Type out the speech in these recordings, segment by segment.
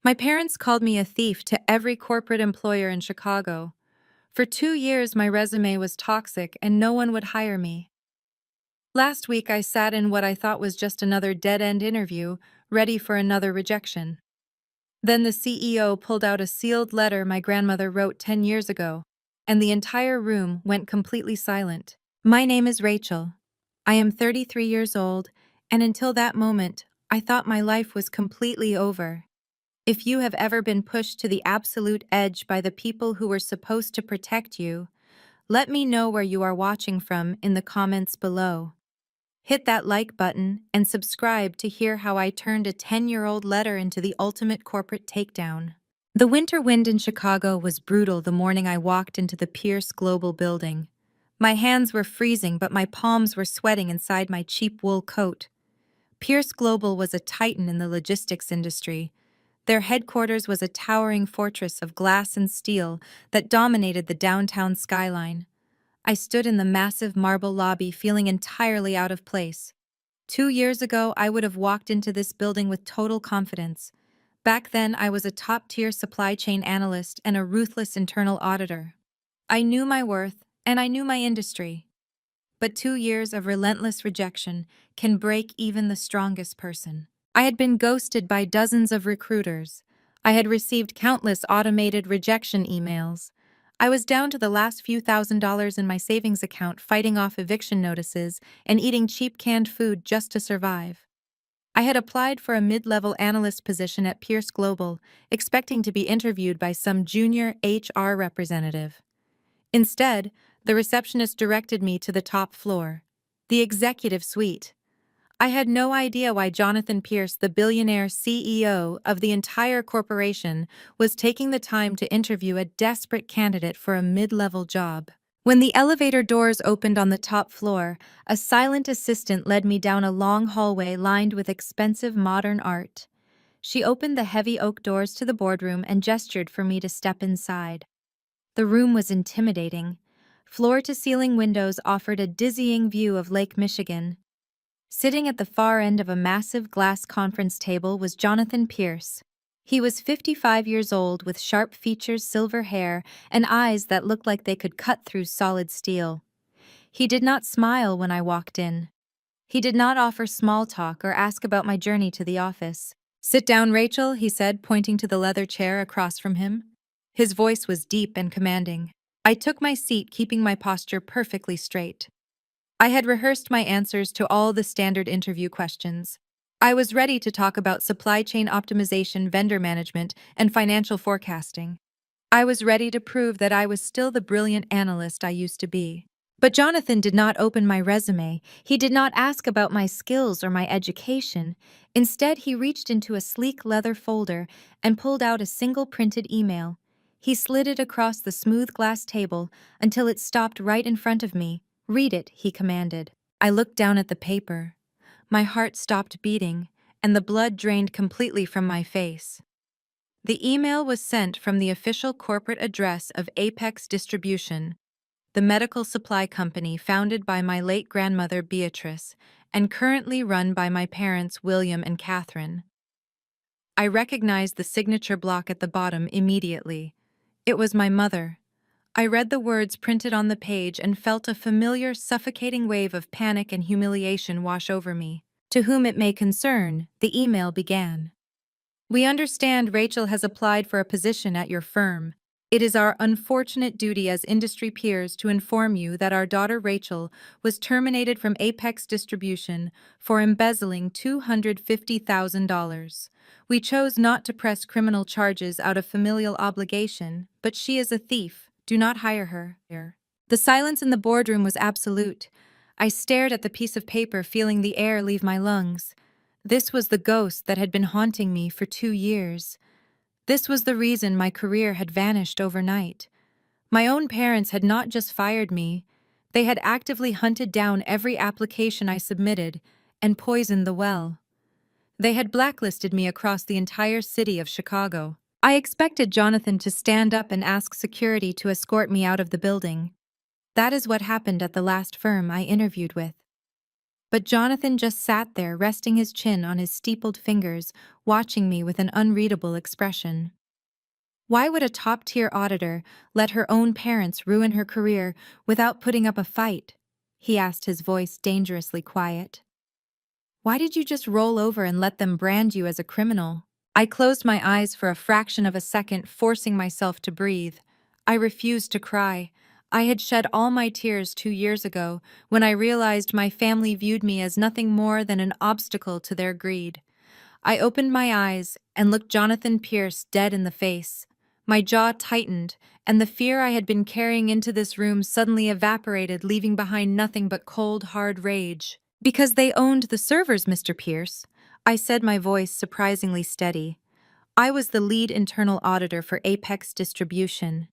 My parents called me a thief to every corporate employer in Chicago. For 2 years, my resume was toxic and no one would hire me. Last week, I sat in what I thought was just another dead-end interview, ready for another rejection. Then the CEO pulled out a sealed letter my grandmother wrote 10 years ago, and the entire room went completely silent. My name is Rachel. I am 33 years old, and until that moment, I thought my life was completely over. If you have ever been pushed to the absolute edge by the people who were supposed to protect you, let me know where you are watching from in the comments below. Hit that like button and subscribe to hear how I turned a 10-year-old letter into the ultimate corporate takedown. The winter wind in Chicago was brutal the morning I walked into the Pierce Global building. My hands were freezing, but my palms were sweating inside my cheap wool coat. Pierce Global was a titan in the logistics industry. Their headquarters was a towering fortress of glass and steel that dominated the downtown skyline. I stood in the massive marble lobby feeling entirely out of place. 2 years ago, I would have walked into this building with total confidence. Back then, I was a top-tier supply chain analyst and a ruthless internal auditor. I knew my worth, and I knew my industry. But 2 years of relentless rejection can break even the strongest person. I had been ghosted by dozens of recruiters. I had received countless automated rejection emails. I was down to the last few $1,000s in my savings account fighting off eviction notices and eating cheap canned food just to survive. I had applied for a mid-level analyst position at Pierce Global, expecting to be interviewed by some junior HR representative. Instead, the receptionist directed me to the top floor, the executive suite. I had no idea why Jonathan Pierce, the billionaire CEO of the entire corporation, was taking the time to interview a desperate candidate for a mid-level job. When the elevator doors opened on the top floor, a silent assistant led me down a long hallway lined with expensive modern art. She opened the heavy oak doors to the boardroom and gestured for me to step inside. The room was intimidating. Floor-to-ceiling windows offered a dizzying view of Lake Michigan. Sitting at the far end of a massive glass conference table was Jonathan Pierce. He was 55 years old with sharp features, silver hair, and eyes that looked like they could cut through solid steel. He did not smile when I walked in. He did not offer small talk or ask about my journey to the office. "Sit down, Rachel," he said, pointing to the leather chair across from him. His voice was deep and commanding. I took my seat, keeping my posture perfectly straight. I had rehearsed my answers to all the standard interview questions. I was ready to talk about supply chain optimization, vendor management, and financial forecasting. I was ready to prove that I was still the brilliant analyst I used to be. But Jonathan did not open my resume. He did not ask about my skills or my education. Instead, he reached into a sleek leather folder and pulled out a single printed email. He slid it across the smooth glass table until it stopped right in front of me. "Read it," he commanded. I looked down at the paper. My heart stopped beating, and the blood drained completely from my face. The email was sent from the official corporate address of Apex Distribution, the medical supply company founded by my late grandmother Beatrice and currently run by my parents William and Catherine. I recognized the signature block at the bottom immediately. It was my mother. I read the words printed on the page and felt a familiar, suffocating wave of panic and humiliation wash over me. "To whom it may concern," the email began. "We understand Rachel has applied for a position at your firm. It is our unfortunate duty as industry peers to inform you that our daughter Rachel was terminated from Apex Distribution for embezzling $250,000. We chose not to press criminal charges out of familial obligation, but she is a thief. Do not hire her." The silence in the boardroom was absolute. I stared at the piece of paper, feeling the air leave my lungs. This was the ghost that had been haunting me for 2 years. This was the reason my career had vanished overnight. My own parents had not just fired me, they had actively hunted down every application I submitted and poisoned the well. They had blacklisted me across the entire city of Chicago. I expected Jonathan to stand up and ask security to escort me out of the building. That is what happened at the last firm I interviewed with. But Jonathan just sat there, resting his chin on his steepled fingers, watching me with an unreadable expression. Why would a top-tier auditor let her own parents ruin her career without putting up a fight? He asked, his voice dangerously quiet. Why did you just roll over and let them brand you as a criminal? I closed my eyes for a fraction of a second, forcing myself to breathe. I refused to cry. I had shed all my tears 2 years ago when I realized my family viewed me as nothing more than an obstacle to their greed. I opened my eyes and looked Jonathan Pierce dead in the face. My jaw tightened, and the fear I had been carrying into this room suddenly evaporated, leaving behind nothing but cold, hard rage. Because they owned the servers, Mr. Pierce, I said, my voice surprisingly steady. I was the lead internal auditor for Apex Distribution.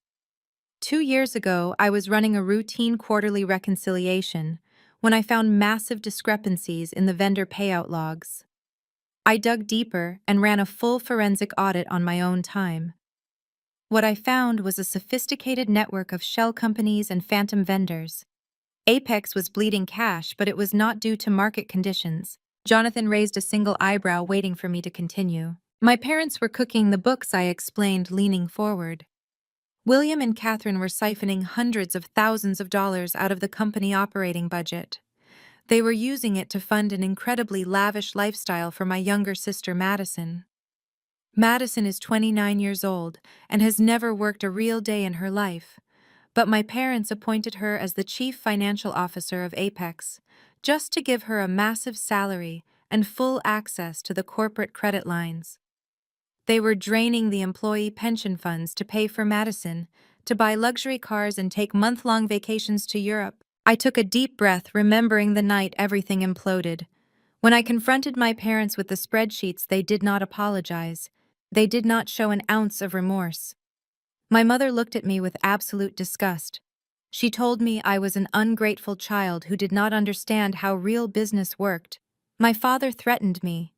2 years ago, I was running a routine quarterly reconciliation when I found massive discrepancies in the vendor payout logs. I dug deeper and ran a full forensic audit on my own time. What I found was a sophisticated network of shell companies and phantom vendors. Apex was bleeding cash, but it was not due to market conditions. Jonathan raised a single eyebrow, waiting for me to continue. My parents were cooking the books, I explained, leaning forward. William and Catherine were siphoning hundreds of thousands of dollars out of the company operating budget. They were using it to fund an incredibly lavish lifestyle for my younger sister, Madison. Madison is 29 years old and has never worked a real day in her life, but my parents appointed her as the chief financial officer of Apex, just to give her a massive salary and full access to the corporate credit lines. They were draining the employee pension funds to pay for Madison, to buy luxury cars and take month-long vacations to Europe. I took a deep breath, remembering the night everything imploded. When I confronted my parents with the spreadsheets, they did not apologize. They did not show an ounce of remorse. My mother looked at me with absolute disgust. She told me I was an ungrateful child who did not understand how real business worked. My father threatened me.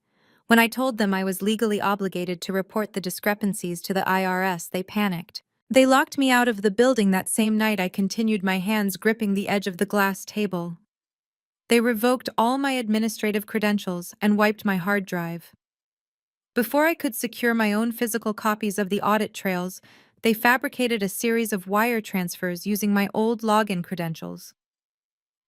When I told them I was legally obligated to report the discrepancies to the IRS, they panicked. They locked me out of the building that same night. I continued, my hands gripping the edge of the glass table. They revoked all my administrative credentials and wiped my hard drive. Before I could secure my own physical copies of the audit trails, they fabricated a series of wire transfers using my old login credentials.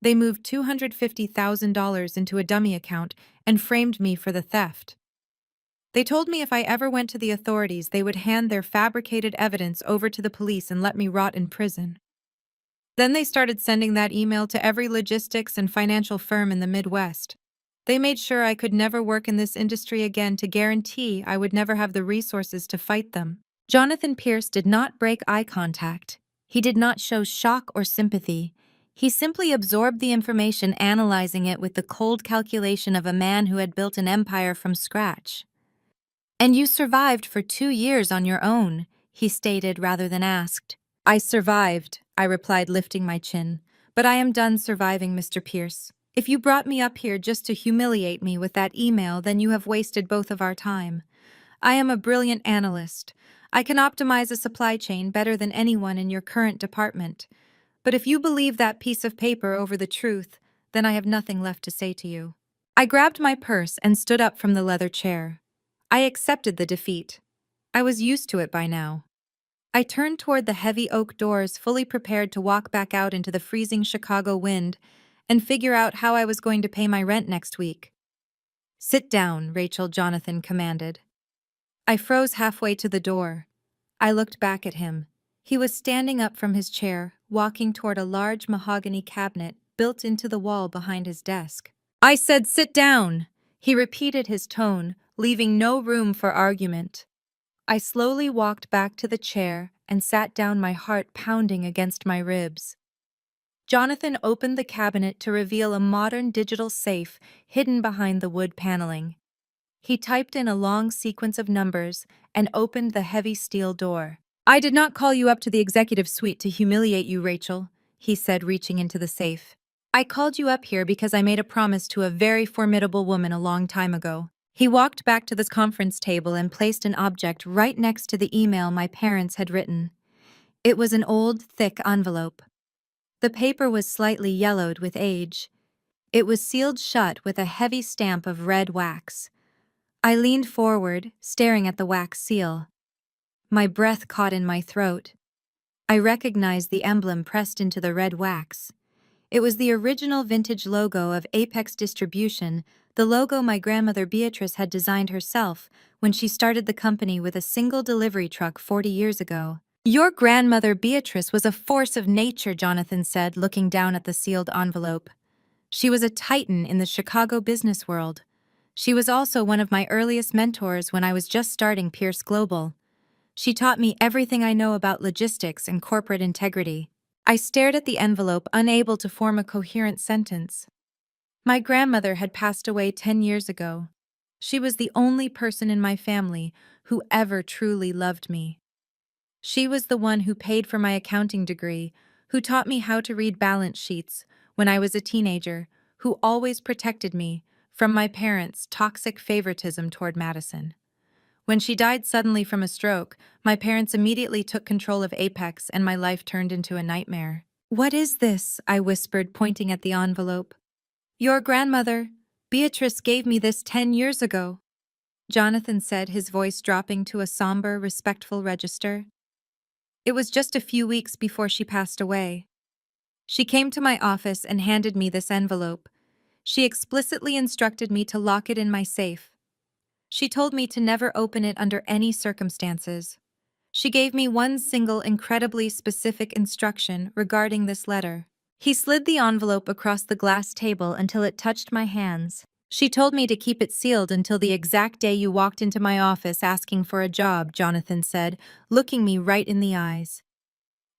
They moved $250,000 into a dummy account and framed me for the theft. They told me if I ever went to the authorities, they would hand their fabricated evidence over to the police and let me rot in prison. Then they started sending that email to every logistics and financial firm in the Midwest. They made sure I could never work in this industry again to guarantee I would never have the resources to fight them. Jonathan Pierce did not break eye contact. He did not show shock or sympathy. He simply absorbed the information, analyzing it with the cold calculation of a man who had built an empire from scratch. And you survived for 2 years on your own, he stated rather than asked. I survived, I replied, lifting my chin. But I am done surviving, Mr. Pierce. If you brought me up here just to humiliate me with that email, then you have wasted both of our time. I am a brilliant analyst. I can optimize a supply chain better than anyone in your current department. But if you believe that piece of paper over the truth, then I have nothing left to say to you. I grabbed my purse and stood up from the leather chair. I accepted the defeat. I was used to it by now. I turned toward the heavy oak doors, fully prepared to walk back out into the freezing Chicago wind and figure out how I was going to pay my rent next week. Sit down, Rachel, Jonathan commanded. I froze halfway to the door. I looked back at him. He was standing up from his chair, walking toward a large mahogany cabinet built into the wall behind his desk. I said, sit down, he repeated, his tone leaving no room for argument. I slowly walked back to the chair and sat down, my heart pounding against my ribs. Jonathan opened the cabinet to reveal a modern digital safe hidden behind the wood paneling. He typed in a long sequence of numbers and opened the heavy steel door. I did not call you up to the executive suite to humiliate you, Rachel, he said, reaching into the safe. I called you up here because I made a promise to a very formidable woman a long time ago. He walked back to the conference table and placed an object right next to the email my parents had written. It was an old, thick envelope. The paper was slightly yellowed with age. It was sealed shut with a heavy stamp of red wax. I leaned forward, staring at the wax seal. My breath caught in my throat. I recognized the emblem pressed into the red wax. It was the original vintage logo of Apex Distribution, the logo my grandmother Beatrice had designed herself when she started the company with a single delivery truck 40 years ago. "Your grandmother Beatrice was a force of nature," Jonathan said, looking down at the sealed envelope. "She was a titan in the Chicago business world. She was also one of my earliest mentors when I was just starting Pierce Global. She taught me everything I know about logistics and corporate integrity." I stared at the envelope, unable to form a coherent sentence. My grandmother had passed away 10 years ago. She was the only person in my family who ever truly loved me. She was the one who paid for my accounting degree, who taught me how to read balance sheets when I was a teenager, who always protected me from my parents' toxic favoritism toward Madison. When she died suddenly from a stroke, my parents immediately took control of Apex and my life turned into a nightmare. "What is this?" I whispered, pointing at the envelope. "Your grandmother, Beatrice, gave me this 10 years ago," Jonathan said, his voice dropping to a somber, respectful register. "It was just a few weeks before she passed away. She came to my office and handed me this envelope. She explicitly instructed me to lock it in my safe. She told me to never open it under any circumstances. She gave me one single, incredibly specific instruction regarding this letter." He slid the envelope across the glass table until it touched my hands. "She told me to keep it sealed until the exact day you walked into my office asking for a job," Jonathan said, looking me right in the eyes.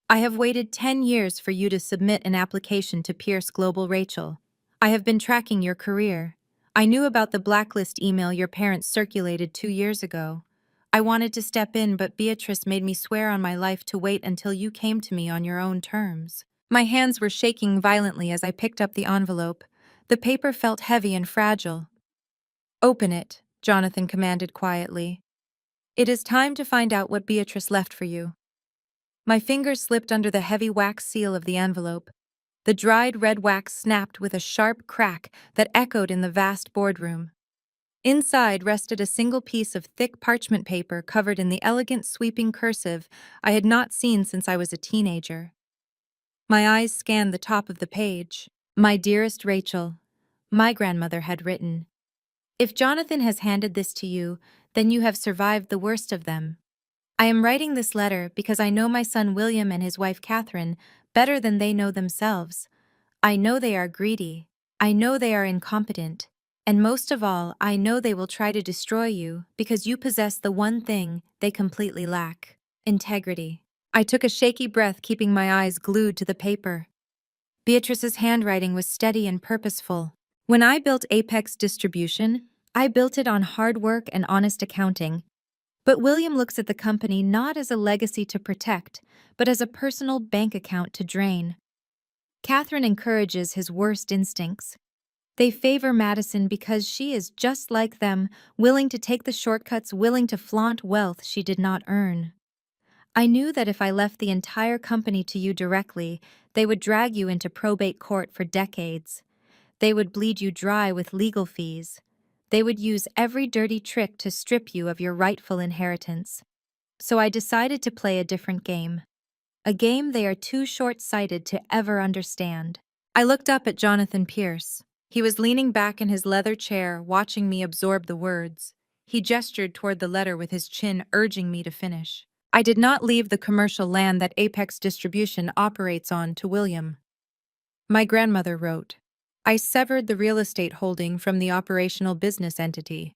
"I have waited 10 years for you to submit an application to Pierce Global, Rachel. I have been tracking your career. I knew about the blacklist email your parents circulated 2 years ago. I wanted to step in, but Beatrice made me swear on my life to wait until you came to me on your own terms." My hands were shaking violently as I picked up the envelope. The paper felt heavy and fragile. "Open it," Jonathan commanded quietly. "It is time to find out what Beatrice left for you." My fingers slipped under the heavy wax seal of the envelope. The dried red wax snapped with a sharp crack that echoed in the vast boardroom. Inside rested a single piece of thick parchment paper covered in the elegant sweeping cursive I had not seen since I was a teenager. My eyes scanned the top of the page. "My dearest Rachel," my grandmother had written. "If Jonathan has handed this to you, then you have survived the worst of them. I am writing this letter because I know my son William and his wife Catherine better than they know themselves. I know they are greedy. I know they are incompetent. And most of all, I know they will try to destroy you because you possess the one thing they completely lack: integrity." I took a shaky breath, keeping my eyes glued to the paper. Beatrice's handwriting was steady and purposeful. "When I built Apex Distribution, I built it on hard work and honest accounting. But William looks at the company not as a legacy to protect, but as a personal bank account to drain. Catherine encourages his worst instincts. They favor Madison because she is just like them, willing to take the shortcuts, willing to flaunt wealth she did not earn. I knew that if I left the entire company to you directly, they would drag you into probate court for decades. They would bleed you dry with legal fees. They would use every dirty trick to strip you of your rightful inheritance. So I decided to play a different game. A game they are too short-sighted to ever understand." I looked up at Jonathan Pierce. He was leaning back in his leather chair, watching me absorb the words. He gestured toward the letter with his chin, urging me to finish. "I did not leave the commercial land that Apex Distribution operates on to William," my grandmother wrote. "I severed the real estate holding from the operational business entity.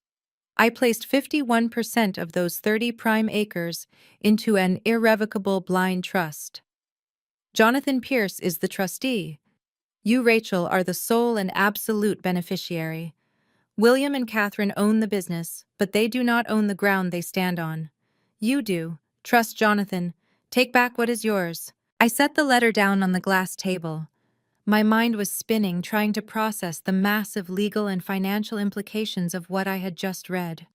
I placed 51% of those 30 prime acres into an irrevocable blind trust. Jonathan Pierce is the trustee. You, Rachel, are the sole and absolute beneficiary. William and Catherine own the business, but they do not own the ground they stand on. You do. Trust Jonathan. Take back what is yours." I set the letter down on the glass table. My mind was spinning, trying to process the massive legal and financial implications of what I had just read.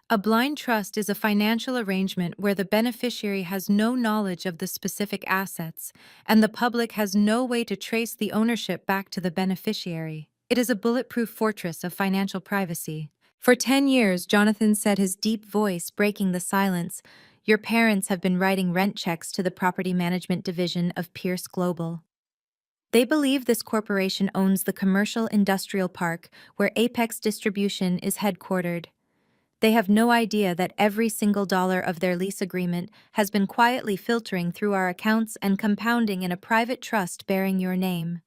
A blind trust is a financial arrangement where the beneficiary has no knowledge of the specific assets, and the public has no way to trace the ownership back to the beneficiary. It is a bulletproof fortress of financial privacy. For 10 years, Jonathan said, his deep voice breaking the silence, your parents have been writing rent checks to the property management division of Pierce Global. They believe this corporation owns the commercial industrial park where Apex Distribution is headquartered. They have no idea that every single dollar of their lease agreement has been quietly filtering through our accounts and compounding in a private trust bearing your name.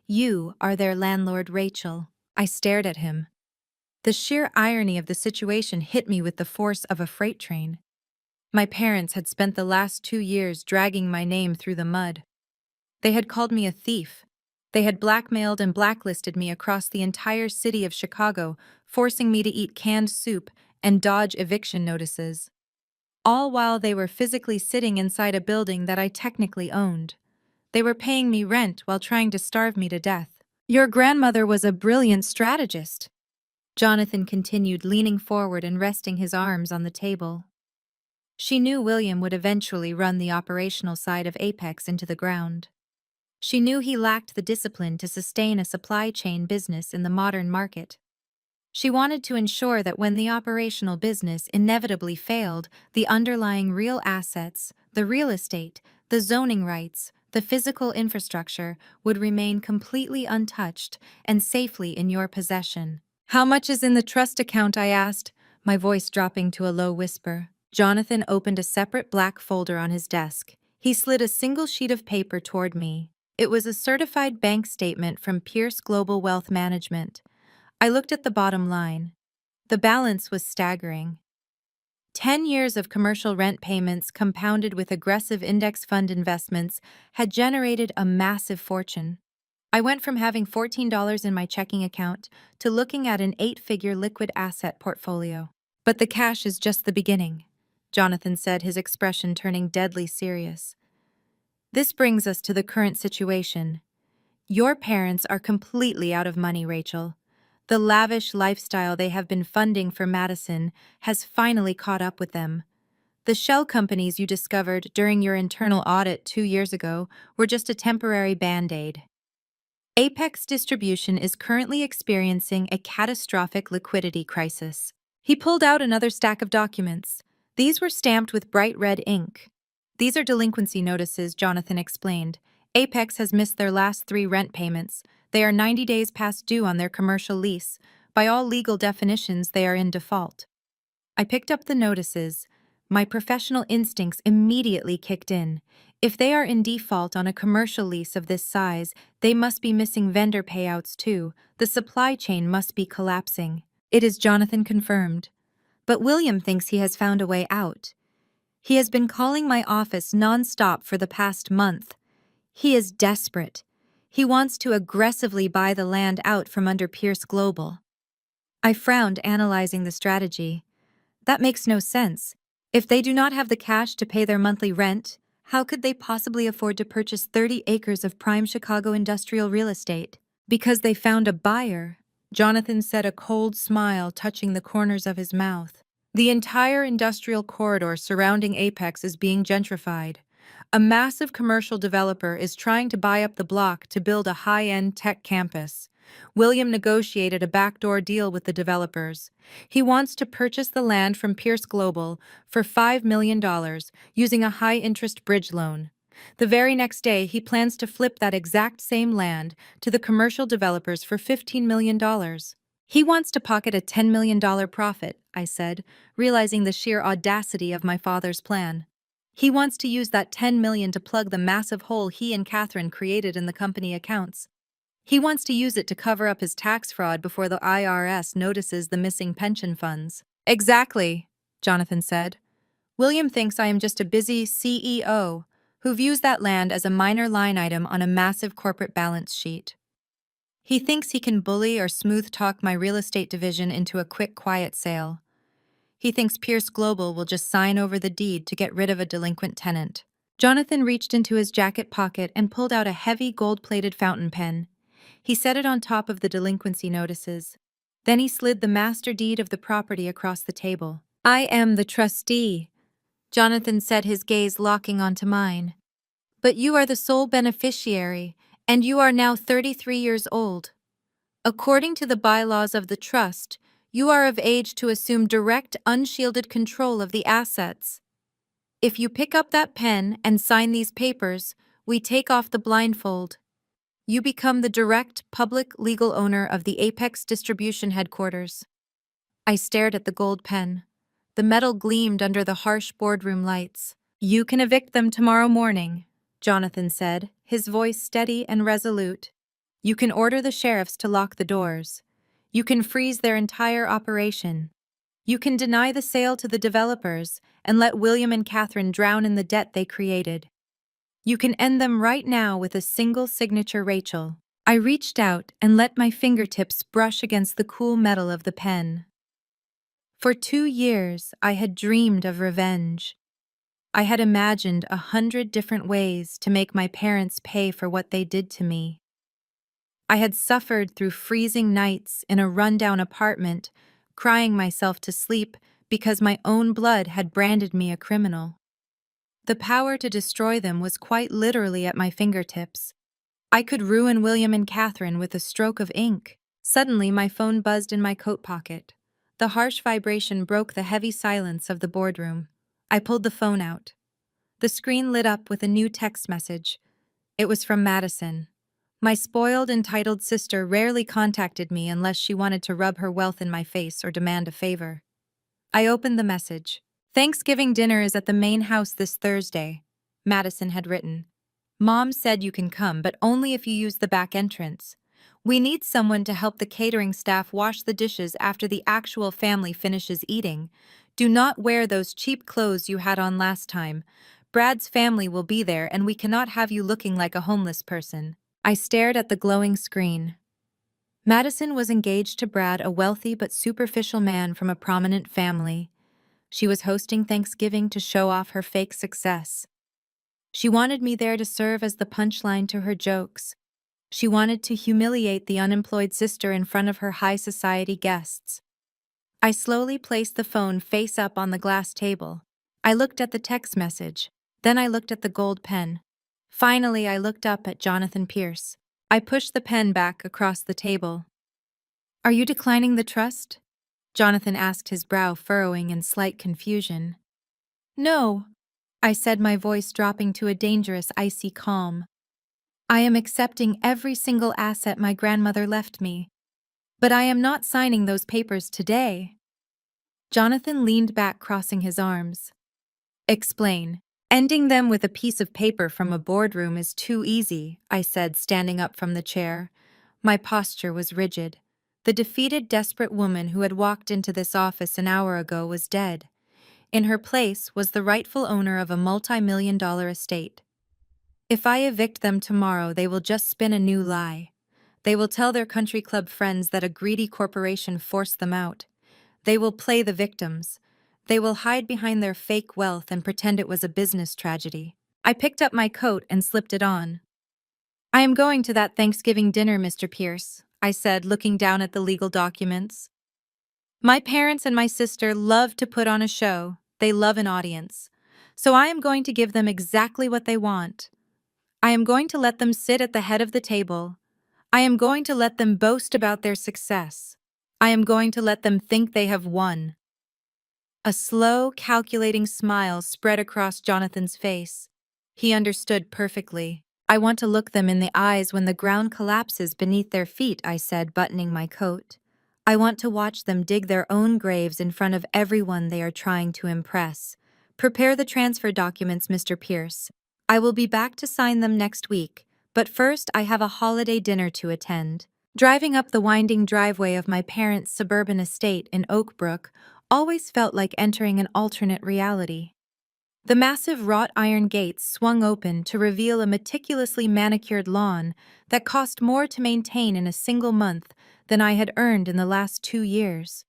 You are their landlord, Rachel. I stared at him. The sheer irony of the situation hit me with the force of a freight train. My parents had spent the last 2 years dragging my name through the mud. They had called me a thief. They had blackmailed and blacklisted me across the entire city of Chicago, forcing me to eat canned soup and dodge eviction notices. All while they were physically sitting inside a building that I technically owned. They were paying me rent while trying to starve me to death. Your grandmother was a brilliant strategist, Jonathan continued, leaning forward and resting his arms on the table. She knew William would eventually run the operational side of Apex into the ground. She knew he lacked the discipline to sustain a supply chain business in the modern market. She wanted to ensure that when the operational business inevitably failed, the underlying real assets, the real estate, the zoning rights, the physical infrastructure would remain completely untouched and safely in your possession. How much is in the trust account? I asked, my voice dropping to a low whisper. Jonathan opened a separate black folder on his desk. He slid a single sheet of paper toward me. It was a certified bank statement from Pierce Global Wealth Management. I looked at the bottom line. The balance was staggering. 10 years of commercial rent payments compounded with aggressive index fund investments had generated a massive fortune. I went from having $14 in my checking account to looking at an 8-figure liquid asset portfolio. But the cash is just the beginning, Jonathan said, his expression turning deadly serious. This brings us to the current situation. Your parents are completely out of money, Rachel. The lavish lifestyle they have been funding for Madison has finally caught up with them. The shell companies you discovered during your internal audit 2 years ago were just a temporary band-aid. Apex Distribution is currently experiencing a catastrophic liquidity crisis. He pulled out another stack of documents. These were stamped with bright red ink. These are delinquency notices, Jonathan explained. Apex has missed their last 3 rent payments. They are 90 days past due on their commercial lease. By all legal definitions, they are in default. I picked up the notices. My professional instincts immediately kicked in. If they are in default on a commercial lease of this size, they must be missing vendor payouts too. The supply chain must be collapsing. It is, Jonathan confirmed. But William thinks he has found a way out. He has been calling my office non-stop for the past month. He is desperate. He wants to aggressively buy the land out from under Pierce Global. I frowned, analyzing the strategy. That makes no sense. If they do not have the cash to pay their monthly rent, how could they possibly afford to purchase 30 acres of prime Chicago industrial real estate? Because they found a buyer, Jonathan said, a cold smile touching the corners of his mouth. The entire industrial corridor surrounding Apex is being gentrified. A massive commercial developer is trying to buy up the block to build a high-end tech campus. William negotiated a backdoor deal with the developers. He wants to purchase the land from Pierce Global for $5 million using a high-interest bridge loan. The very next day, he plans to flip that exact same land to the commercial developers for $15 million. He wants to pocket a $10 million profit, I said, realizing the sheer audacity of my father's plan. He wants to use that $10 million to plug the massive hole he and Catherine created in the company accounts. He wants to use it to cover up his tax fraud before the IRS notices the missing pension funds. Exactly, Jonathan said. William thinks I am just a busy CEO who views that land as a minor line item on a massive corporate balance sheet. He thinks he can bully or smooth-talk my real estate division into a quick, quiet sale. He thinks Pierce Global will just sign over the deed to get rid of a delinquent tenant. Jonathan reached into his jacket pocket and pulled out a heavy gold-plated fountain pen. He set it on top of the delinquency notices. Then he slid the master deed of the property across the table. I am the trustee, Jonathan said, his gaze locking onto mine. But you are the sole beneficiary, and you are now 33 years old. According to the bylaws of the trust, you are of age to assume direct, unshielded control of the assets. If you pick up that pen and sign these papers, we take off the blindfold. You become the direct, public, legal owner of the Apex Distribution Headquarters. I stared at the gold pen. The metal gleamed under the harsh boardroom lights. You can evict them tomorrow morning, Jonathan said, his voice steady and resolute. You can order the sheriffs to lock the doors. You can freeze their entire operation. You can deny the sale to the developers and let William and Catherine drown in the debt they created. You can end them right now with a single signature, Rachel. I reached out and let my fingertips brush against the cool metal of the pen. For 2 years, I had dreamed of revenge. I had imagined 100 different ways to make my parents pay for what they did to me. I had suffered through freezing nights in a rundown apartment, crying myself to sleep because my own blood had branded me a criminal. The power to destroy them was quite literally at my fingertips. I could ruin William and Catherine with a stroke of ink. Suddenly, my phone buzzed in my coat pocket. The harsh vibration broke the heavy silence of the boardroom. I pulled the phone out. The screen lit up with a new text message. It was from Madison. My spoiled, entitled sister rarely contacted me unless she wanted to rub her wealth in my face or demand a favor. I opened the message. Thanksgiving dinner is at the main house this Thursday, Madison had written. Mom said you can come, but only if you use the back entrance. We need someone to help the catering staff wash the dishes after the actual family finishes eating. Do not wear those cheap clothes you had on last time. Brad's family will be there and we cannot have you looking like a homeless person. I stared at the glowing screen. Madison was engaged to Brad, a wealthy but superficial man from a prominent family. She was hosting Thanksgiving to show off her fake success. She wanted me there to serve as the punchline to her jokes. She wanted to humiliate the unemployed sister in front of her high society guests. I slowly placed the phone face up on the glass table. I looked at the text message. Then I looked at the gold pen. Finally, I looked up at Jonathan Pierce. I pushed the pen back across the table. Are you declining the trust? Jonathan asked, his brow furrowing in slight confusion. No, I said, my voice dropping to a dangerous, icy calm. I am accepting every single asset my grandmother left me. But I am not signing those papers today. Jonathan leaned back, crossing his arms. Explain. Ending them with a piece of paper from a boardroom is too easy, I said, standing up from the chair. My posture was rigid. The defeated, desperate woman who had walked into this office an hour ago was dead. In her place was the rightful owner of a multi-million-dollar estate. If I evict them tomorrow, they will just spin a new lie. They will tell their country club friends that a greedy corporation forced them out. They will play the victims. They will hide behind their fake wealth and pretend it was a business tragedy. I picked up my coat and slipped it on. I am going to that Thanksgiving dinner, Mr. Pierce, I said, looking down at the legal documents. My parents and my sister love to put on a show. They love an audience. So I am going to give them exactly what they want. I am going to let them sit at the head of the table. I am going to let them boast about their success. I am going to let them think they have won. A slow, calculating smile spread across Jonathan's face. He understood perfectly. I want to look them in the eyes when the ground collapses beneath their feet, I said, buttoning my coat. I want to watch them dig their own graves in front of everyone they are trying to impress. Prepare the transfer documents, Mr. Pierce. I will be back to sign them next week, but first I have a holiday dinner to attend. Driving up the winding driveway of my parents' suburban estate in Oak Brook always felt like entering an alternate reality. The massive wrought iron gates swung open to reveal a meticulously manicured lawn that cost more to maintain in a single month than I had earned in the last 2 years.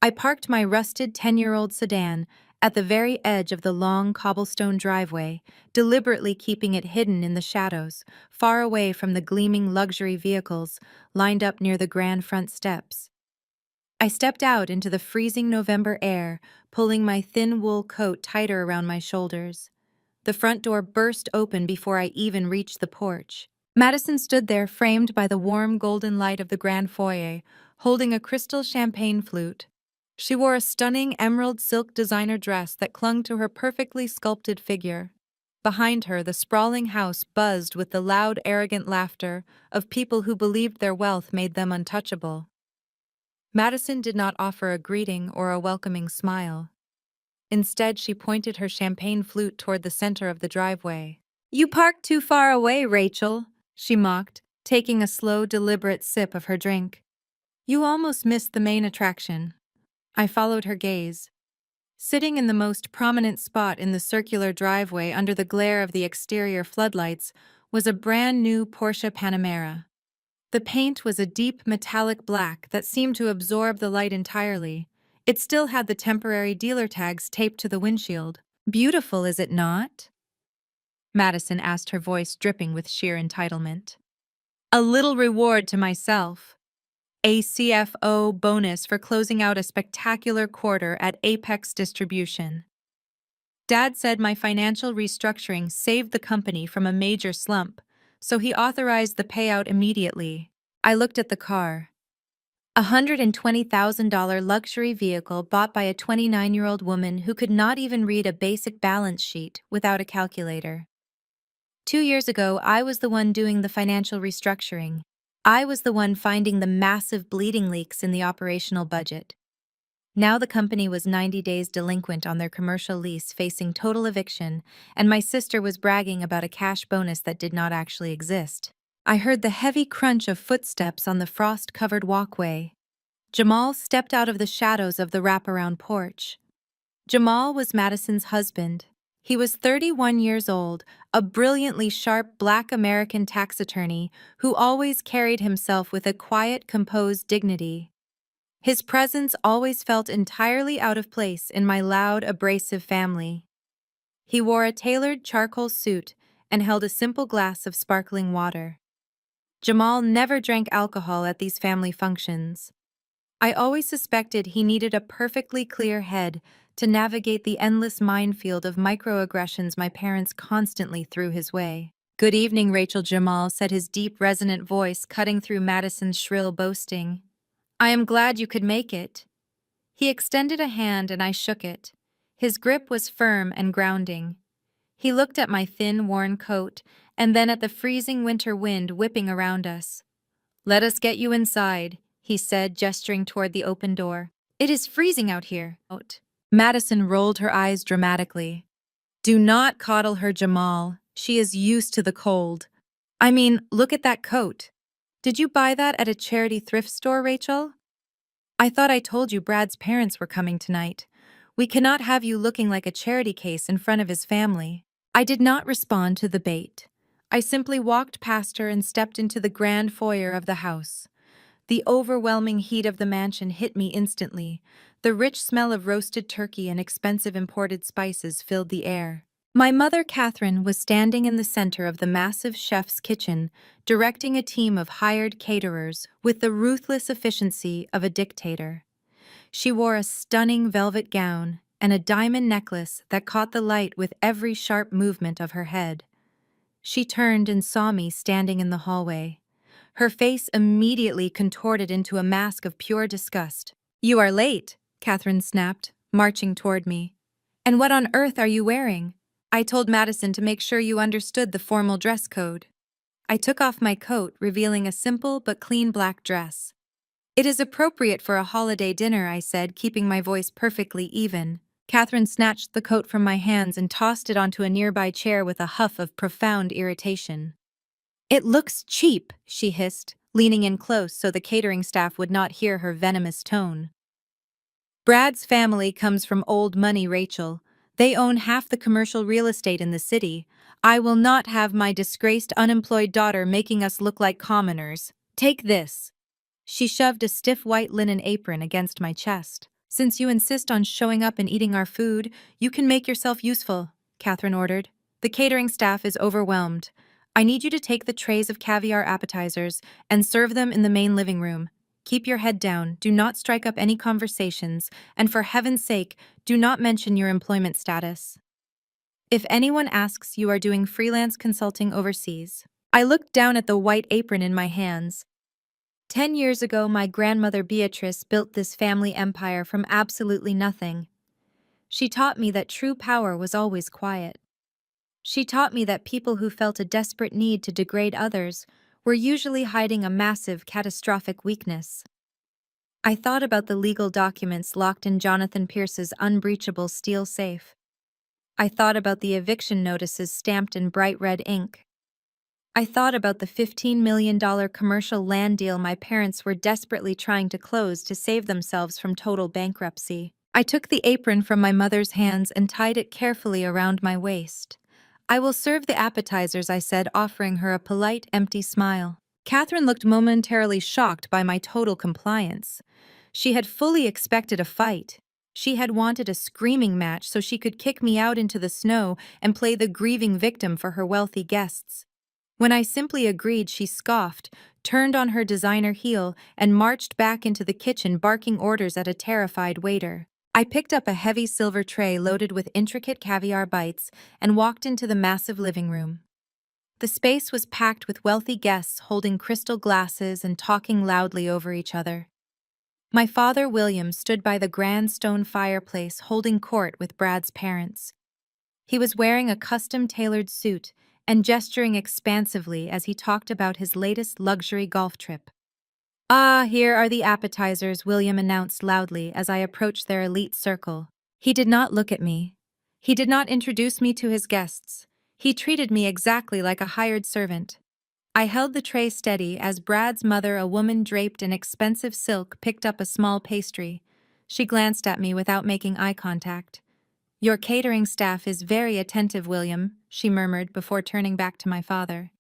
I parked my rusted 10-year-old sedan at the very edge of the long cobblestone driveway, deliberately keeping it hidden in the shadows, far away from the gleaming luxury vehicles lined up near the grand front steps. I stepped out into the freezing November air, pulling my thin wool coat tighter around my shoulders. The front door burst open before I even reached the porch. Madison stood there, framed by the warm golden light of the grand foyer, holding a crystal champagne flute. She wore a stunning emerald silk designer dress that clung to her perfectly sculpted figure. Behind her, the sprawling house buzzed with the loud, arrogant laughter of people who believed their wealth made them untouchable. Madison did not offer a greeting or a welcoming smile. Instead, she pointed her champagne flute toward the center of the driveway. "You parked too far away, Rachel," she mocked, taking a slow, deliberate sip of her drink. "You almost missed the main attraction." I followed her gaze. Sitting in the most prominent spot in the circular driveway under the glare of the exterior floodlights was a brand new Porsche Panamera. The paint was a deep metallic black that seemed to absorb the light entirely. It still had the temporary dealer tags taped to the windshield. "Beautiful, is it not?" Madison asked, her voice dripping with sheer entitlement. "A little reward to myself. A CFO bonus for closing out a spectacular quarter at Apex Distribution. Dad said my financial restructuring saved the company from a major slump, so he authorized the payout immediately." I looked at the car. A $120,000 luxury vehicle bought by a 29-year-old woman who could not even read a basic balance sheet without a calculator. 2 years ago, I was the one doing the financial restructuring. I was the one finding the massive bleeding leaks in the operational budget. Now the company was 90 days delinquent on their commercial lease, facing total eviction, and my sister was bragging about a cash bonus that did not actually exist. I heard the heavy crunch of footsteps on the frost-covered walkway. Jamal stepped out of the shadows of the wraparound porch. Jamal was Madison's husband. He was 31 years old, a brilliantly sharp Black American tax attorney who always carried himself with a quiet, composed dignity. His presence always felt entirely out of place in my loud, abrasive family. He wore a tailored charcoal suit and held a simple glass of sparkling water. Jamal never drank alcohol at these family functions. I always suspected he needed a perfectly clear head to navigate the endless minefield of microaggressions my parents constantly threw his way. "Good evening, Rachel," Jamal said, his deep, resonant voice cutting through Madison's shrill boasting. "I am glad you could make it." He extended a hand and I shook it. His grip was firm and grounding. He looked at my thin, worn coat and then at the freezing winter wind whipping around us. "Let us get you inside," he said, gesturing toward the open door. "It is freezing out here." Madison rolled her eyes dramatically. "Do not coddle her, Jamal. She is used to the cold. I mean, look at that coat. Did you buy that at a charity thrift store, Rachel? I thought I told you Brad's parents were coming tonight. We cannot have you looking like a charity case in front of his family." I did not respond to the bait. I simply walked past her and stepped into the grand foyer of the house. The overwhelming heat of the mansion hit me instantly. The rich smell of roasted turkey and expensive imported spices filled the air. My mother, Catherine, was standing in the center of the massive chef's kitchen, directing a team of hired caterers with the ruthless efficiency of a dictator. She wore a stunning velvet gown and a diamond necklace that caught the light with every sharp movement of her head. She turned and saw me standing in the hallway. Her face immediately contorted into a mask of pure disgust. "You are late," Catherine snapped, marching toward me. "And what on earth are you wearing?" I told Madison to make sure you understood the formal dress code. I took off my coat, revealing a simple but clean black dress. "It is appropriate for a holiday dinner," I said, keeping my voice perfectly even. Catherine snatched the coat from my hands and tossed it onto a nearby chair with a huff of profound irritation. "It looks cheap," she hissed, leaning in close so the catering staff would not hear her venomous tone. "Brad's family comes from old money, Rachel. They own half the commercial real estate in the city. I will not have my disgraced unemployed daughter making us look like commoners. Take this." She shoved a stiff white linen apron against my chest. "Since you insist on showing up and eating our food, you can make yourself useful," Catherine ordered. "The catering staff is overwhelmed. I need you to take the trays of caviar appetizers and serve them in the main living room. Keep your head down, do not strike up any conversations, and for heaven's sake, do not mention your employment status. If anyone asks, you are doing freelance consulting overseas." I looked down at the white apron in my hands. 10 years ago, my grandmother Beatrice built this family empire from absolutely nothing. She taught me that true power was always quiet. She taught me that people who felt a desperate need to degrade others were usually hiding a massive, catastrophic weakness. I thought about the legal documents locked in Jonathan Pierce's unbreachable steel safe. I thought about the eviction notices stamped in bright red ink. I thought about the $15 million commercial land deal my parents were desperately trying to close to save themselves from total bankruptcy. I took the apron from my mother's hands and tied it carefully around my waist. "I will serve the appetizers," I said, offering her a polite, empty smile. Catherine looked momentarily shocked by my total compliance. She had fully expected a fight. She had wanted a screaming match so she could kick me out into the snow and play the grieving victim for her wealthy guests. When I simply agreed, she scoffed, turned on her designer heel, and marched back into the kitchen, barking orders at a terrified waiter. I picked up a heavy silver tray loaded with intricate caviar bites and walked into the massive living room. The space was packed with wealthy guests holding crystal glasses and talking loudly over each other. My father, William, stood by the grand stone fireplace holding court with Brad's parents. He was wearing a custom-tailored suit and gesturing expansively as he talked about his latest luxury golf trip. "Ah, here are the appetizers," William announced loudly as I approached their elite circle. He did not look at me. He did not introduce me to his guests. He treated me exactly like a hired servant. I held the tray steady as Brad's mother, a woman draped in expensive silk, picked up a small pastry. She glanced at me without making eye contact. "Your catering staff is very attentive, William," she murmured before turning back to my father.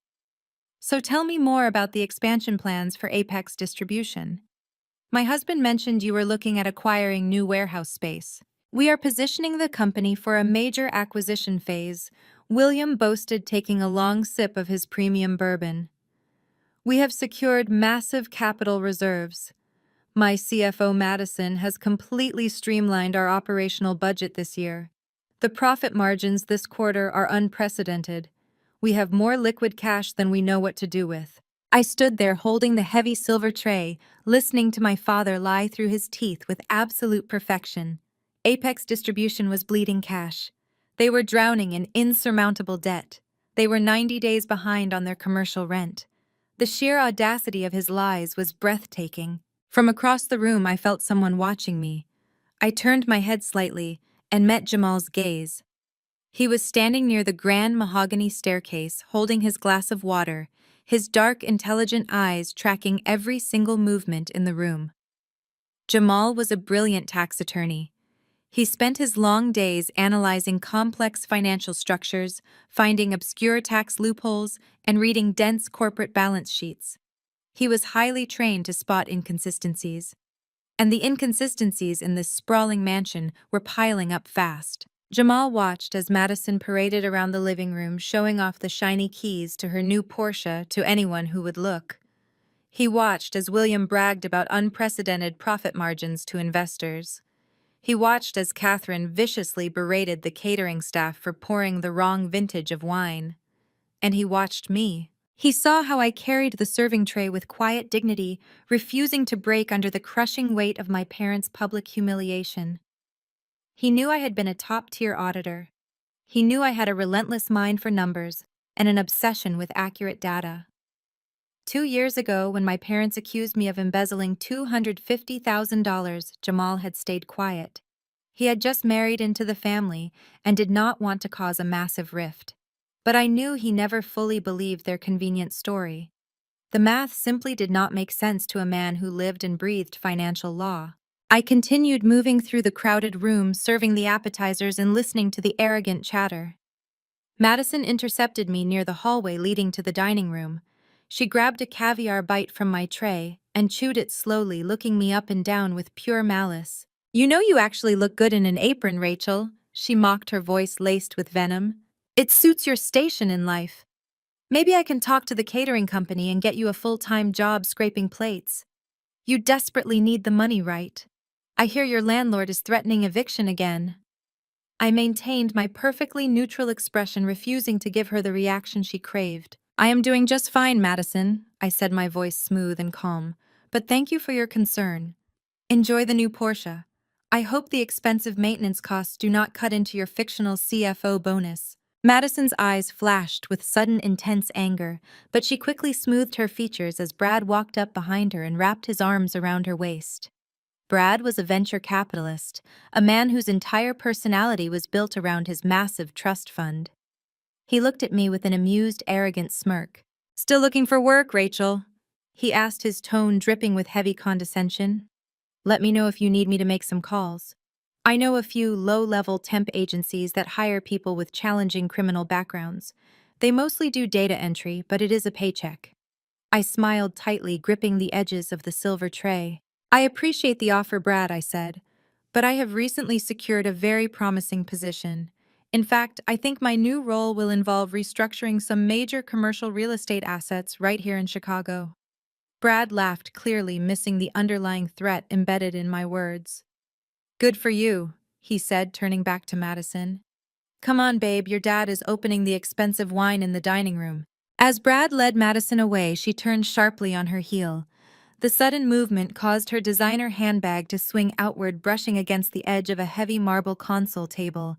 "So tell me more about the expansion plans for Apex Distribution. My husband mentioned you were looking at acquiring new warehouse space. We are positioning the company for a major acquisition phase," William boasted, taking a long sip of his premium bourbon. "We have secured massive capital reserves. My CFO, Madison, has completely streamlined our operational budget this year. The profit margins this quarter are unprecedented. We have more liquid cash than we know what to do with." I stood there holding the heavy silver tray, listening to my father lie through his teeth with absolute perfection. Apex Distribution was bleeding cash. They were drowning in insurmountable debt. They were 90 days behind on their commercial rent. The sheer audacity of his lies was breathtaking. From across the room, I felt someone watching me. I turned my head slightly and met Jamal's gaze. He was standing near the grand mahogany staircase, holding his glass of water, his dark, intelligent eyes tracking every single movement in the room. Jamal was a brilliant tax attorney. He spent his long days analyzing complex financial structures, finding obscure tax loopholes, and reading dense corporate balance sheets. He was highly trained to spot inconsistencies. And the inconsistencies in this sprawling mansion were piling up fast. Jamal watched as Madison paraded around the living room, showing off the shiny keys to her new Porsche to anyone who would look. He watched as William bragged about unprecedented profit margins to investors. He watched as Catherine viciously berated the catering staff for pouring the wrong vintage of wine. And he watched me. He saw how I carried the serving tray with quiet dignity, refusing to break under the crushing weight of my parents' public humiliation. He knew I had been a top-tier auditor. He knew I had a relentless mind for numbers and an obsession with accurate data. 2 years ago, when my parents accused me of embezzling $250,000, Jamal had stayed quiet. He had just married into the family and did not want to cause a massive rift. But I knew he never fully believed their convenient story. The math simply did not make sense to a man who lived and breathed financial law. I continued moving through the crowded room, serving the appetizers and listening to the arrogant chatter. Madison intercepted me near the hallway leading to the dining room. She grabbed a caviar bite from my tray and chewed it slowly, looking me up and down with pure malice. "You know you actually look good in an apron, Rachel," she mocked, her voice laced with venom. "It suits your station in life. Maybe I can talk to the catering company and get you a full-time job scraping plates. You desperately need the money, right? I hear your landlord is threatening eviction again." I maintained my perfectly neutral expression, refusing to give her the reaction she craved. I am doing just fine, Madison, I said, my voice smooth and calm. But thank you for your concern. Enjoy the new Porsche. I hope the expensive maintenance costs do not cut into your fictional CFO bonus. Madison's eyes flashed with sudden intense anger, but she quickly smoothed her features as Brad walked up behind her and wrapped his arms around her waist. Brad was a venture capitalist, a man whose entire personality was built around his massive trust fund. He looked at me with an amused, arrogant smirk. "Still looking for work, Rachel?" he asked, his tone dripping with heavy condescension. "Let me know if you need me to make some calls. I know a few low-level temp agencies that hire people with challenging criminal backgrounds. They mostly do data entry, but it is a paycheck." I smiled tightly, gripping the edges of the silver tray. "I appreciate the offer, Brad," I said, "but I have recently secured a very promising position. In fact, I think my new role will involve restructuring some major commercial real estate assets right here in Chicago." Brad laughed, clearly missing the underlying threat embedded in my words. "Good for you," he said, turning back to Madison. "Come on, babe, your dad is opening the expensive wine in the dining room." As Brad led Madison away, she turned sharply on her heel. The sudden movement caused her designer handbag to swing outward, brushing against the edge of a heavy marble console table.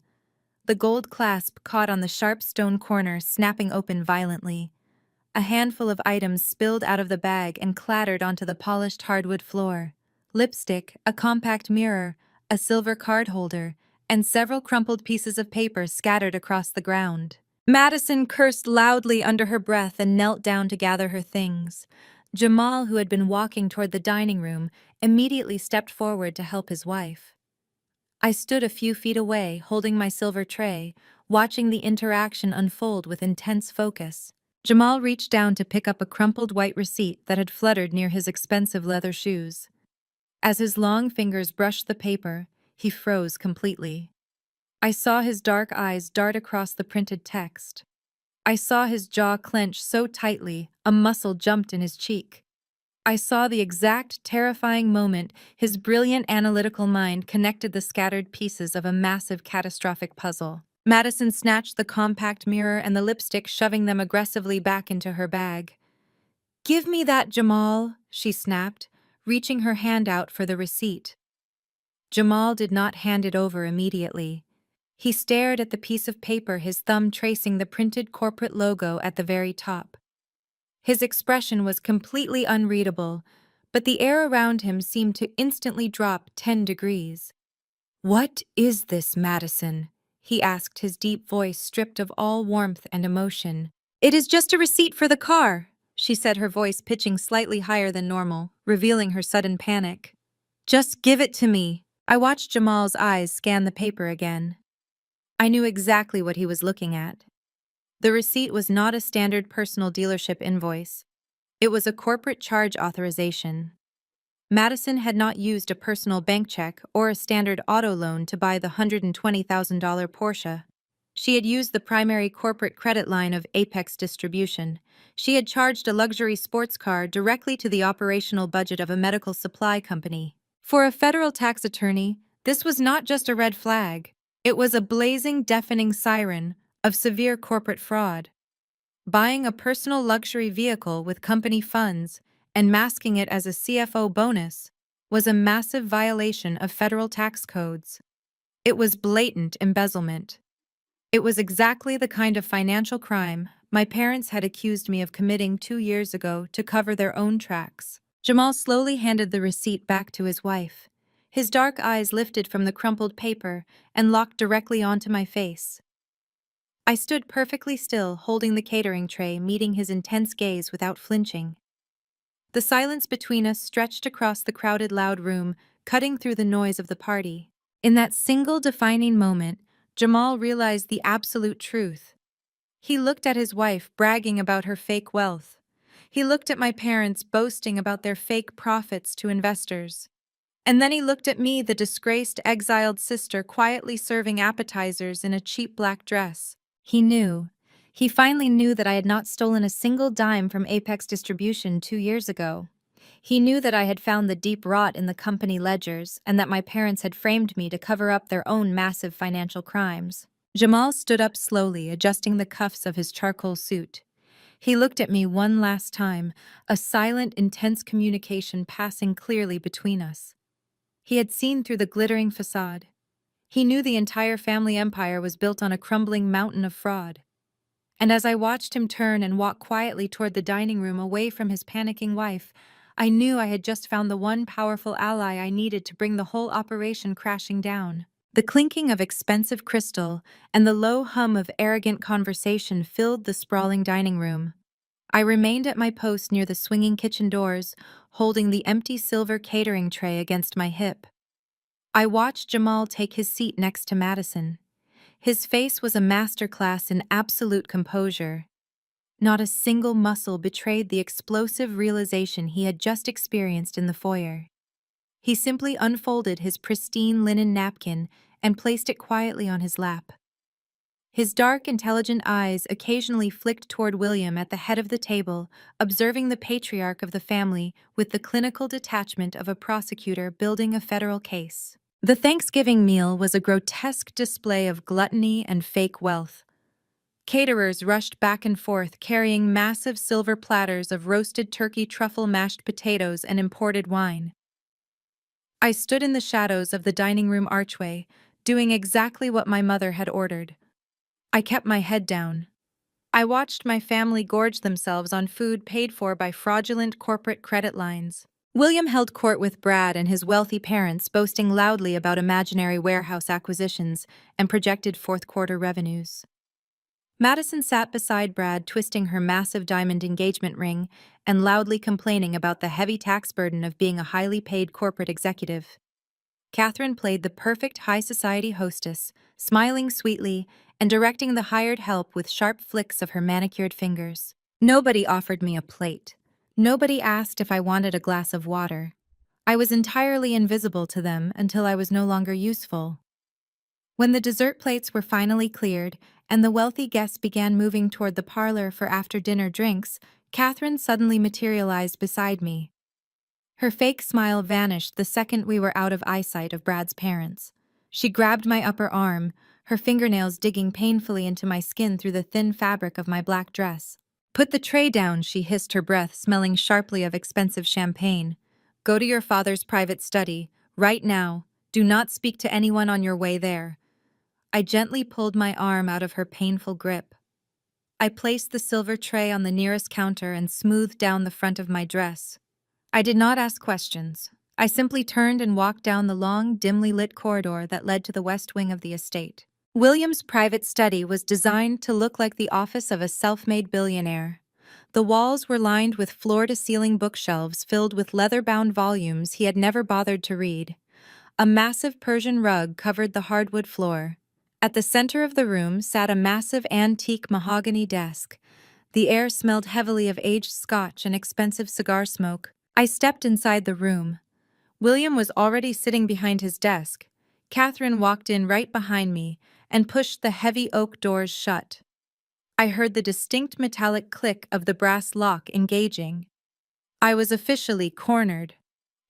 The gold clasp caught on the sharp stone corner, snapping open violently. A handful of items spilled out of the bag and clattered onto the polished hardwood floor. Lipstick, a compact mirror, a silver card holder, and several crumpled pieces of paper scattered across the ground. Madison cursed loudly under her breath and knelt down to gather her things. Jamal, who had been walking toward the dining room, immediately stepped forward to help his wife. I stood a few feet away, holding my silver tray, watching the interaction unfold with intense focus. Jamal reached down to pick up a crumpled white receipt that had fluttered near his expensive leather shoes. As his long fingers brushed the paper, he froze completely. I saw his dark eyes dart across the printed text. I saw his jaw clench so tightly, a muscle jumped in his cheek. I saw the exact terrifying moment his brilliant analytical mind connected the scattered pieces of a massive catastrophic puzzle. Madison snatched the compact mirror and the lipstick, shoving them aggressively back into her bag. "Give me that, Jamal," she snapped, reaching her hand out for the receipt. Jamal did not hand it over immediately. He stared at the piece of paper, his thumb tracing the printed corporate logo at the very top. His expression was completely unreadable, but the air around him seemed to instantly drop 10 degrees. "What is this, Madison?" he asked, his deep voice stripped of all warmth and emotion. "It is just a receipt for the car," she said, her voice pitching slightly higher than normal, revealing her sudden panic. "Just give it to me." I watched Jamal's eyes scan the paper again. I knew exactly what he was looking at. The receipt was not a standard personal dealership invoice. It was a corporate charge authorization. Madison had not used a personal bank check or a standard auto loan to buy the $120,000 Porsche. She had used the primary corporate credit line of Apex Distribution. She had charged a luxury sports car directly to the operational budget of a medical supply company. For a federal tax attorney, this was not just a red flag. It was a blazing, deafening siren of severe corporate fraud. Buying a personal luxury vehicle with company funds and masking it as a CFO bonus was a massive violation of federal tax codes. It was blatant embezzlement. It was exactly the kind of financial crime my parents had accused me of committing 2 years ago to cover their own tracks. Jamal slowly handed the receipt back to his wife. His dark eyes lifted from the crumpled paper and locked directly onto my face. I stood perfectly still, holding the catering tray, meeting his intense gaze without flinching. The silence between us stretched across the crowded, loud room, cutting through the noise of the party. In that single defining moment, Jamal realized the absolute truth. He looked at his wife, bragging about her fake wealth. He looked at my parents, boasting about their fake profits to investors. And then he looked at me, the disgraced, exiled sister, quietly serving appetizers in a cheap black dress. He knew. He finally knew that I had not stolen a single dime from Apex Distribution 2 years ago. He knew that I had found the deep rot in the company ledgers and that my parents had framed me to cover up their own massive financial crimes. Jamal stood up slowly, adjusting the cuffs of his charcoal suit. He looked at me one last time, a silent, intense communication passing clearly between us. He had seen through the glittering facade. He knew the entire family empire was built on a crumbling mountain of fraud. And as I watched him turn and walk quietly toward the dining room away from his panicking wife, I knew I had just found the one powerful ally I needed to bring the whole operation crashing down. The clinking of expensive crystal and the low hum of arrogant conversation filled the sprawling dining room. I remained at my post near the swinging kitchen doors, holding the empty silver catering tray against my hip. I watched Jamal take his seat next to Madison. His face was a masterclass in absolute composure. Not a single muscle betrayed the explosive realization he had just experienced in the foyer. He simply unfolded his pristine linen napkin and placed it quietly on his lap. His dark, intelligent eyes occasionally flicked toward William at the head of the table, observing the patriarch of the family with the clinical detachment of a prosecutor building a federal case. The Thanksgiving meal was a grotesque display of gluttony and fake wealth. Caterers rushed back and forth carrying massive silver platters of roasted turkey, truffle, mashed potatoes, and imported wine. I stood in the shadows of the dining room archway, doing exactly what my mother had ordered. I kept my head down. I watched my family gorge themselves on food paid for by fraudulent corporate credit lines. William held court with Brad and his wealthy parents, boasting loudly about imaginary warehouse acquisitions and projected fourth-quarter revenues. Madison sat beside Brad, twisting her massive diamond engagement ring and loudly complaining about the heavy tax burden of being a highly paid corporate executive. Catherine played the perfect high society hostess, smiling sweetly and directing the hired help with sharp flicks of her manicured fingers. Nobody offered me a plate. Nobody asked if I wanted a glass of water. I was entirely invisible to them until I was no longer useful. When the dessert plates were finally cleared and the wealthy guests began moving toward the parlor for after-dinner drinks, Catherine suddenly materialized beside me. Her fake smile vanished the second we were out of eyesight of Brad's parents. She grabbed my upper arm, her fingernails digging painfully into my skin through the thin fabric of my black dress. "Put the tray down," she hissed, her breath smelling sharply of expensive champagne. "Go to your father's private study, right now. Do not speak to anyone on your way there." I gently pulled my arm out of her painful grip. I placed the silver tray on the nearest counter and smoothed down the front of my dress. I did not ask questions. I simply turned and walked down the long, dimly lit corridor that led to the west wing of the estate. William's private study was designed to look like the office of a self-made billionaire. The walls were lined with floor-to-ceiling bookshelves filled with leather-bound volumes he had never bothered to read. A massive Persian rug covered the hardwood floor. At the center of the room sat a massive antique mahogany desk. The air smelled heavily of aged scotch and expensive cigar smoke. I stepped inside the room. William was already sitting behind his desk. Catherine walked in right behind me and pushed the heavy oak doors shut. I heard the distinct metallic click of the brass lock engaging. I was officially cornered.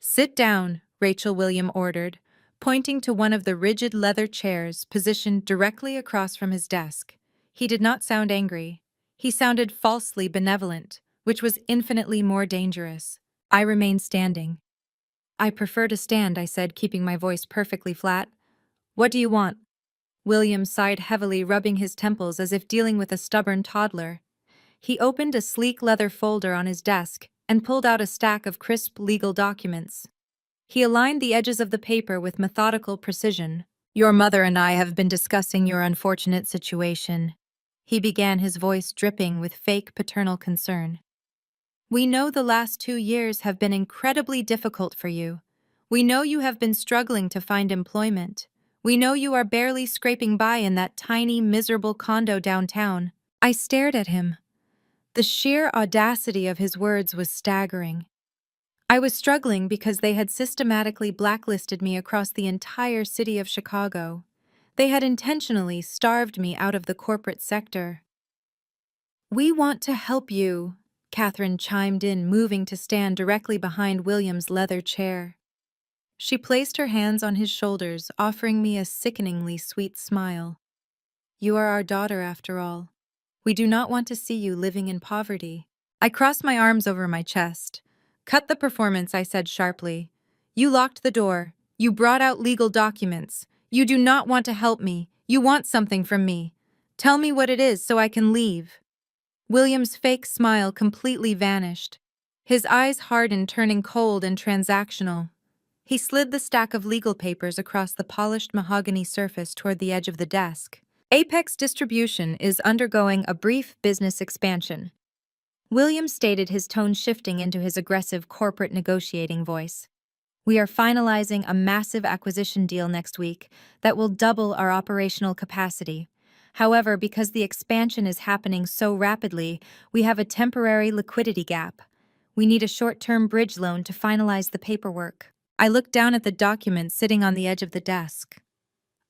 "Sit down," Rachel William ordered, pointing to one of the rigid leather chairs positioned directly across from his desk. He did not sound angry. He sounded falsely benevolent, which was infinitely more dangerous. I remained standing. "I prefer to stand," I said, keeping my voice perfectly flat. "What do you want?" William sighed heavily, rubbing his temples as if dealing with a stubborn toddler. He opened a sleek leather folder on his desk and pulled out a stack of crisp legal documents. He aligned the edges of the paper with methodical precision. "Your mother and I have been discussing your unfortunate situation." He began, his voice dripping with fake paternal concern. "We know the last 2 years have been incredibly difficult for you. We know you have been struggling to find employment. We know you are barely scraping by in that tiny, miserable condo downtown." I stared at him. The sheer audacity of his words was staggering. I was struggling because they had systematically blacklisted me across the entire city of Chicago. They had intentionally starved me out of the corporate sector. "We want to help you," Catherine chimed in, moving to stand directly behind William's leather chair. She placed her hands on his shoulders, offering me a sickeningly sweet smile. "You are our daughter, after all. We do not want to see you living in poverty. I crossed my arms over my chest. Cut the performance, I said sharply. You locked the door. You brought out legal documents. You do not want to help me. You want something from me. Tell me what it is so I can leave. William's fake smile completely vanished. His eyes hardened, turning cold and transactional. He slid the stack of legal papers across the polished mahogany surface toward the edge of the desk. Apex Distribution is undergoing a brief business expansion. William stated, his tone shifting into his aggressive corporate negotiating voice. We are finalizing a massive acquisition deal next week that will double our operational capacity. However, because the expansion is happening so rapidly, we have a temporary liquidity gap. We need a short-term bridge loan to finalize the paperwork. I looked down at the documents sitting on the edge of the desk.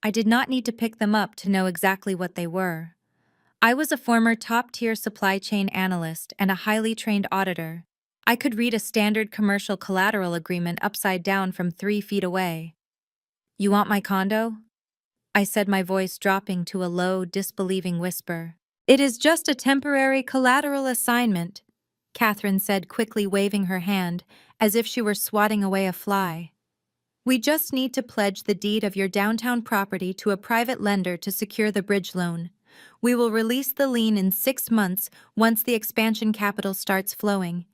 I did not need to pick them up to know exactly what they were. I was a former top-tier supply chain analyst and a highly trained auditor. I could read a standard commercial collateral agreement upside down from 3 feet away. You want my condo? I said, my voice dropping to a low, disbelieving whisper. It is just a temporary collateral assignment, Catherine said, quickly waving her hand, as if she were swatting away a fly. We just need to pledge the deed of your downtown property to a private lender to secure the bridge loan. We will release the lien in 6 months once the expansion capital starts flowing.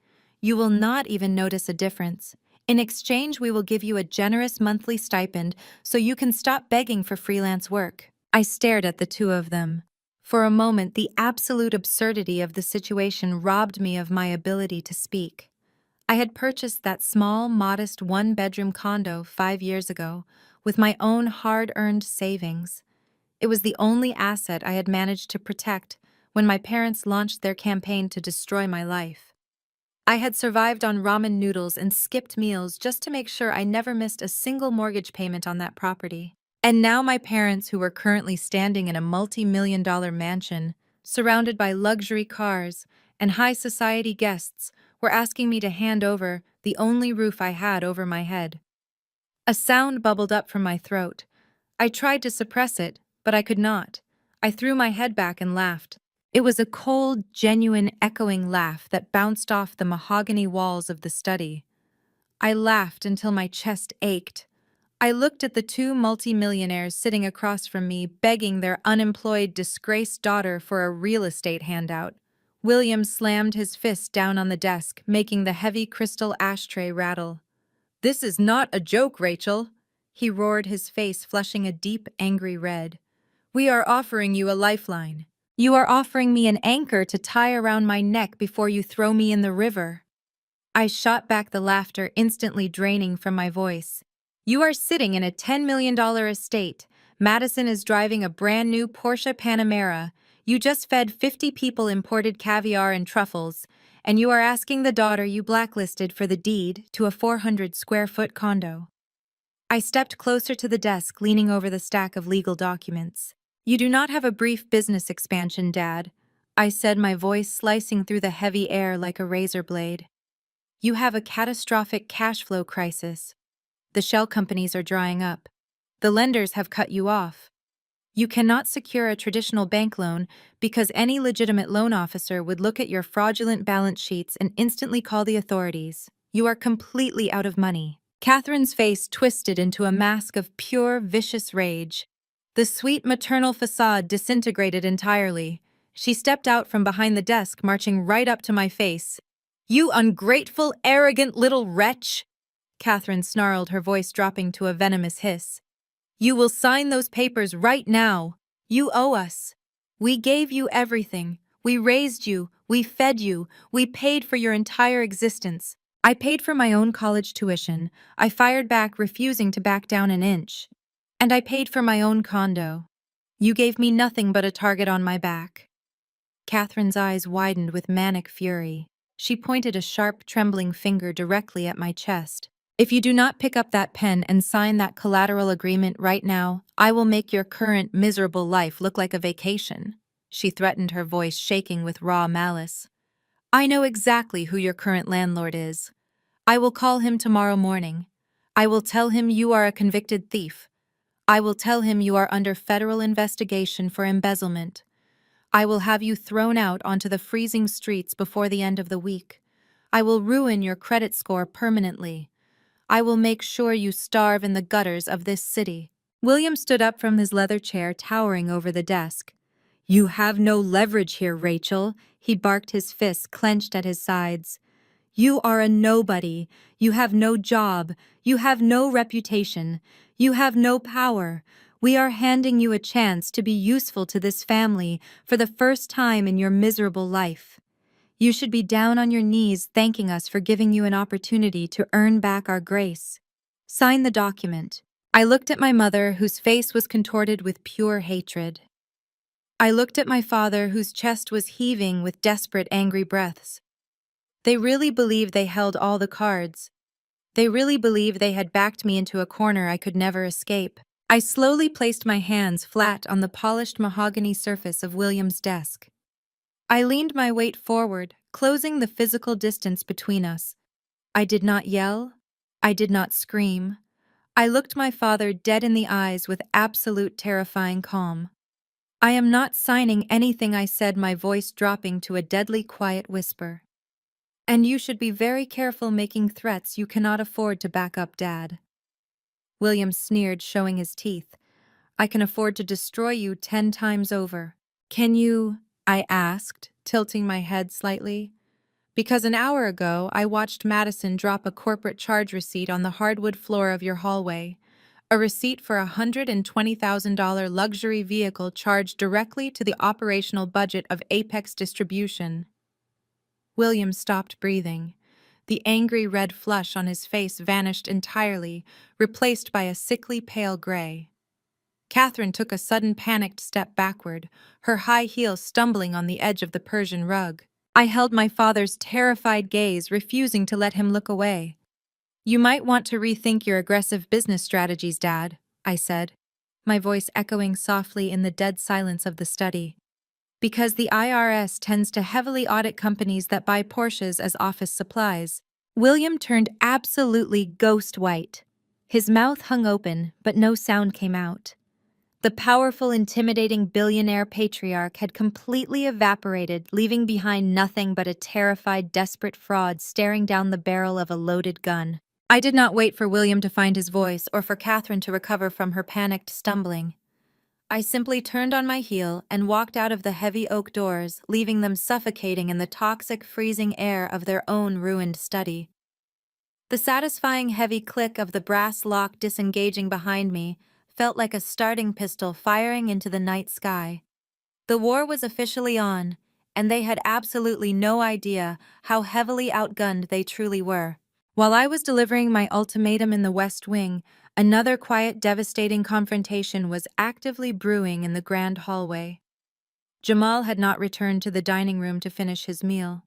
You will not even notice a difference. In exchange, we will give you a generous monthly stipend so you can stop begging for freelance work. I stared at the two of them. For a moment, the absolute absurdity of the situation robbed me of my ability to speak. I had purchased that small, modest one-bedroom condo 5 years ago with my own hard-earned savings. It was the only asset I had managed to protect when my parents launched their campaign to destroy my life. I had survived on ramen noodles and skipped meals just to make sure I never missed a single mortgage payment on that property. And now my parents, who were currently standing in a multi-million-dollar mansion, surrounded by luxury cars and high society guests, were asking me to hand over the only roof I had over my head. A sound bubbled up from my throat. I tried to suppress it, but I could not. I threw my head back and laughed. It was a cold, genuine, echoing laugh that bounced off the mahogany walls of the study. I laughed until my chest ached. I looked at the two multimillionaires sitting across from me, begging their unemployed, disgraced daughter for a real estate handout. William slammed his fist down on the desk, making the heavy crystal ashtray rattle. "This is not a joke, Rachel," he roared, his face flushing a deep, angry red. "We are offering you a lifeline. You are offering me an anchor to tie around my neck before you throw me in the river." I shot back, the laughter instantly draining from my voice. "You are sitting in a $10 million estate. Madison is driving a brand new Porsche Panamera. You just fed 50 people imported caviar and truffles, and you are asking the daughter you blacklisted for the deed to a 400-square-foot condo." I stepped closer to the desk, leaning over the stack of legal documents. "You do not have a brief business expansion, Dad," I said, my voice slicing through the heavy air like a razor blade. "You have a catastrophic cash flow crisis. The shell companies are drying up. The lenders have cut you off. You cannot secure a traditional bank loan because any legitimate loan officer would look at your fraudulent balance sheets and instantly call the authorities. You are completely out of money." Catherine's face twisted into a mask of pure, vicious rage. The sweet maternal facade disintegrated entirely. She stepped out from behind the desk, marching right up to my face. "You ungrateful, arrogant little wretch!" Catherine snarled, her voice dropping to a venomous hiss. "You will sign those papers right now. You owe us. We gave you everything. We raised you. We fed you. We paid for your entire existence. I paid for my own college tuition." I fired back, refusing to back down an inch. "And I paid for my own condo. You gave me nothing but a target on my back." Catherine's eyes widened with manic fury. She pointed a sharp, trembling finger directly at my chest. "If you do not pick up that pen and sign that collateral agreement right now, I will make your current miserable life look like a vacation," she threatened, her voice shaking with raw malice. "I know exactly who your current landlord is. I will call him tomorrow morning. I will tell him you are a convicted thief. I will tell him you are under federal investigation for embezzlement. I will have you thrown out onto the freezing streets before the end of the week. I will ruin your credit score permanently. I will make sure you starve in the gutters of this city." William stood up from his leather chair, towering over the desk. "You have no leverage here, Rachel," he barked, his fists clenched at his sides. "You are a nobody. You have no job. You have no reputation. You have no power. We are handing you a chance to be useful to this family for the first time in your miserable life. You should be down on your knees thanking us for giving you an opportunity to earn back our grace. Sign the document." I looked at my mother, whose face was contorted with pure hatred. I looked at my father, whose chest was heaving with desperate, angry breaths. They really believed they held all the cards. They really believed they had backed me into a corner I could never escape. I slowly placed my hands flat on the polished mahogany surface of William's desk. I leaned my weight forward, closing the physical distance between us. I did not yell. I did not scream. I looked my father dead in the eyes with absolute terrifying calm. "I am not signing anything," I said, my voice dropping to a deadly quiet whisper. "And you should be very careful making threats you cannot afford to back up, Dad." William sneered, showing his teeth. "I can afford to destroy you 10 times over." "Can you?" I asked, tilting my head slightly. "Because an hour ago I watched Madison drop a corporate charge receipt on the hardwood floor of your hallway. A receipt for a $120,000 luxury vehicle charged directly to the operational budget of Apex Distribution." William stopped breathing. The angry red flush on his face vanished entirely, replaced by a sickly pale gray. Catherine took a sudden panicked step backward, her high heel stumbling on the edge of the Persian rug. I held my father's terrified gaze, refusing to let him look away. "You might want to rethink your aggressive business strategies, Dad," I said, my voice echoing softly in the dead silence of the study. "Because the IRS tends to heavily audit companies that buy Porsches as office supplies." William turned absolutely ghost white. His mouth hung open, but no sound came out. The powerful, intimidating billionaire patriarch had completely evaporated, leaving behind nothing but a terrified, desperate fraud staring down the barrel of a loaded gun. I did not wait for William to find his voice or for Catherine to recover from her panicked stumbling. I simply turned on my heel and walked out of the heavy oak doors, leaving them suffocating in the toxic, freezing air of their own ruined study. The satisfying heavy click of the brass lock disengaging behind me felt like a starting pistol firing into the night sky. The war was officially on, and they had absolutely no idea how heavily outgunned they truly were. While I was delivering my ultimatum in the West Wing, another quiet, devastating confrontation was actively brewing in the grand hallway. Jamal had not returned to the dining room to finish his meal.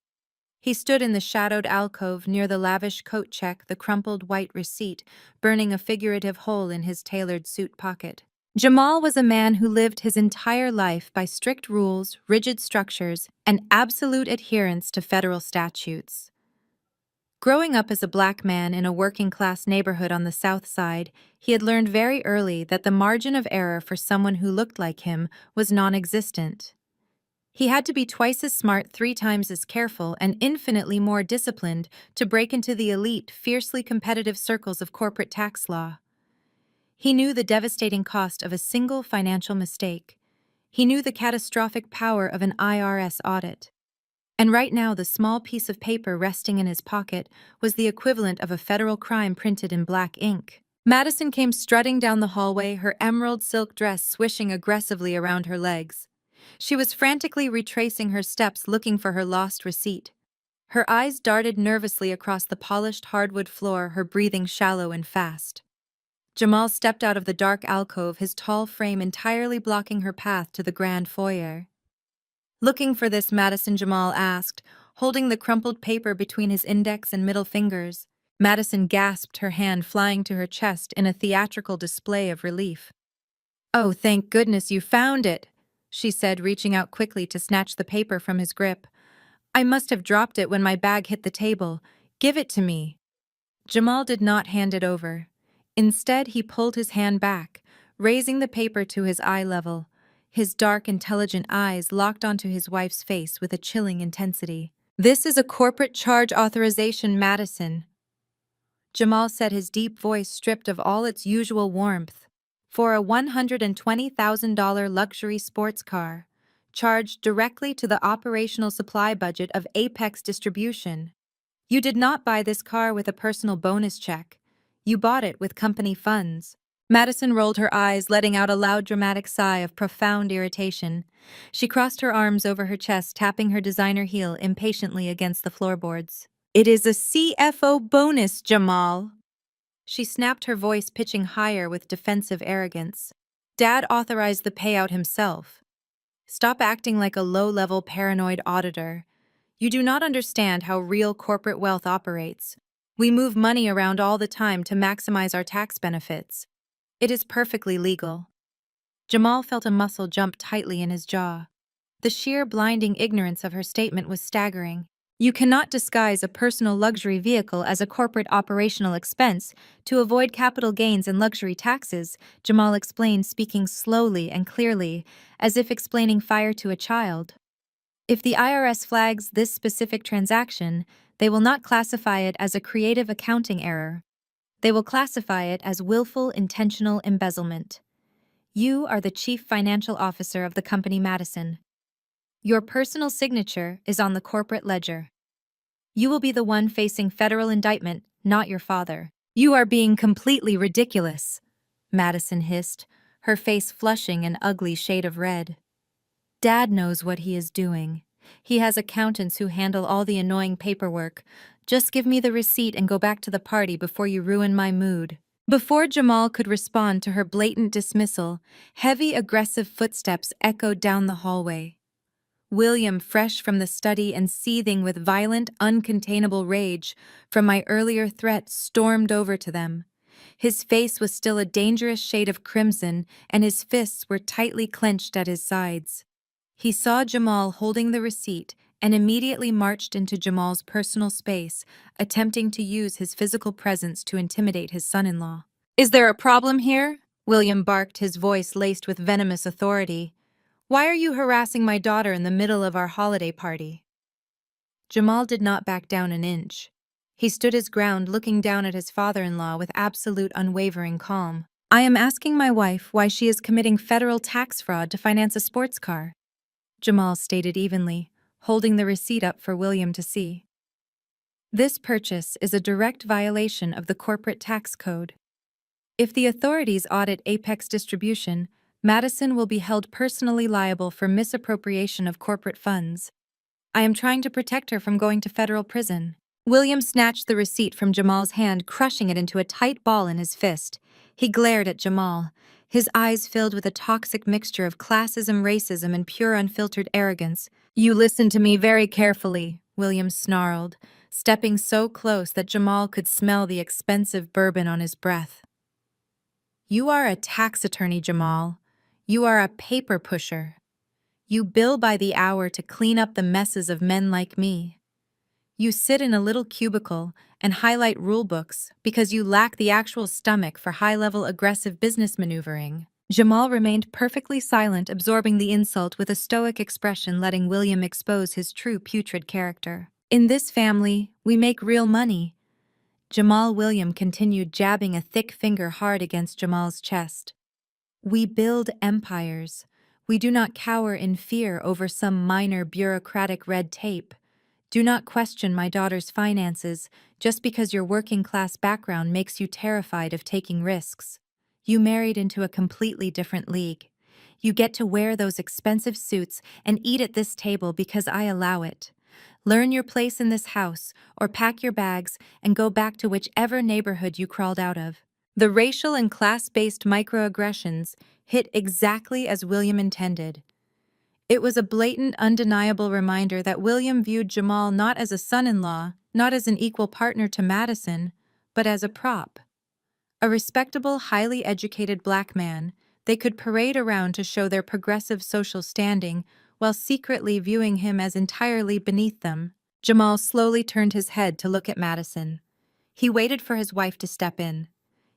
He stood in the shadowed alcove near the lavish coat check, the crumpled white receipt, burning a figurative hole in his tailored suit pocket. Jamal was a man who lived his entire life by strict rules, rigid structures, and absolute adherence to federal statutes. Growing up as a black man in a working-class neighborhood on the South Side, he had learned very early that the margin of error for someone who looked like him was non-existent. He had to be twice as smart, 3 times as careful, and infinitely more disciplined to break into the elite, fiercely competitive circles of corporate tax law. He knew the devastating cost of a single financial mistake. He knew the catastrophic power of an IRS audit. And right now, the small piece of paper resting in his pocket was the equivalent of a federal crime printed in black ink. Madison came strutting down the hallway, her emerald silk dress swishing aggressively around her legs. She was frantically retracing her steps, looking for her lost receipt. Her eyes darted nervously across the polished hardwood floor, her breathing shallow and fast. Jamal stepped out of the dark alcove, his tall frame entirely blocking her path to the grand foyer. "Looking for this?" Madison, Jamal asked, holding the crumpled paper between his index and middle fingers. Madison gasped, her hand flying to her chest in a theatrical display of relief. "Oh, thank goodness you found it," she said, reaching out quickly to snatch the paper from his grip. "I must have dropped it when my bag hit the table. Give it to me." Jamal did not hand it over. Instead, he pulled his hand back, raising the paper to his eye level. His dark, intelligent eyes locked onto his wife's face with a chilling intensity. "This is a corporate charge authorization, Madison," Jamal said, his deep voice stripped of all its usual warmth. "For a $120,000 luxury sports car, charged directly to the operational supply budget of Apex Distribution. You did not buy this car with a personal bonus check. You bought it with company funds." Madison rolled her eyes, letting out a loud, dramatic sigh of profound irritation. She crossed her arms over her chest, tapping her designer heel impatiently against the floorboards. "It is a CFO bonus, Jamal." She snapped, her voice pitching higher with defensive arrogance. "Dad authorized the payout himself. Stop acting like a low-level paranoid auditor. You do not understand how real corporate wealth operates. We move money around all the time to maximize our tax benefits. It is perfectly legal." Jamal felt a muscle jump tightly in his jaw. The sheer, blinding ignorance of her statement was staggering. "You cannot disguise a personal luxury vehicle as a corporate operational expense to avoid capital gains and luxury taxes," Jamal explained, speaking slowly and clearly, as if explaining fire to a child. "If the IRS flags this specific transaction, they will not classify it as a creative accounting error. They will classify it as willful, intentional embezzlement. You are the chief financial officer of the company Madison. Your personal signature is on the corporate ledger. You will be the one facing federal indictment, not your father." "You are being completely ridiculous," Madison hissed, her face flushing an ugly shade of red. "Dad knows what he is doing. He has accountants who handle all the annoying paperwork. Just give me the receipt and go back to the party before you ruin my mood." Before Jamal could respond to her blatant dismissal, heavy, aggressive footsteps echoed down the hallway. William, fresh from the study and seething with violent, uncontainable rage from my earlier threat, stormed over to them. His face was still a dangerous shade of crimson, and his fists were tightly clenched at his sides. He saw Jamal holding the receipt and immediately marched into Jamal's personal space, attempting to use his physical presence to intimidate his son-in-law. "Is there a problem here?" William barked, his voice laced with venomous authority. "Why are you harassing my daughter in the middle of our holiday party?" Jamal did not back down an inch. He stood his ground, looking down at his father-in-law with absolute unwavering calm. "I am asking my wife why she is committing federal tax fraud to finance a sports car," Jamal stated evenly, holding the receipt up for William to see. "This purchase is a direct violation of the corporate tax code. If the authorities audit Apex Distribution, Madison will be held personally liable for misappropriation of corporate funds. I am trying to protect her from going to federal prison." William snatched the receipt from Jamal's hand, crushing it into a tight ball in his fist. He glared at Jamal, his eyes filled with a toxic mixture of classism, racism, and pure unfiltered arrogance. "You listen to me very carefully," William snarled, stepping so close that Jamal could smell the expensive bourbon on his breath. "You are a tax attorney, Jamal. You are a paper pusher. You bill by the hour to clean up the messes of men like me. You sit in a little cubicle and highlight rulebooks because you lack the actual stomach for high-level aggressive business maneuvering." Jamal remained perfectly silent, absorbing the insult with a stoic expression, letting William expose his true putrid character. "In this family, we make real money." Jamal William continued, jabbing a thick finger hard against Jamal's chest. "We build empires. We do not cower in fear over some minor bureaucratic red tape. Do not question my daughter's finances just because your working-class background makes you terrified of taking risks. You married into a completely different league. You get to wear those expensive suits and eat at this table because I allow it. Learn your place in this house, or pack your bags and go back to whichever neighborhood you crawled out of." The racial and class-based microaggressions hit exactly as William intended. It was a blatant, undeniable reminder that William viewed Jamal not as a son-in-law, not as an equal partner to Madison, but as a prop. A respectable, highly educated black man they could parade around to show their progressive social standing while secretly viewing him as entirely beneath them. Jamal slowly turned his head to look at Madison. He waited for his wife to step in.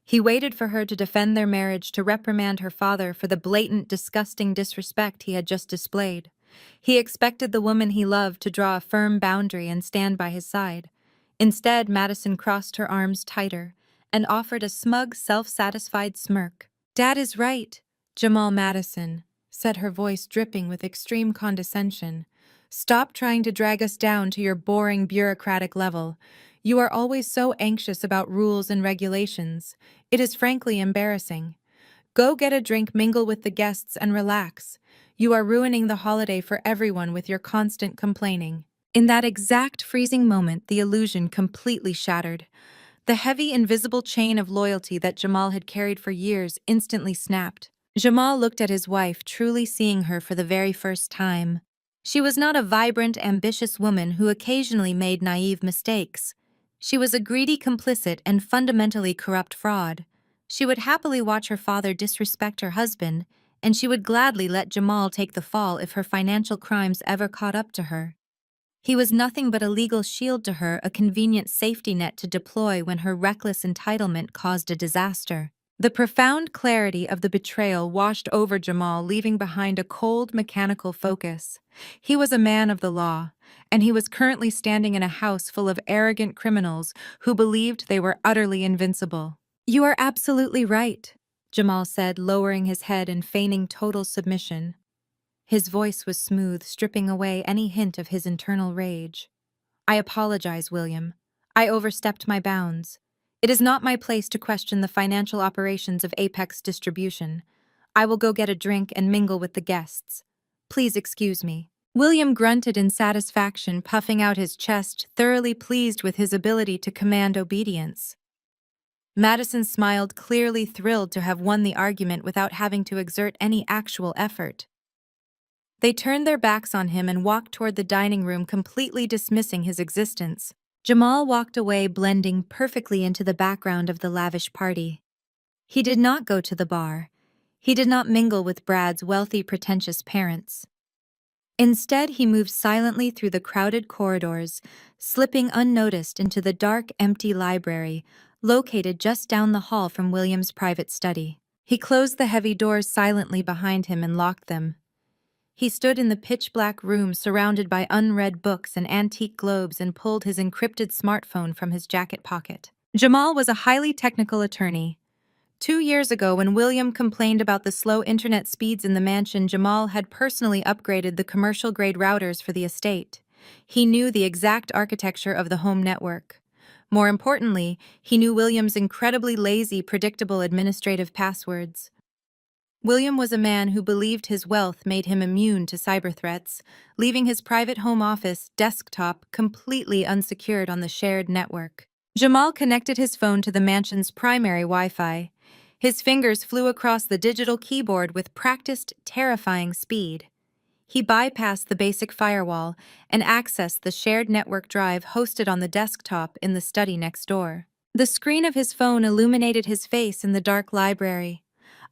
He waited for her to defend their marriage, to reprimand her father for the blatant, disgusting disrespect he had just displayed. He expected the woman he loved to draw a firm boundary and stand by his side. Instead, Madison crossed her arms tighter and offered a smug, self-satisfied smirk. "Dad is right, Jamal Madison," said her voice dripping with extreme condescension. "Stop trying to drag us down to your boring bureaucratic level. You are always so anxious about rules and regulations. It is frankly embarrassing. Go get a drink, mingle with the guests, and relax. You are ruining the holiday for everyone with your constant complaining." In that exact freezing moment, the illusion completely shattered. The heavy, invisible chain of loyalty that Jamal had carried for years instantly snapped. Jamal looked at his wife, truly seeing her for the very first time. She was not a vibrant, ambitious woman who occasionally made naive mistakes. She was a greedy complicit and fundamentally corrupt fraud. She would happily watch her father disrespect her husband, and she would gladly let Jamal take the fall if her financial crimes ever caught up to her. He was nothing but a legal shield to her, a convenient safety net to deploy when her reckless entitlement caused a disaster. The profound clarity of the betrayal washed over Jamal, leaving behind a cold, mechanical focus. He was a man of the law, and he was currently standing in a house full of arrogant criminals who believed they were utterly invincible. "You are absolutely right," Jamal said, lowering his head and feigning total submission. His voice was smooth, stripping away any hint of his internal rage. "I apologize, William. I overstepped my bounds. It is not my place to question the financial operations of Apex Distribution. I will go get a drink and mingle with the guests. Please excuse me." William grunted in satisfaction, puffing out his chest, thoroughly pleased with his ability to command obedience. Madison smiled, clearly thrilled to have won the argument without having to exert any actual effort. They turned their backs on him and walked toward the dining room, completely dismissing his existence. Jamal walked away, blending perfectly into the background of the lavish party. He did not go to the bar. He did not mingle with Brad's wealthy, pretentious parents. Instead, he moved silently through the crowded corridors, slipping unnoticed into the dark, empty library, located just down the hall from William's private study. He closed the heavy doors silently behind him and locked them. He stood in the pitch-black room surrounded by unread books and antique globes and pulled his encrypted smartphone from his jacket pocket. Jamal was a highly technical attorney. 2 years ago, when William complained about the slow internet speeds in the mansion, Jamal had personally upgraded the commercial-grade routers for the estate. He knew the exact architecture of the home network. More importantly, he knew William's incredibly lazy, predictable administrative passwords. William was a man who believed his wealth made him immune to cyber threats, leaving his private home office desktop completely unsecured on the shared network. Jamal connected his phone to the mansion's primary Wi-Fi. His fingers flew across the digital keyboard with practiced, terrifying speed. He bypassed the basic firewall and accessed the shared network drive hosted on the desktop in the study next door. The screen of his phone illuminated his face in the dark library.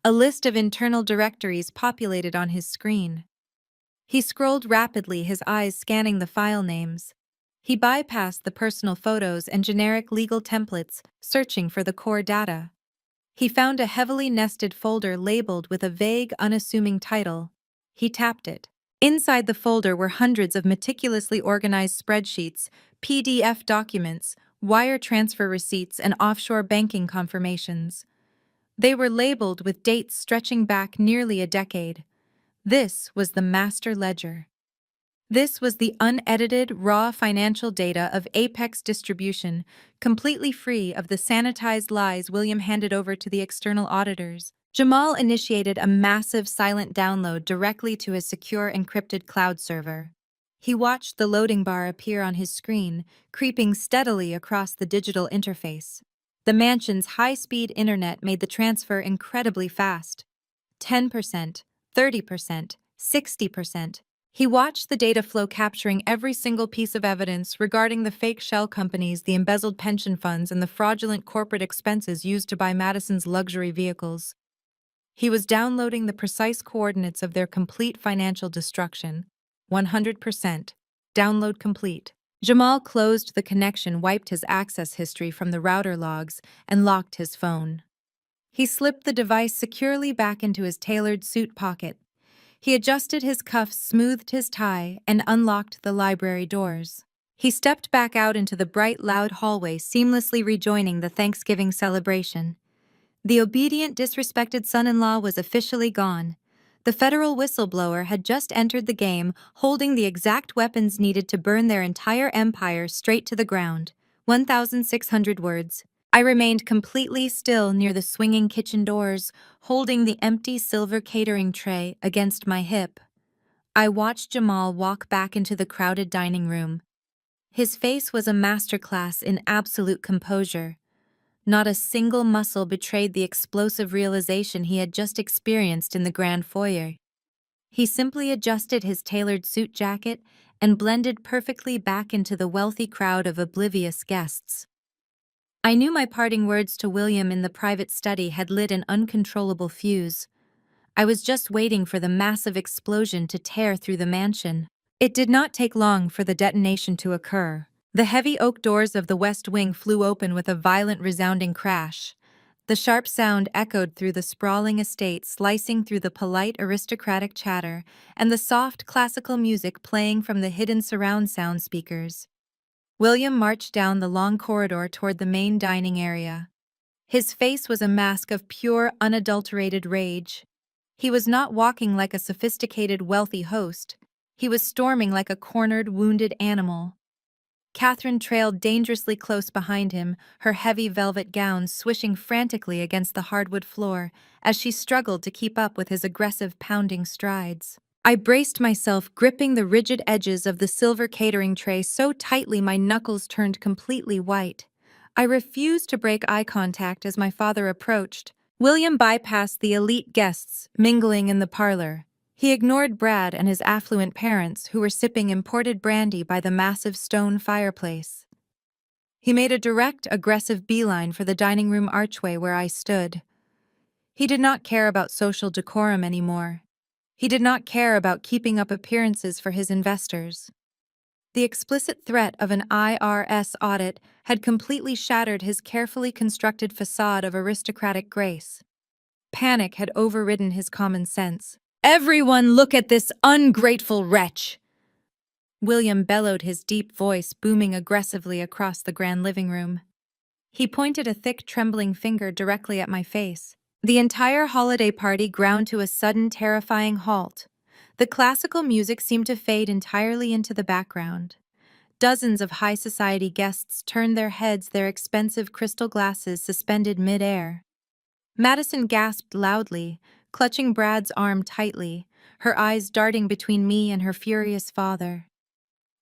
A list of internal directories populated on his screen. He scrolled rapidly, his eyes scanning the file names. He bypassed the personal photos and generic legal templates, searching for the core data. He found a heavily nested folder labeled with a vague, unassuming title. He tapped it. Inside the folder were hundreds of meticulously organized spreadsheets, PDF documents, wire transfer receipts, and offshore banking confirmations. They were labeled with dates stretching back nearly a decade. This was the master ledger. This was the unedited, raw financial data of Apex Distribution, completely free of the sanitized lies William handed over to the external auditors. Jamal initiated a massive silent download directly to his secure encrypted cloud server. He watched the loading bar appear on his screen, creeping steadily across the digital interface. The mansion's high-speed internet made the transfer incredibly fast. 10%, 30%, 60%. He watched the data flow, capturing every single piece of evidence regarding the fake shell companies, the embezzled pension funds, and the fraudulent corporate expenses used to buy Madison's luxury vehicles. He was downloading the precise coordinates of their complete financial destruction. 100%. Download complete. Jamal closed the connection, wiped his access history from the router logs, and locked his phone. He slipped the device securely back into his tailored suit pocket. He adjusted his cuffs, smoothed his tie, and unlocked the library doors. He stepped back out into the bright, loud hallway, seamlessly rejoining the Thanksgiving celebration. The obedient, disrespected son-in-law was officially gone. The federal whistleblower had just entered the game, holding the exact weapons needed to burn their entire empire straight to the ground. 1,600 words. I remained completely still near the swinging kitchen doors, holding the empty silver catering tray against my hip. I watched Jamal walk back into the crowded dining room. His face was a masterclass in absolute composure. Not a single muscle betrayed the explosive realization he had just experienced in the grand foyer. He simply adjusted his tailored suit jacket and blended perfectly back into the wealthy crowd of oblivious guests. I knew my parting words to William in the private study had lit an uncontrollable fuse. I was just waiting for the massive explosion to tear through the mansion. It did not take long for the detonation to occur. The heavy oak doors of the west wing flew open with a violent, resounding crash. The sharp sound echoed through the sprawling estate, slicing through the polite, aristocratic chatter and the soft, classical music playing from the hidden surround sound speakers. William marched down the long corridor toward the main dining area. His face was a mask of pure, unadulterated rage. He was not walking like a sophisticated, wealthy host. He was storming like a cornered, wounded animal. Catherine trailed dangerously close behind him, her heavy velvet gown swishing frantically against the hardwood floor as she struggled to keep up with his aggressive, pounding strides. I braced myself, gripping the rigid edges of the silver catering tray so tightly my knuckles turned completely white. I refused to break eye contact as my father approached. William bypassed the elite guests mingling in the parlor. He ignored Brad and his affluent parents who were sipping imported brandy by the massive stone fireplace. He made a direct, aggressive beeline for the dining room archway where I stood. He did not care about social decorum anymore. He did not care about keeping up appearances for his investors. The explicit threat of an IRS audit had completely shattered his carefully constructed facade of aristocratic grace. Panic had overridden his common sense. "Everyone look at this ungrateful wretch!" William bellowed, his deep voice booming aggressively across the grand living room. He pointed a thick, trembling finger directly at my face. The entire holiday party ground to a sudden, terrifying halt. The classical music seemed to fade entirely into the background. Dozens of high society guests turned their heads, their expensive crystal glasses suspended mid-air. Madison gasped loudly, clutching Brad's arm tightly, her eyes darting between me and her furious father.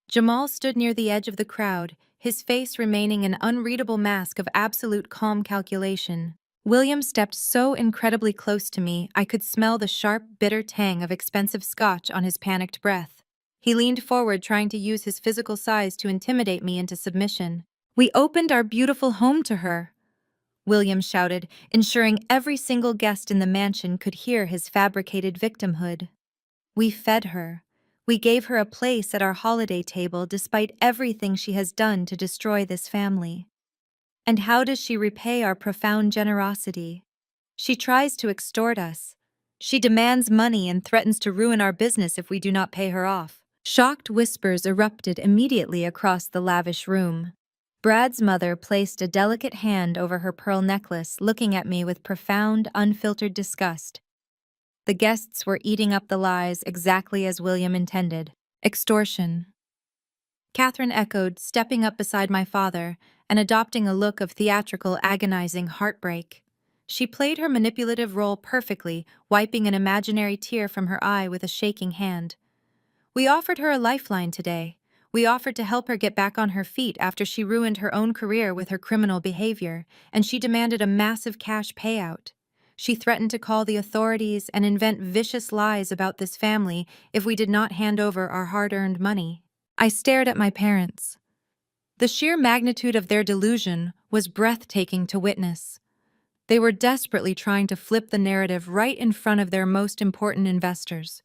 Jamal stood near the edge of the crowd, his face remaining an unreadable mask of absolute calm calculation. William stepped so incredibly close to me I could smell the sharp, bitter tang of expensive scotch on his panicked breath. He leaned forward, trying to use his physical size to intimidate me into submission. "We opened our beautiful home to her," William shouted, ensuring every single guest in the mansion could hear his fabricated victimhood. "We fed her. We gave her a place at our holiday table despite everything she has done to destroy this family. And how does she repay our profound generosity? She tries to extort us. She demands money and threatens to ruin our business if we do not pay her off." Shocked whispers erupted immediately across the lavish room. Brad's mother placed a delicate hand over her pearl necklace, looking at me with profound, unfiltered disgust. The guests were eating up the lies exactly as William intended. "Extortion," Catherine echoed, stepping up beside my father and adopting a look of theatrical, agonizing heartbreak. She played her manipulative role perfectly, wiping an imaginary tear from her eye with a shaking hand. "We offered her a lifeline today. We offered to help her get back on her feet after she ruined her own career with her criminal behavior, and she demanded a massive cash payout. She threatened to call the authorities and invent vicious lies about this family if we did not hand over our hard-earned money." I stared at my parents. The sheer magnitude of their delusion was breathtaking to witness. They were desperately trying to flip the narrative right in front of their most important investors.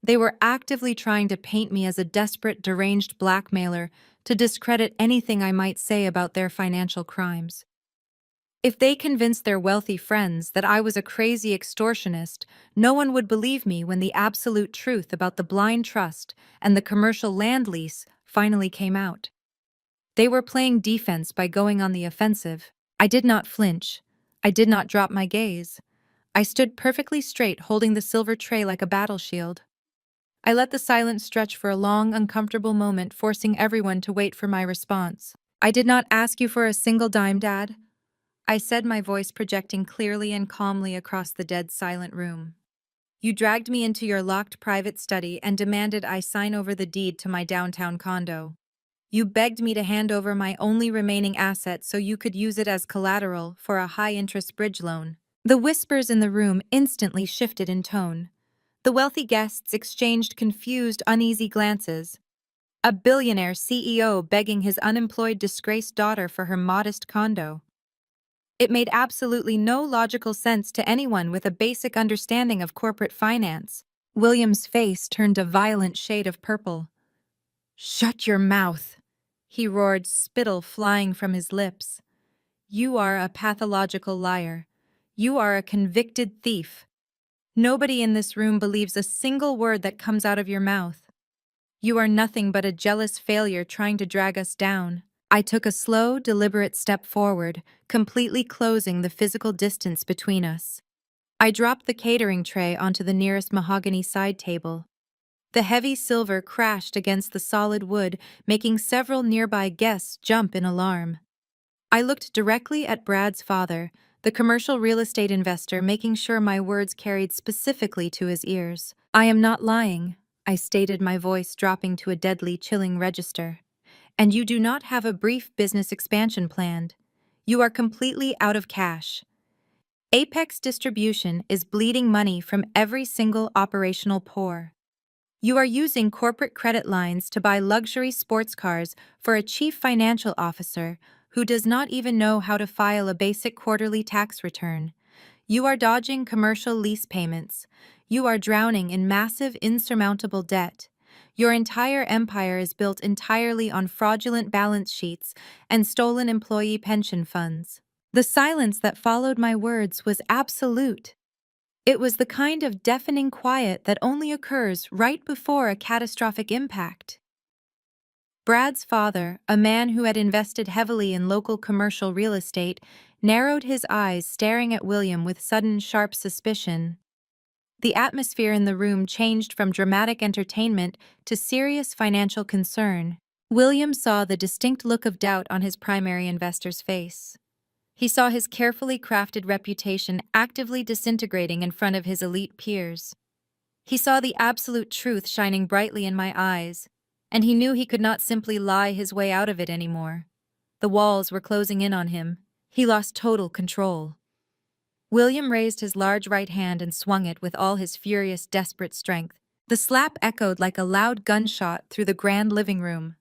They were actively trying to paint me as a desperate, deranged blackmailer to discredit anything I might say about their financial crimes. If they convinced their wealthy friends that I was a crazy extortionist, no one would believe me when the absolute truth about the blind trust and the commercial land lease finally came out. They were playing defense by going on the offensive. I did not flinch. I did not drop my gaze. I stood perfectly straight, holding the silver tray like a battle shield. I let the silence stretch for a long, uncomfortable moment, forcing everyone to wait for my response. "I did not ask you for a single dime, Dad," I said, my voice projecting clearly and calmly across the dead silent room. "You dragged me into your locked private study and demanded I sign over the deed to my downtown condo. You begged me to hand over my only remaining asset so you could use it as collateral for a high-interest bridge loan." The whispers in the room instantly shifted in tone. The wealthy guests exchanged confused, uneasy glances. A billionaire CEO begging his unemployed, disgraced daughter for her modest condo. It made absolutely no logical sense to anyone with a basic understanding of corporate finance. William's face turned a violent shade of purple. "Shut your mouth," he roared, spittle flying from his lips. "You are a pathological liar. You are a convicted thief. Nobody in this room believes a single word that comes out of your mouth. You are nothing but a jealous failure trying to drag us down." I took a slow, deliberate step forward, completely closing the physical distance between us. I dropped the catering tray onto the nearest mahogany side table. The heavy silver crashed against the solid wood, making several nearby guests jump in alarm. I looked directly at Brad's father, the commercial real estate investor, making sure my words carried specifically to his ears. "I am not lying," I stated, my voice dropping to a deadly, chilling register. "And you do not have a brief business expansion planned. You are completely out of cash. Apex Distribution is bleeding money from every single operational pore. You are using corporate credit lines to buy luxury sports cars for a chief financial officer who does not even know how to file a basic quarterly tax return. You are dodging commercial lease payments. You are drowning in massive, insurmountable debt. Your entire empire is built entirely on fraudulent balance sheets and stolen employee pension funds." The silence that followed my words was absolute. It was the kind of deafening quiet that only occurs right before a catastrophic impact. Brad's father, a man who had invested heavily in local commercial real estate, narrowed his eyes, staring at William with sudden, sharp suspicion. The atmosphere in the room changed from dramatic entertainment to serious financial concern. William saw the distinct look of doubt on his primary investor's face. He saw his carefully crafted reputation actively disintegrating in front of his elite peers. He saw the absolute truth shining brightly in my eyes, and he knew he could not simply lie his way out of it anymore. The walls were closing in on him. He lost total control. William raised his large right hand and swung it with all his furious, desperate strength. The slap echoed like a loud gunshot through the grand living room.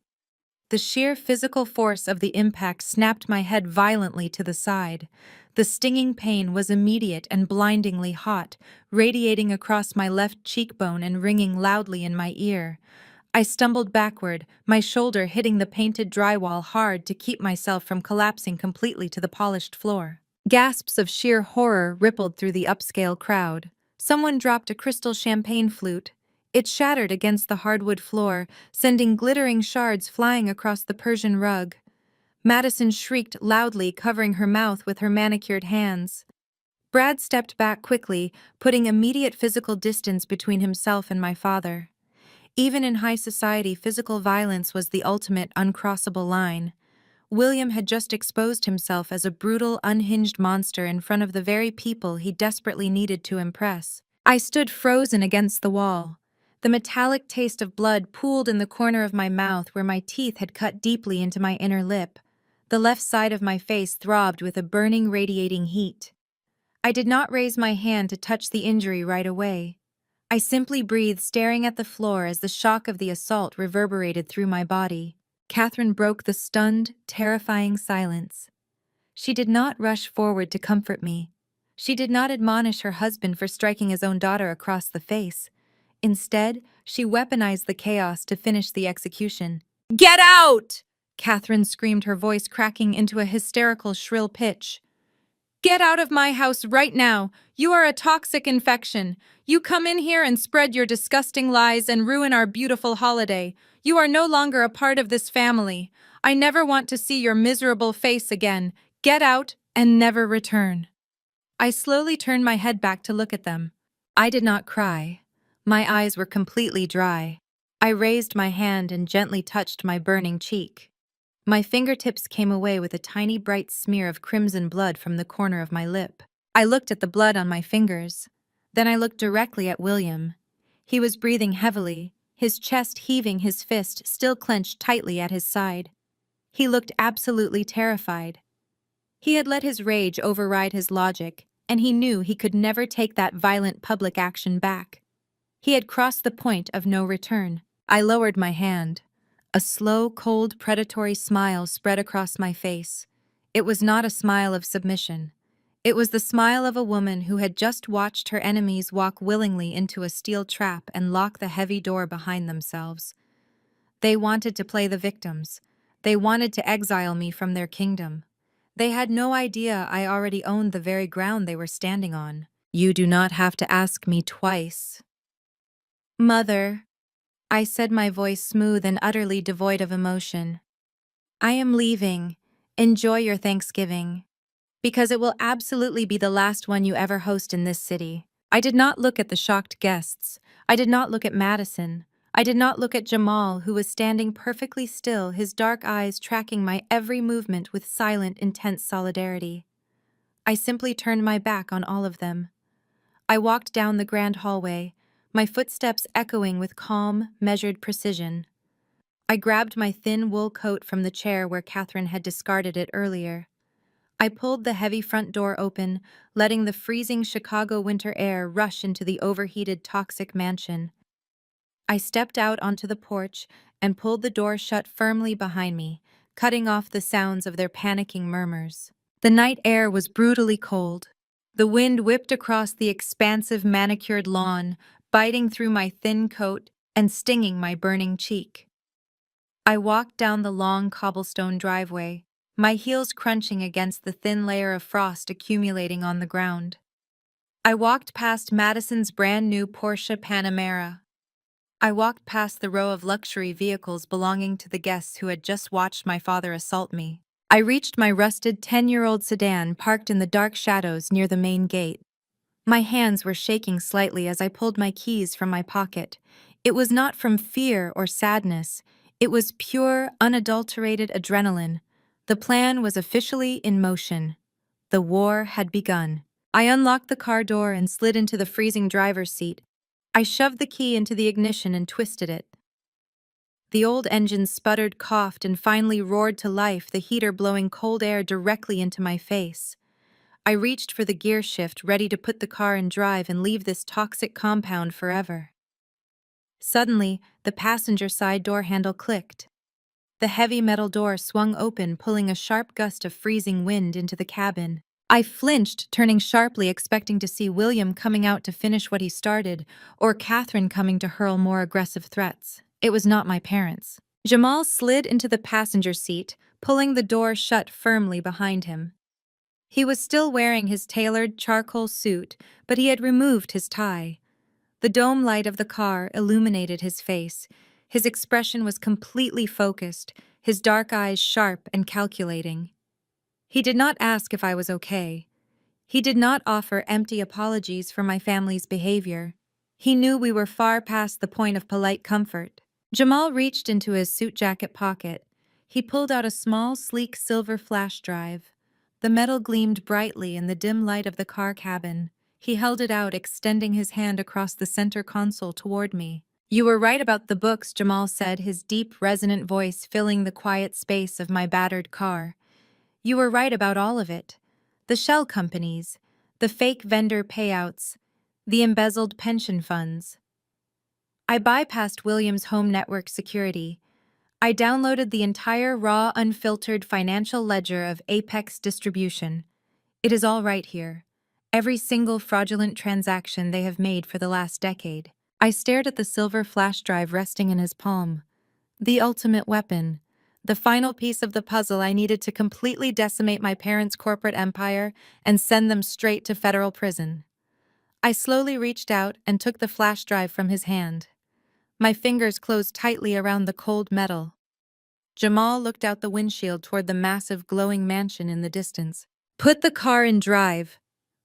The sheer physical force of the impact snapped my head violently to the side. The stinging pain was immediate and blindingly hot, radiating across my left cheekbone and ringing loudly in my ear. I stumbled backward, my shoulder hitting the painted drywall hard to keep myself from collapsing completely to the polished floor. Gasps of sheer horror rippled through the upscale crowd. Someone dropped a crystal champagne flute. It shattered against the hardwood floor, sending glittering shards flying across the Persian rug. Madison shrieked loudly, covering her mouth with her manicured hands. Brad stepped back quickly, putting immediate physical distance between himself and my father. Even in high society, physical violence was the ultimate uncrossable line. William had just exposed himself as a brutal, unhinged monster in front of the very people he desperately needed to impress. I stood frozen against the wall. The metallic taste of blood pooled in the corner of my mouth where my teeth had cut deeply into my inner lip. The left side of my face throbbed with a burning, radiating heat. I did not raise my hand to touch the injury right away. I simply breathed, staring at the floor as the shock of the assault reverberated through my body. Catherine broke the stunned, terrifying silence. She did not rush forward to comfort me. She did not admonish her husband for striking his own daughter across the face. Instead, she weaponized the chaos to finish the execution. "Get out!" Catherine screamed, her voice cracking into a hysterical, shrill pitch. Get out of my house right now. You are a toxic infection. You come in here and spread your disgusting lies and ruin our beautiful holiday. You are no longer a part of this family. I never want to see your miserable face again. Get out and never return. I slowly turned my head back to look at them. I did not cry. My eyes were completely dry. I raised my hand and gently touched my burning cheek. My fingertips came away with a tiny bright smear of crimson blood from the corner of my lip. I looked at the blood on my fingers. Then I looked directly at William. He was breathing heavily, his chest heaving, his fist still clenched tightly at his side. He looked absolutely terrified. He had let his rage override his logic, and he knew he could never take that violent public action back. He had crossed the point of no return. I lowered my hand. A slow, cold, predatory smile spread across my face. It was not a smile of submission. It was the smile of a woman who had just watched her enemies walk willingly into a steel trap and lock the heavy door behind themselves. They wanted to play the victims. They wanted to exile me from their kingdom. They had no idea I already owned the very ground they were standing on. You do not have to ask me twice. Mother, I said, my voice smooth and utterly devoid of emotion. I am leaving. Enjoy your Thanksgiving. Because it will absolutely be the last one you ever host in this city. I did not look at the shocked guests. I did not look at Madison. I did not look at Jamal, who was standing perfectly still, his dark eyes tracking my every movement with silent, intense solidarity. I simply turned my back on all of them. I walked down the grand hallway, my footsteps echoing with calm, measured precision. I grabbed my thin wool coat from the chair where Catherine had discarded it earlier. I pulled the heavy front door open, letting the freezing Chicago winter air rush into the overheated, toxic mansion. I stepped out onto the porch and pulled the door shut firmly behind me, cutting off the sounds of their panicking murmurs. The night air was brutally cold. The wind whipped across the expansive manicured lawn, biting through my thin coat and stinging my burning cheek. I walked down the long cobblestone driveway, my heels crunching against the thin layer of frost accumulating on the ground. I walked past Madison's brand new Porsche Panamera. I walked past the row of luxury vehicles belonging to the guests who had just watched my father assault me. I reached my rusted 10-year-old sedan parked in the dark shadows near the main gate. My hands were shaking slightly as I pulled my keys from my pocket. It was not from fear or sadness. It was pure, unadulterated adrenaline. The plan was officially in motion. The war had begun. I unlocked the car door and slid into the freezing driver's seat. I shoved the key into the ignition and twisted it. The old engine sputtered, coughed, and finally roared to life, the heater blowing cold air directly into my face. I reached for the gear shift, ready to put the car in drive and leave this toxic compound forever. Suddenly, the passenger side door handle clicked. The heavy metal door swung open, pulling a sharp gust of freezing wind into the cabin. I flinched, turning sharply, expecting to see William coming out to finish what he started, or Catherine coming to hurl more aggressive threats. It was not my parents. Jamal slid into the passenger seat, pulling the door shut firmly behind him. He was still wearing his tailored charcoal suit, but he had removed his tie. The dome light of the car illuminated his face. His expression was completely focused, his dark eyes sharp and calculating. He did not ask if I was okay. He did not offer empty apologies for my family's behavior. He knew we were far past the point of polite comfort. Jamal reached into his suit jacket pocket. He pulled out a small, sleek silver flash drive. The metal gleamed brightly in the dim light of the car cabin. He held it out, extending his hand across the center console toward me. You were right about the books, Jamal said, his deep, resonant voice filling the quiet space of my battered car. You were right about all of it. The shell companies, the fake vendor payouts, the embezzled pension funds. I bypassed William's home network security. I downloaded the entire raw, unfiltered financial ledger of Apex Distribution. It is all right here. Every single fraudulent transaction they have made for the last decade. I stared at the silver flash drive resting in his palm. The ultimate weapon. The final piece of the puzzle I needed to completely decimate my parents' corporate empire and send them straight to federal prison. I slowly reached out and took the flash drive from his hand. My fingers closed tightly around the cold metal. Jamal looked out the windshield toward the massive glowing mansion in the distance. "Put the car in drive,"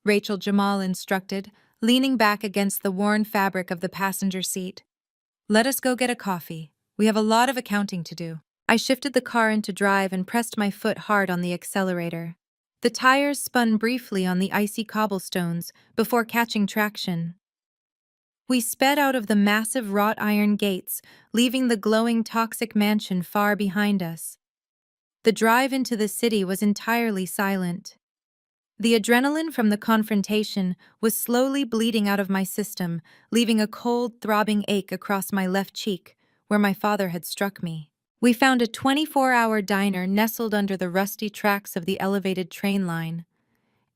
Rachel Jamal instructed, leaning back against the worn fabric of the passenger seat. "Let us go get a coffee. We have a lot of accounting to do." I shifted the car into drive and pressed my foot hard on the accelerator. The tires spun briefly on the icy cobblestones before catching traction. We sped out of the massive wrought iron gates, leaving the glowing toxic mansion far behind us. The drive into the city was entirely silent. The adrenaline from the confrontation was slowly bleeding out of my system, leaving a cold, throbbing ache across my left cheek, where my father had struck me. We found a 24-hour diner nestled under the rusty tracks of the elevated train line.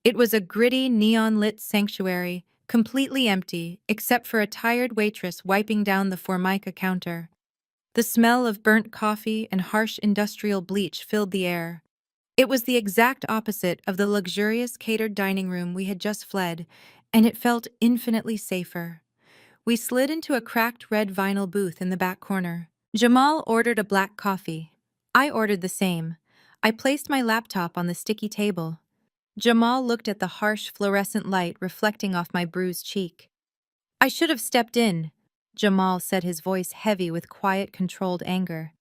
It was a gritty, neon-lit sanctuary, completely empty, except for a tired waitress wiping down the Formica counter. The smell of burnt coffee and harsh industrial bleach filled the air. It was the exact opposite of the luxurious catered dining room we had just fled, and it felt infinitely safer. We slid into a cracked red vinyl booth in the back corner. Jamal ordered a black coffee. I ordered the same. I placed my laptop on the sticky table. Jamal looked at the harsh fluorescent light reflecting off my bruised cheek. "I should have stepped in," Jamal said, his voice heavy with quiet, controlled anger.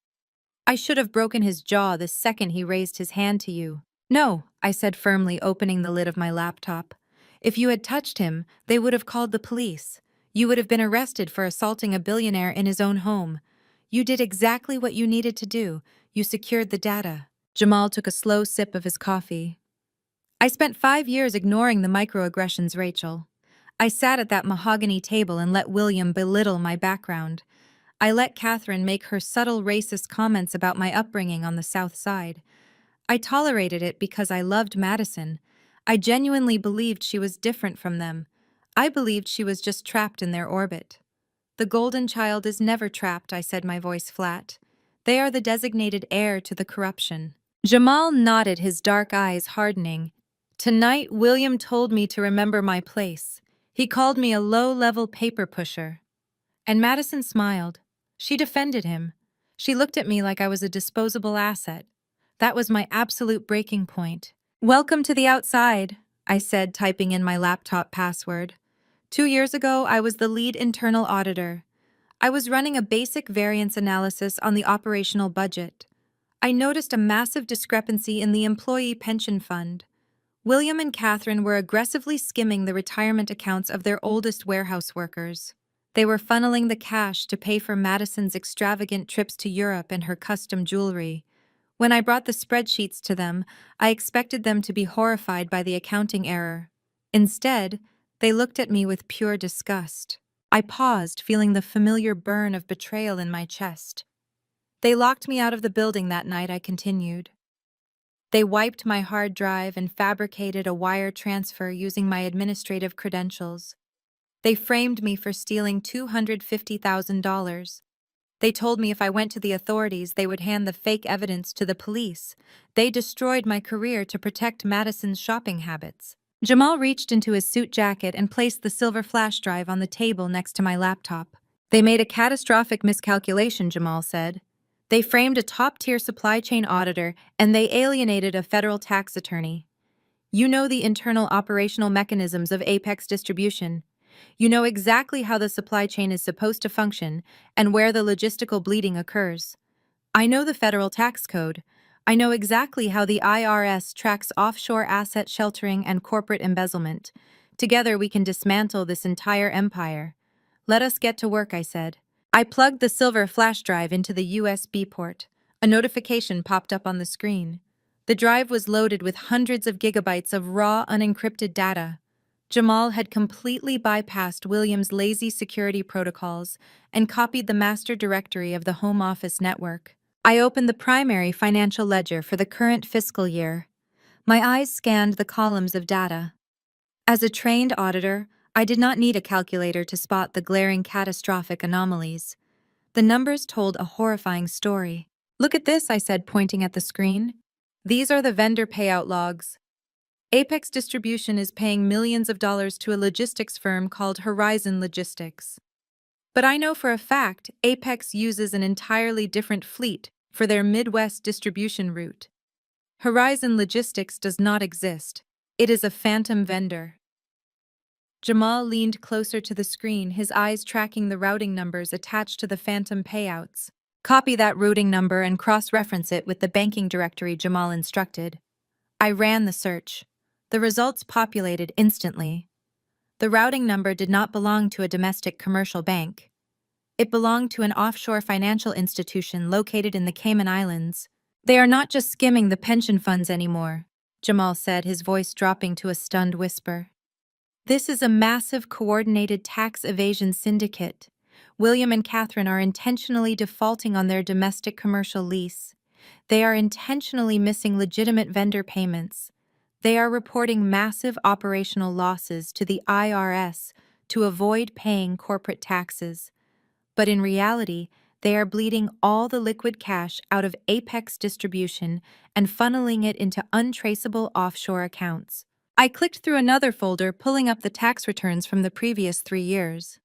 "I should have broken his jaw the second he raised his hand to you." "No," I said firmly, opening the lid of my laptop. "If you had touched him, they would have called the police. You would have been arrested for assaulting a billionaire in his own home. You did exactly what you needed to do. You secured the data." Jamal took a slow sip of his coffee. "I spent 5 years ignoring the microaggressions, Rachel. I sat at that mahogany table and let William belittle my background. I let Catherine make her subtle racist comments about my upbringing on the South Side. I tolerated it because I loved Madison. I genuinely believed she was different from them. I believed she was just trapped in their orbit." "The golden child is never trapped," I said, my voice flat. "They are the designated heir to the corruption." Jamal nodded, his dark eyes hardening. "Tonight, William told me to remember my place. He called me a low-level paper pusher." And Madison smiled. She defended him. She looked at me like I was a disposable asset. That was my absolute breaking point. "Welcome to the outside," I said, typing in my laptop password. 2 years ago, I was the lead internal auditor. I was running a basic variance analysis on the operational budget. I noticed a massive discrepancy in the employee pension fund. William and Catherine were aggressively skimming the retirement accounts of their oldest warehouse workers. They were funneling the cash to pay for Madison's extravagant trips to Europe and her custom jewelry. When I brought the spreadsheets to them, I expected them to be horrified by the accounting error. Instead, they looked at me with pure disgust. I paused, feeling the familiar burn of betrayal in my chest. "They locked me out of the building that night," I continued. "They wiped my hard drive and fabricated a wire transfer using my administrative credentials. They framed me for stealing $250,000. They told me if I went to the authorities, they would hand the fake evidence to the police. They destroyed my career to protect Madison's shopping habits." Jamal reached into his suit jacket and placed the silver flash drive on the table next to my laptop. "They made a catastrophic miscalculation," Jamal said. "They framed a top-tier supply chain auditor, and they alienated a federal tax attorney. You know the internal operational mechanisms of Apex Distribution. You know exactly how the supply chain is supposed to function and where the logistical bleeding occurs. I know the federal tax code. I know exactly how the IRS tracks offshore asset sheltering and corporate embezzlement. Together we can dismantle this entire empire. Let us get to work," I said. I plugged the silver flash drive into the USB port. A notification popped up on the screen. The drive was loaded with hundreds of gigabytes of raw, unencrypted data. Jamal had completely bypassed William's lazy security protocols and copied the master directory of the Home Office network. I opened the primary financial ledger for the current fiscal year. My eyes scanned the columns of data. As a trained auditor, I did not need a calculator to spot the glaring catastrophic anomalies. The numbers told a horrifying story. Look at this, I said, pointing at the screen. These are the vendor payout logs. Apex Distribution is paying millions of dollars to a logistics firm called Horizon Logistics. But I know for a fact Apex uses an entirely different fleet for their Midwest distribution route. Horizon Logistics does not exist. It is a phantom vendor. Jamal leaned closer to the screen, his eyes tracking the routing numbers attached to the phantom payouts. Copy that routing number and cross-reference it with the banking directory, Jamal instructed. I ran the search. The results populated instantly. The routing number did not belong to a domestic commercial bank. It belonged to an offshore financial institution located in the Cayman Islands. They are not just skimming the pension funds anymore, Jamal said, his voice dropping to a stunned whisper. This is a massive coordinated tax evasion syndicate. William and Catherine are intentionally defaulting on their domestic commercial lease. They are intentionally missing legitimate vendor payments. They are reporting massive operational losses to the IRS to avoid paying corporate taxes. But in reality, they are bleeding all the liquid cash out of Apex Distribution and funneling it into untraceable offshore accounts. I clicked through another folder, pulling up the tax returns from the previous 3 years.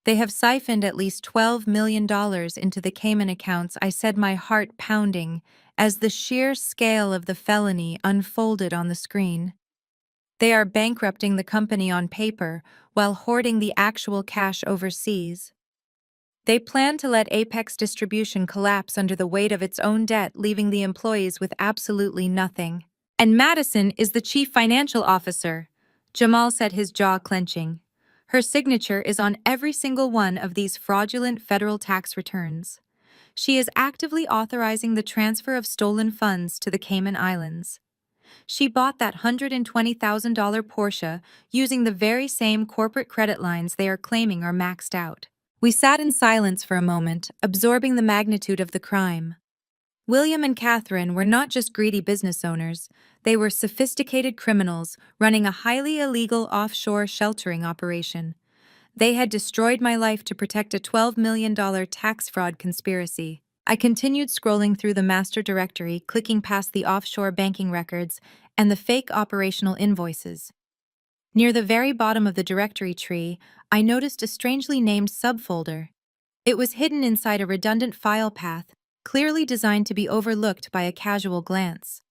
They have siphoned at least $12 million into the Cayman accounts, I said, my heart pounding, as the sheer scale of the felony unfolded on the screen. They are bankrupting the company on paper while hoarding the actual cash overseas. They plan to let Apex Distribution collapse under the weight of its own debt, leaving the employees with absolutely nothing. And Madison is the chief financial officer, Jamal said, his jaw clenching. Her signature is on every single one of these fraudulent federal tax returns. She is actively authorizing the transfer of stolen funds to the Cayman Islands. She bought that $120,000 Porsche using the very same corporate credit lines they are claiming are maxed out. We sat in silence for a moment, absorbing the magnitude of the crime. William and Catherine were not just greedy business owners, they were sophisticated criminals running a highly illegal offshore sheltering operation. They had destroyed my life to protect a $12 million tax fraud conspiracy. I continued scrolling through the master directory, clicking past the offshore banking records and the fake operational invoices. Near the very bottom of the directory tree, I noticed a strangely named subfolder. It was hidden inside a redundant file path, clearly designed to be overlooked by a casual glance.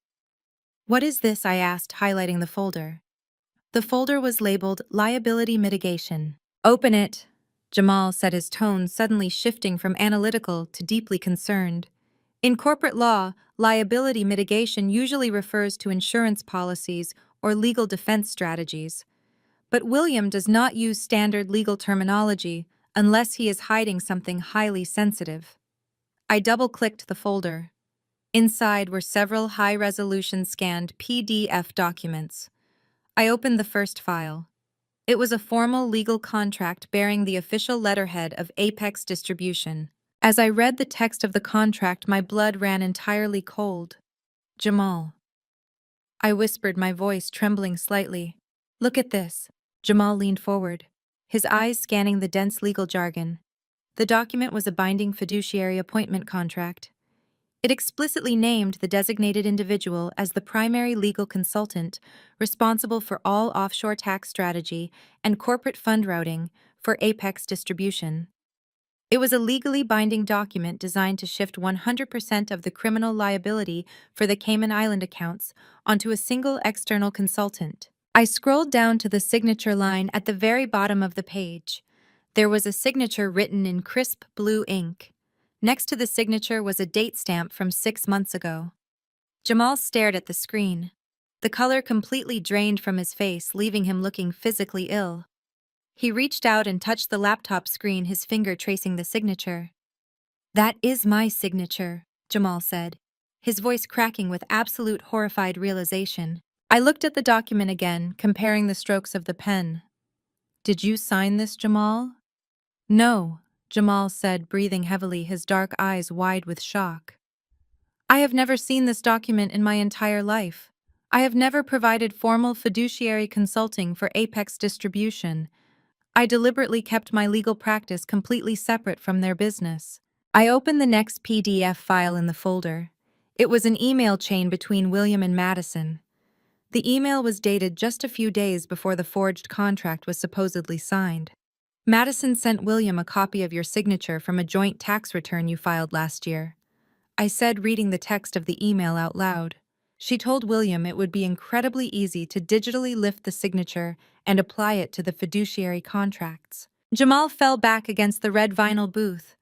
What is this? I asked, highlighting the folder. The folder was labeled Liability Mitigation. Open it, Jamal said, his tone suddenly shifting from analytical to deeply concerned. In corporate law, liability mitigation usually refers to insurance policies or legal defense strategies. But William does not use standard legal terminology unless he is hiding something highly sensitive. I double-clicked the folder. Inside were several high-resolution scanned PDF documents. I opened the first file. It was a formal legal contract bearing the official letterhead of Apex Distribution. As I read the text of the contract, my blood ran entirely cold. Jamal. I whispered, my voice trembling slightly. Look at this. Jamal leaned forward, his eyes scanning the dense legal jargon. The document was a binding fiduciary appointment contract. It explicitly named the designated individual as the primary legal consultant responsible for all offshore tax strategy and corporate fund routing for Apex Distribution. It was a legally binding document designed to shift 100% of the criminal liability for the Cayman Island accounts onto a single external consultant. I scrolled down to the signature line at the very bottom of the page. There was a signature written in crisp blue ink. Next to the signature was a date stamp from 6 months ago. Jamal stared at the screen. The color completely drained from his face, leaving him looking physically ill. He reached out and touched the laptop screen, his finger tracing the signature. That is my signature, Jamal said, his voice cracking with absolute horrified realization. I looked at the document again, comparing the strokes of the pen. Did you sign this, Jamal? No, Jamal said, breathing heavily, his dark eyes wide with shock. I have never seen this document in my entire life. I have never provided formal fiduciary consulting for Apex Distribution. I deliberately kept my legal practice completely separate from their business. I opened the next PDF file in the folder. It was an email chain between William and Madison. The email was dated just a few days before the forged contract was supposedly signed. Madison sent William a copy of your signature from a joint tax return you filed last year. I said, reading the text of the email out loud. She told William it would be incredibly easy to digitally lift the signature and apply it to the fiduciary contracts. Jamal fell back against the red vinyl booth.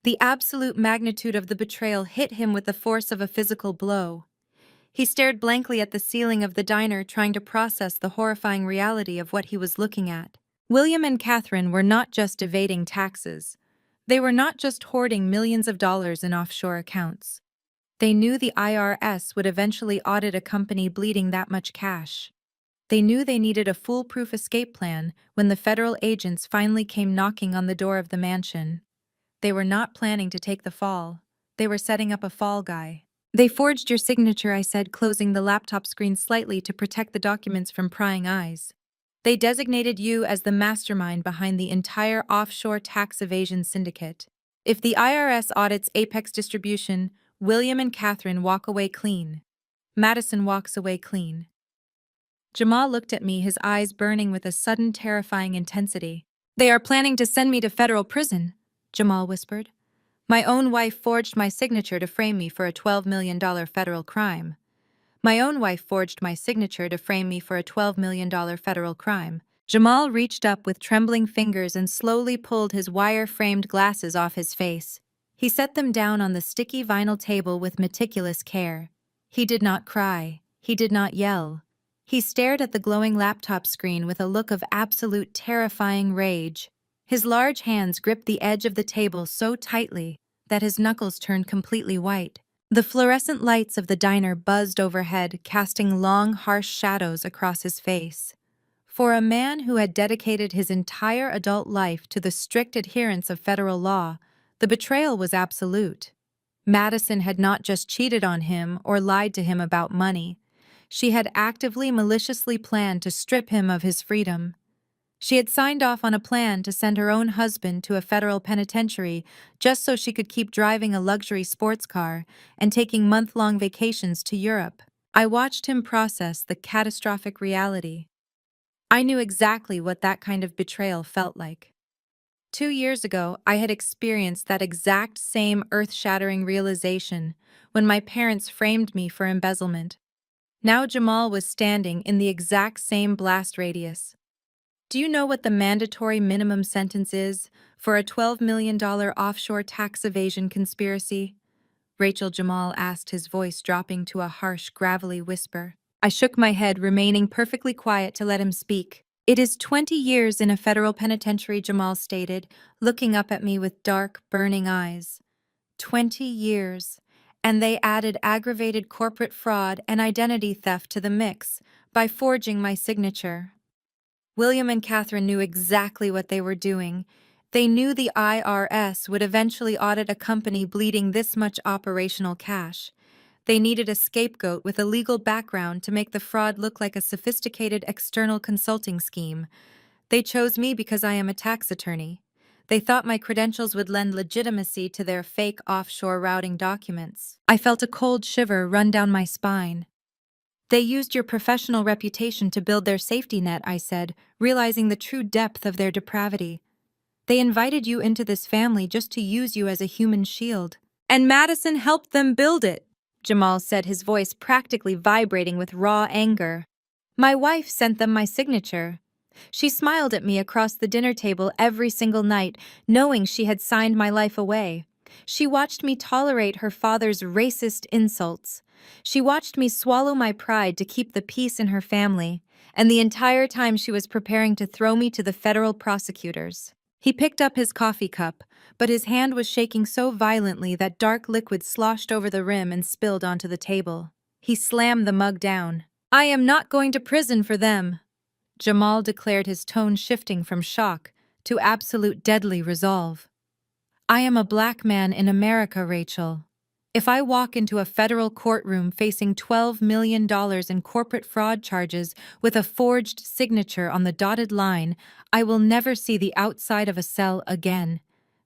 The absolute magnitude of the betrayal hit him with the force of a physical blow. He stared blankly at the ceiling of the diner, trying to process the horrifying reality of what he was looking at. William and Catherine were not just evading taxes. They were not just hoarding millions of dollars in offshore accounts. They knew the IRS would eventually audit a company bleeding that much cash. They knew they needed a foolproof escape plan when the federal agents finally came knocking on the door of the mansion. They were not planning to take the fall. They were setting up a fall guy. They forged your signature, I said, closing the laptop screen slightly to protect the documents from prying eyes. They designated you as the mastermind behind the entire offshore tax evasion syndicate. If the IRS audits Apex Distribution, William and Catherine walk away clean. Madison walks away clean. Jamal looked at me, his eyes burning with a sudden terrifying intensity. They are planning to send me to federal prison, Jamal whispered. My own wife forged my signature to frame me for a $12 million federal crime. My own wife forged my signature to frame me for a $12 million federal crime. Jamal reached up with trembling fingers and slowly pulled his wire-framed glasses off his face. He set them down on the sticky vinyl table with meticulous care. He did not cry. He did not yell. He stared at the glowing laptop screen with a look of absolute terrifying rage. His large hands gripped the edge of the table so tightly that his knuckles turned completely white. The fluorescent lights of the diner buzzed overhead, casting long, harsh shadows across his face. For a man who had dedicated his entire adult life to the strict adherence of federal law, the betrayal was absolute. Madison had not just cheated on him or lied to him about money. She had actively, maliciously planned to strip him of his freedom. She had signed off on a plan to send her own husband to a federal penitentiary just so she could keep driving a luxury sports car and taking month-long vacations to Europe. I watched him process the catastrophic reality. I knew exactly what that kind of betrayal felt like. 2 years ago, I had experienced that exact same earth-shattering realization when my parents framed me for embezzlement. Now Jamal was standing in the exact same blast radius. Do you know what the mandatory minimum sentence is for a $12 million offshore tax evasion conspiracy? Rachel Jamal asked, his voice dropping to a harsh, gravelly whisper. I shook my head, remaining perfectly quiet to let him speak. It is 20 years in a federal penitentiary, Jamal stated, looking up at me with dark, burning eyes. 20 years. And they added aggravated corporate fraud and identity theft to the mix by forging my signature. William and Catherine knew exactly what they were doing. They knew the IRS would eventually audit a company bleeding this much operational cash. They needed a scapegoat with a legal background to make the fraud look like a sophisticated external consulting scheme. They chose me because I am a tax attorney. They thought my credentials would lend legitimacy to their fake offshore routing documents. I felt a cold shiver run down my spine. They used your professional reputation to build their safety net, I said, realizing the true depth of their depravity. They invited you into this family just to use you as a human shield. And Madison helped them build it, Jamal said, his voice practically vibrating with raw anger. My wife sent them my signature. She smiled at me across the dinner table every single night, knowing she had signed my life away. She watched me tolerate her father's racist insults. She watched me swallow my pride to keep the peace in her family, and the entire time she was preparing to throw me to the federal prosecutors. He picked up his coffee cup, but his hand was shaking so violently that dark liquid sloshed over the rim and spilled onto the table. He slammed the mug down. I am not going to prison for them, Jamal declared, his tone shifting from shock to absolute deadly resolve. I am a black man in America, Rachel. If I walk into a federal courtroom facing $12 million in corporate fraud charges with a forged signature on the dotted line, I will never see the outside of a cell again.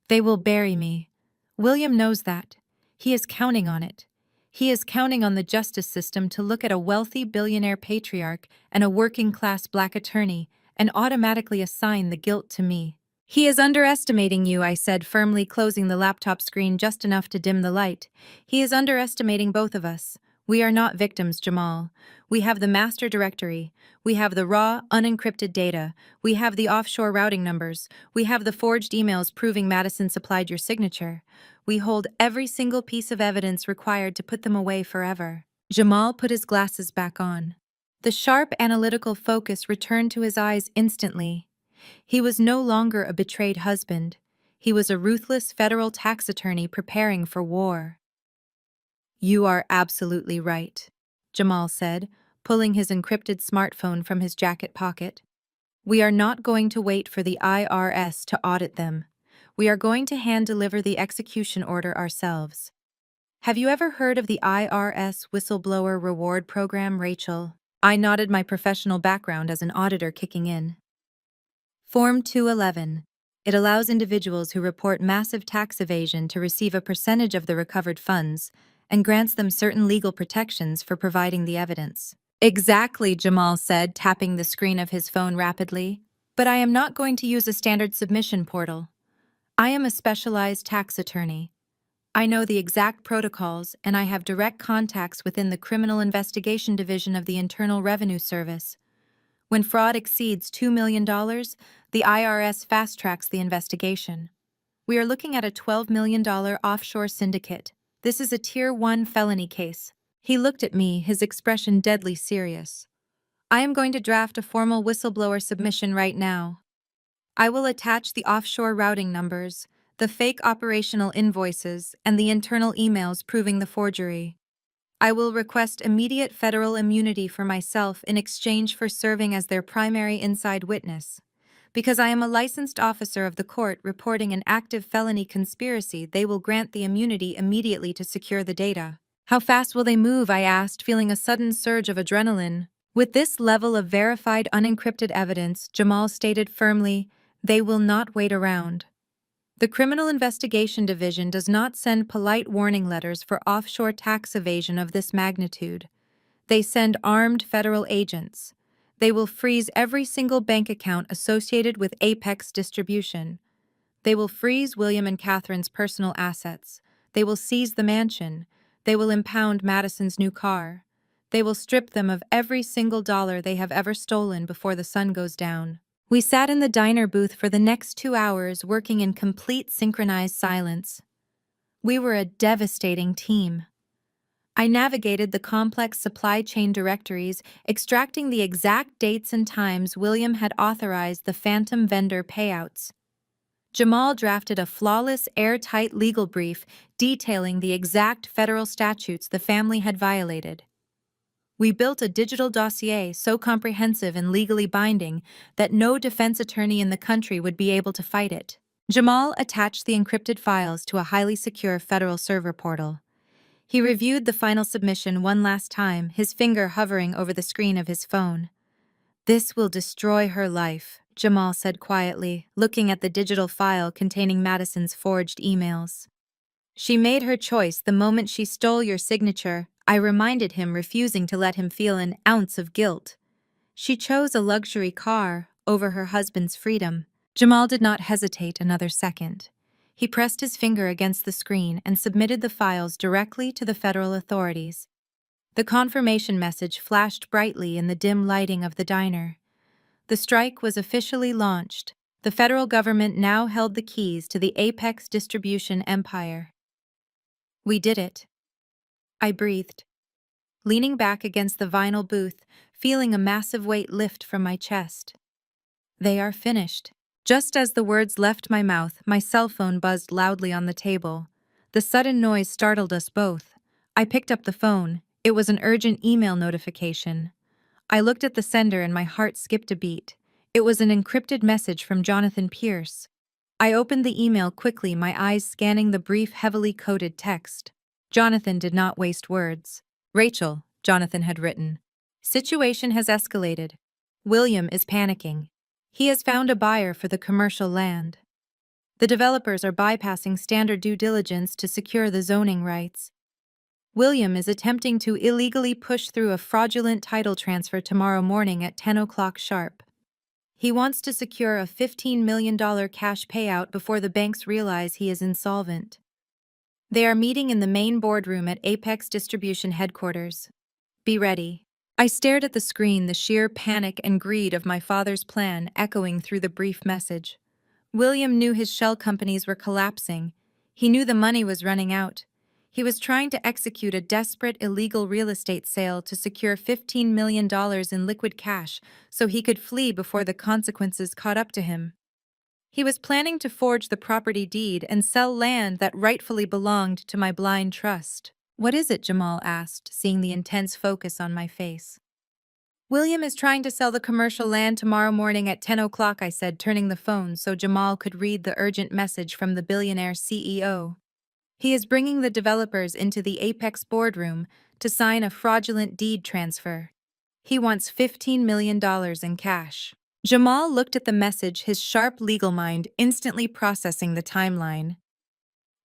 They will bury me. William knows that. He is counting on it. He is counting on the justice system to look at a wealthy billionaire patriarch and a working-class black attorney and automatically assign the guilt to me. He is underestimating you, I said, firmly closing the laptop screen just enough to dim the light. He is underestimating both of us. We are not victims, Jamal. We have the master directory. We have the raw, unencrypted data. We have the offshore routing numbers. We have the forged emails proving Madison supplied your signature. We hold every single piece of evidence required to put them away forever. Jamal put his glasses back on. The sharp, analytical focus returned to his eyes instantly. He was no longer a betrayed husband. He was a ruthless federal tax attorney preparing for war. You are absolutely right, Jamal said, pulling his encrypted smartphone from his jacket pocket. We are not going to wait for the IRS to audit them. We are going to hand-deliver the execution order ourselves. Have you ever heard of the IRS Whistleblower Reward Program, Rachel? I nodded, my professional background as an auditor kicking in. Form 211. It allows individuals who report massive tax evasion to receive a percentage of the recovered funds and grants them certain legal protections for providing the evidence. Exactly, Jamal said, tapping the screen of his phone rapidly. But I am not going to use a standard submission portal. I am a specialized tax attorney. I know the exact protocols, and I have direct contacts within the Criminal Investigation Division of the Internal Revenue Service. When fraud exceeds $2 million, the IRS fast-tracks the investigation. We are looking at a $12 million offshore syndicate. This is a Tier 1 felony case. He looked at me, his expression deadly serious. I am going to draft a formal whistleblower submission right now. I will attach the offshore routing numbers, the fake operational invoices, and the internal emails proving the forgery. I will request immediate federal immunity for myself in exchange for serving as their primary inside witness. Because I am a licensed officer of the court reporting an active felony conspiracy, they will grant the immunity immediately to secure the data. How fast will they move? I asked, feeling a sudden surge of adrenaline. With this level of verified unencrypted evidence, Jamal stated firmly, they will not wait around. The Criminal Investigation Division does not send polite warning letters for offshore tax evasion of this magnitude. They send armed federal agents. They will freeze every single bank account associated with Apex distribution. They will freeze William and Catherine's personal assets. They will seize the mansion. They will impound Madison's new car. They will strip them of every single dollar they have ever stolen before the sun goes down. We sat in the diner booth for the next 2 hours, working in complete synchronized silence. We were a devastating team. I navigated the complex supply chain directories, extracting the exact dates and times William had authorized the phantom vendor payouts. Jamal drafted a flawless, airtight legal brief detailing the exact federal statutes the family had violated. We built a digital dossier so comprehensive and legally binding that no defense attorney in the country would be able to fight it. Jamal attached the encrypted files to a highly secure federal server portal. He reviewed the final submission one last time, his finger hovering over the screen of his phone. This will destroy her life, Jamal said quietly, looking at the digital file containing Madison's forged emails. She made her choice the moment she stole your signature, I reminded him, refusing to let him feel an ounce of guilt. She chose a luxury car over her husband's freedom. Jamal did not hesitate another second. He pressed his finger against the screen and submitted the files directly to the federal authorities. The confirmation message flashed brightly in the dim lighting of the diner. The strike was officially launched. The federal government now held the keys to the Apex distribution empire. We did it. I breathed, leaning back against the vinyl booth, feeling a massive weight lift from my chest. They are finished. Just as the words left my mouth, my cell phone buzzed loudly on the table. The sudden noise startled us both. I picked up the phone. It was an urgent email notification. I looked at the sender and my heart skipped a beat. It was an encrypted message from Jonathan Pierce. I opened the email quickly, my eyes scanning the brief, heavily coded text. Jonathan did not waste words. Rachel, Jonathan had written. Situation has escalated. William is panicking. He has found a buyer for the commercial land. The developers are bypassing standard due diligence to secure the zoning rights. William is attempting to illegally push through a fraudulent title transfer tomorrow morning at 10 o'clock sharp. He wants to secure a $15 million cash payout before the banks realize he is insolvent. They are meeting in the main boardroom at Apex Distribution headquarters. Be ready. I stared at the screen, the sheer panic and greed of my father's plan echoing through the brief message. William knew his shell companies were collapsing. He knew the money was running out. He was trying to execute a desperate illegal real estate sale to secure $15 million in liquid cash so he could flee before the consequences caught up to him. He was planning to forge the property deed and sell land that rightfully belonged to my blind trust. What is it? Jamal asked, seeing the intense focus on my face. William is trying to sell the commercial land tomorrow morning at 10 o'clock, I said, turning the phone so Jamal could read the urgent message from the billionaire CEO. He is bringing the developers into the Apex boardroom to sign a fraudulent deed transfer. He wants $15 million in cash. Jamal looked at the message, his sharp legal mind instantly processing the timeline.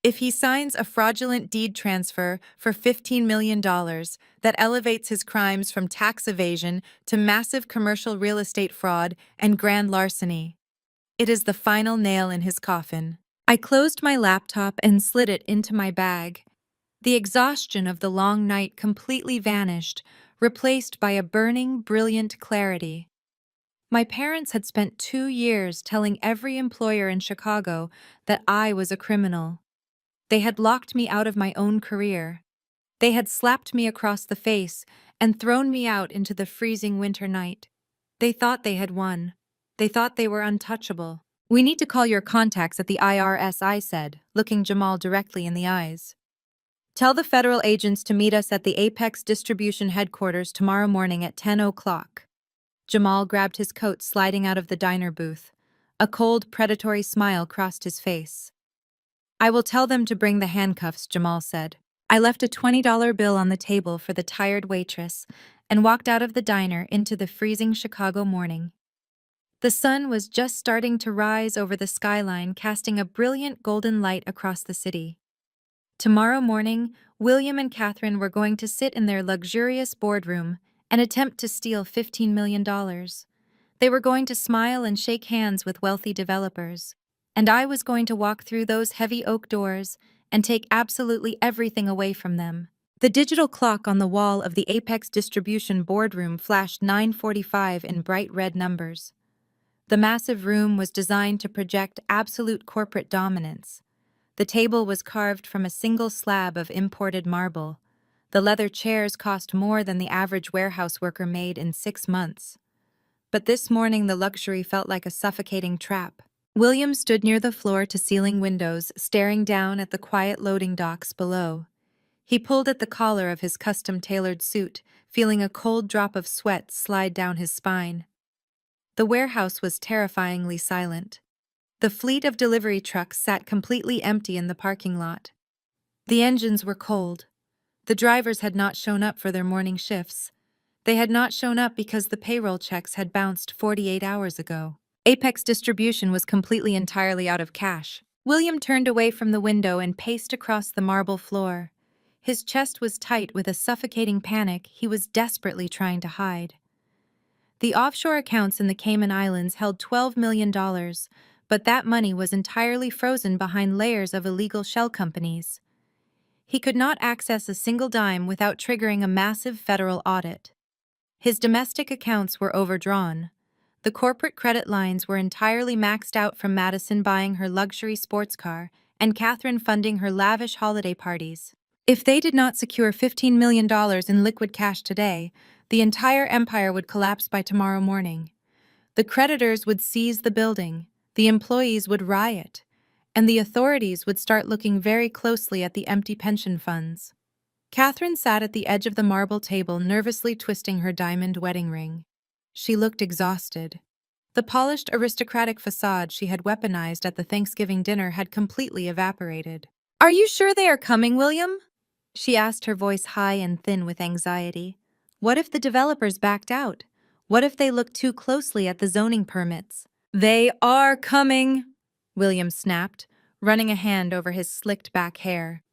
If he signs a fraudulent deed transfer for $15 million that elevates his crimes from tax evasion to massive commercial real estate fraud and grand larceny, it is the final nail in his coffin. I closed my laptop and slid it into my bag. The exhaustion of the long night completely vanished, replaced by a burning, brilliant clarity. My parents had spent 2 years telling every employer in Chicago that I was a criminal. They had locked me out of my own career. They had slapped me across the face and thrown me out into the freezing winter night. They thought they had won. They thought they were untouchable. We need to call your contacts at the IRS, I said, looking Jamal directly in the eyes. Tell the federal agents to meet us at the Apex Distribution headquarters tomorrow morning at 10 o'clock. Jamal grabbed his coat, sliding out of the diner booth. A cold, predatory smile crossed his face. I will tell them to bring the handcuffs, Jamal said. I left a $20 bill on the table for the tired waitress and walked out of the diner into the freezing Chicago morning. The sun was just starting to rise over the skyline, casting a brilliant golden light across the city. Tomorrow morning, William and Catherine were going to sit in their luxurious boardroom and attempt to steal $15 million. They were going to smile and shake hands with wealthy developers. And I was going to walk through those heavy oak doors and take absolutely everything away from them. The digital clock on the wall of the Apex Distribution boardroom flashed 9:45 in bright red numbers. The massive room was designed to project absolute corporate dominance. The table was carved from a single slab of imported marble. The leather chairs cost more than the average warehouse worker made in 6 months. But this morning the luxury felt like a suffocating trap. William stood near the floor-to-ceiling windows, staring down at the quiet loading docks below. He pulled at the collar of his custom-tailored suit, feeling a cold drop of sweat slide down his spine. The warehouse was terrifyingly silent. The fleet of delivery trucks sat completely empty in the parking lot. The engines were cold. The drivers had not shown up for their morning shifts. They had not shown up because the payroll checks had bounced 48 hours ago. Apex Distribution was completely entirely out of cash. William turned away from the window and paced across the marble floor. His chest was tight with a suffocating panic he was desperately trying to hide. The offshore accounts in the Cayman Islands held $12 million, but that money was entirely frozen behind layers of illegal shell companies. He could not access a single dime without triggering a massive federal audit. His domestic accounts were overdrawn. The corporate credit lines were entirely maxed out from Madison buying her luxury sports car and Catherine funding her lavish holiday parties. If they did not secure $15 million in liquid cash today, the entire empire would collapse by tomorrow morning. The creditors would seize the building, the employees would riot, and the authorities would start looking very closely at the empty pension funds. Catherine sat at the edge of the marble table, nervously twisting her diamond wedding ring. She looked exhausted. The polished aristocratic facade she had weaponized at the Thanksgiving dinner had completely evaporated. "Are you sure they are coming, William?" she asked, her voice high and thin with anxiety. What if the developers backed out? What if they looked too closely at the zoning permits? "They are coming," William snapped, running a hand over his slicked back hair.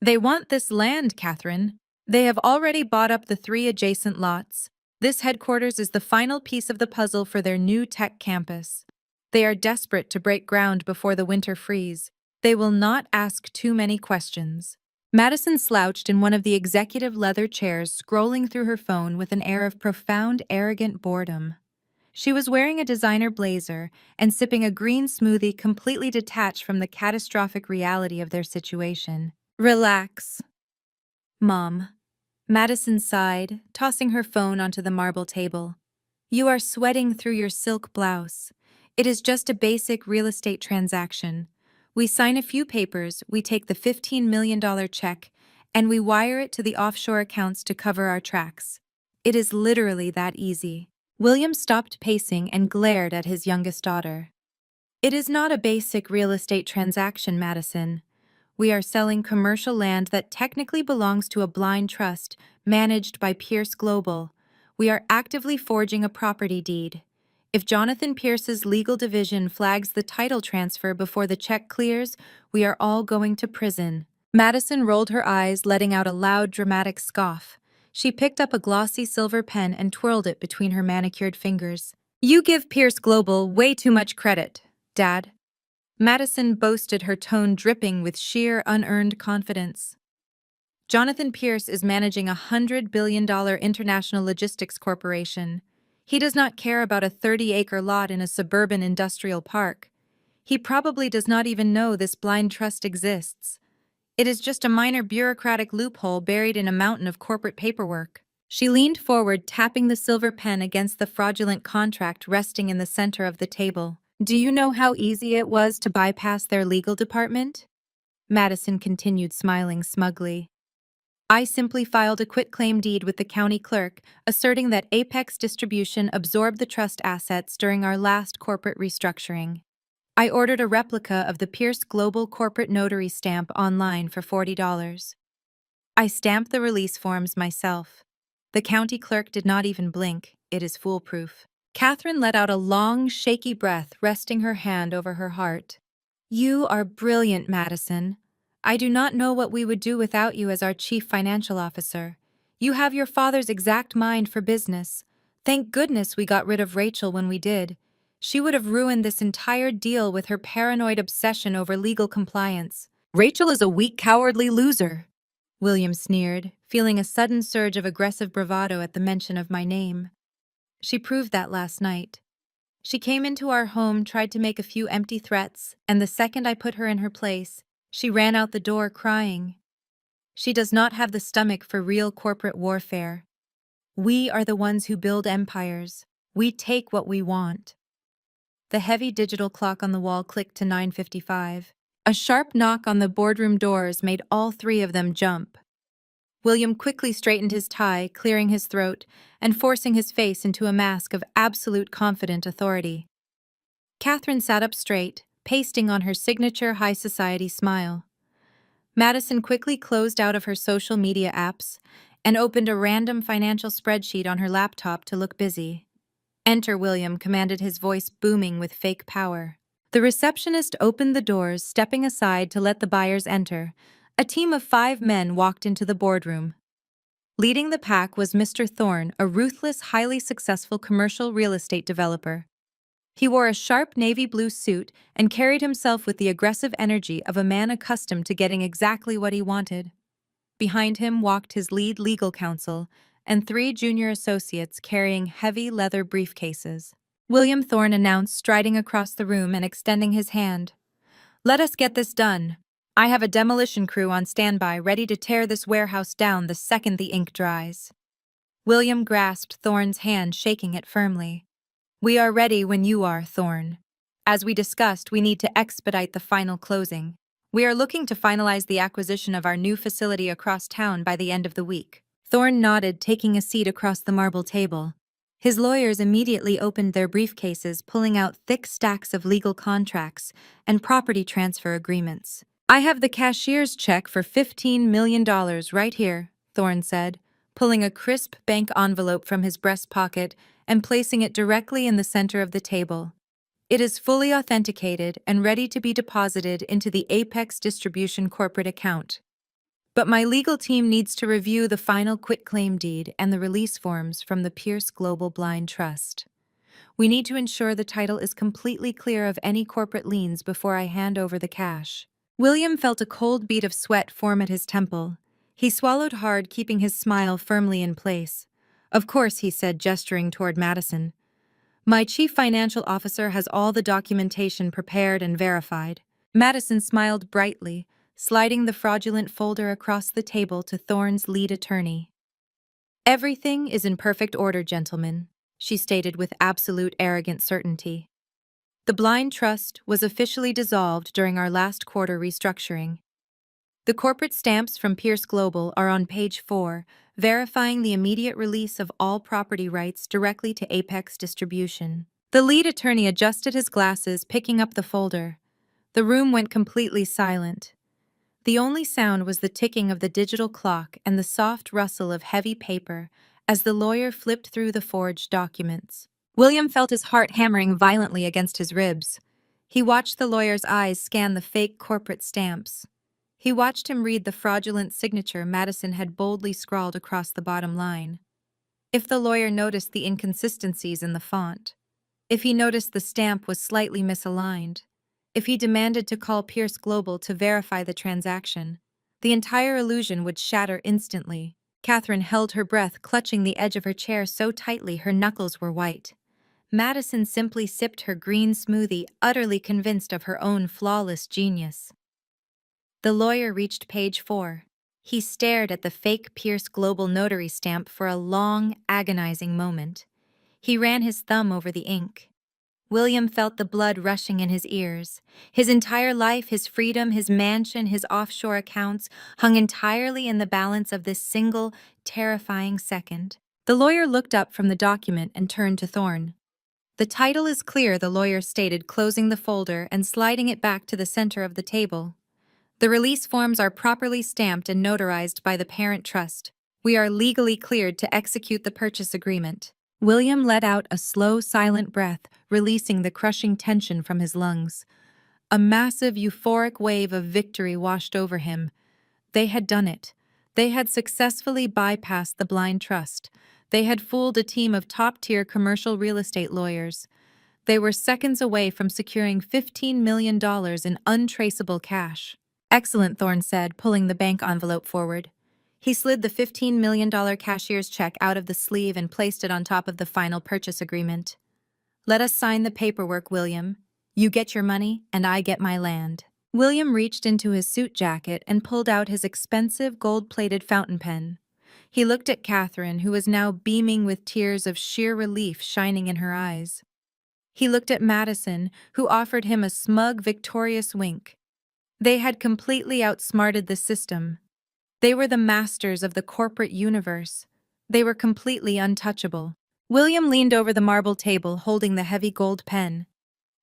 They want this land, Catherine. They have already bought up the 3 adjacent lots. This headquarters is the final piece of the puzzle for their new tech campus. They are desperate to break ground before the winter freeze. They will not ask too many questions. Madison slouched in one of the executive leather chairs, scrolling through her phone with an air of profound, arrogant boredom. She was wearing a designer blazer and sipping a green smoothie completely detached from the catastrophic reality of their situation. Relax, Mom. Madison sighed, tossing her phone onto the marble table. You are sweating through your silk blouse. It is just a basic real estate transaction. We sign a few papers, we take the $15 million check, and we wire it to the offshore accounts to cover our tracks. It is literally that easy. William stopped pacing and glared at his youngest daughter. It is not a basic real estate transaction, Madison. We are selling commercial land that technically belongs to a blind trust managed by Pierce Global. We are actively forging a property deed. If Jonathan Pierce's legal division flags the title transfer before the check clears, we are all going to prison. Madison rolled her eyes, letting out a loud, dramatic scoff. She picked up a glossy silver pen and twirled it between her manicured fingers. You give Pierce Global way too much credit, Dad. Madison boasted, her tone dripping with sheer, unearned confidence. Jonathan Pierce is managing a $100 billion international logistics corporation. He does not care about a 30-acre lot in a suburban industrial park. He probably does not even know this blind trust exists. It is just a minor bureaucratic loophole buried in a mountain of corporate paperwork. She leaned forward, tapping the silver pen against the fraudulent contract resting in the center of the table. Do you know how easy it was to bypass their legal department? Madison continued, smiling smugly. I simply filed a quitclaim deed with the county clerk, asserting that Apex Distribution absorbed the trust assets during our last corporate restructuring. I ordered a replica of the Pierce Global corporate notary stamp online for $40. I stamped the release forms myself. The county clerk did not even blink. It is foolproof. Catherine let out a long, shaky breath, resting her hand over her heart. You are brilliant, Madison. I do not know what we would do without you as our chief financial officer. You have your father's exact mind for business. Thank goodness we got rid of Rachel when we did. She would have ruined this entire deal with her paranoid obsession over legal compliance. Rachel is a weak, cowardly loser, William sneered, feeling a sudden surge of aggressive bravado at the mention of my name. She proved that last night. She came into our home, tried to make a few empty threats, and the second I put her in her place, she ran out the door crying. She does not have the stomach for real corporate warfare. We are the ones who build empires. We take what we want. The heavy digital clock on the wall clicked to 9:55. A sharp knock on the boardroom doors made all 3 of them jump. William quickly straightened his tie, clearing his throat and forcing his face into a mask of absolute confident authority. Catherine sat up straight, pasting on her signature high society smile. Madison quickly closed out of her social media apps and opened a random financial spreadsheet on her laptop to look busy. Enter, William commanded, his voice booming with fake power. The receptionist opened the doors, stepping aside to let the buyers enter. A team of 5 men walked into the boardroom. Leading the pack was Mr. Thorne, a ruthless, highly successful commercial real estate developer. He wore a sharp navy blue suit and carried himself with the aggressive energy of a man accustomed to getting exactly what he wanted. Behind him walked his lead legal counsel and 3 junior associates carrying heavy leather briefcases. William Thorne announced, striding across the room and extending his hand. Let us get this done. I have a demolition crew on standby, ready to tear this warehouse down the second the ink dries. William grasped Thorne's hand, shaking it firmly. We are ready when you are, Thorne. As we discussed, we need to expedite the final closing. We are looking to finalize the acquisition of our new facility across town by the end of the week. Thorne nodded, taking a seat across the marble table. His lawyers immediately opened their briefcases, pulling out thick stacks of legal contracts and property transfer agreements. I have the cashier's check for $15 million right here, Thorne said, pulling a crisp bank envelope from his breast pocket and placing it directly in the center of the table. It is fully authenticated and ready to be deposited into the Apex Distribution corporate account. But my legal team needs to review the final quitclaim deed and the release forms from the Pierce Global Blind Trust. We need to ensure the title is completely clear of any corporate liens before I hand over the cash. William felt a cold bead of sweat form at his temple. He swallowed hard, keeping his smile firmly in place. Of course, he said, gesturing toward Madison. My chief financial officer has all the documentation prepared and verified. Madison smiled brightly, sliding the fraudulent folder across the table to Thorne's lead attorney. Everything is in perfect order, gentlemen, she stated with absolute arrogant certainty. The blind trust was officially dissolved during our last quarter restructuring. The corporate stamps from Pierce Global are on page 4, verifying the immediate release of all property rights directly to Apex Distribution. The lead attorney adjusted his glasses, picking up the folder. The room went completely silent. The only sound was the ticking of the digital clock and the soft rustle of heavy paper as the lawyer flipped through the forged documents. William felt his heart hammering violently against his ribs. He watched the lawyer's eyes scan the fake corporate stamps. He watched him read the fraudulent signature Madison had boldly scrawled across the bottom line. If the lawyer noticed the inconsistencies in the font, if he noticed the stamp was slightly misaligned, if he demanded to call Pierce Global to verify the transaction, the entire illusion would shatter instantly. Catherine held her breath, clutching the edge of her chair so tightly her knuckles were white. Madison simply sipped her green smoothie, utterly convinced of her own flawless genius. The lawyer reached page 4. He stared at the fake Pierce Global notary stamp for a long, agonizing moment. He ran his thumb over the ink. William felt the blood rushing in his ears. His entire life, his freedom, his mansion, his offshore accounts hung entirely in the balance of this single, terrifying second. The lawyer looked up from the document and turned to Thorne. The title is clear, the lawyer stated, closing the folder and sliding it back to the center of the table. The release forms are properly stamped and notarized by the parent trust. We are legally cleared to execute the purchase agreement. William let out a slow, silent breath, releasing the crushing tension from his lungs. A massive, euphoric wave of victory washed over him. They had done it. They had successfully bypassed the blind trust. They had fooled a team of top-tier commercial real estate lawyers. They were seconds away from securing $15 million in untraceable cash. Excellent, Thorne said, pulling the bank envelope forward. He slid the $15 million cashier's check out of the sleeve and placed it on top of the final purchase agreement. Let us sign the paperwork, William. You get your money, and I get my land. William reached into his suit jacket and pulled out his expensive gold-plated fountain pen. He looked at Catherine, who was now beaming with tears of sheer relief shining in her eyes. He looked at Madison, who offered him a smug, victorious wink. They had completely outsmarted the system. They were the masters of the corporate universe. They were completely untouchable. William leaned over the marble table, holding the heavy gold pen.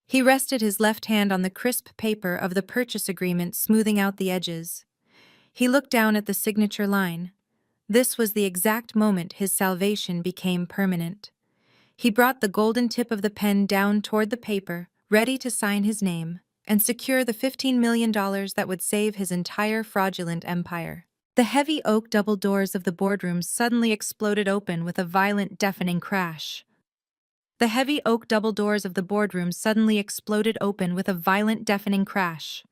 He rested his left hand on the crisp paper of the purchase agreement, smoothing out the edges. He looked down at the signature line. This was the exact moment his salvation became permanent. He brought the golden tip of the pen down toward the paper, ready to sign his name and secure the $15 million that would save his entire fraudulent empire. The heavy oak double doors of the boardroom suddenly exploded open with a violent, deafening crash. The heavy oak double doors of the boardroom suddenly exploded open with a violent, deafening crash.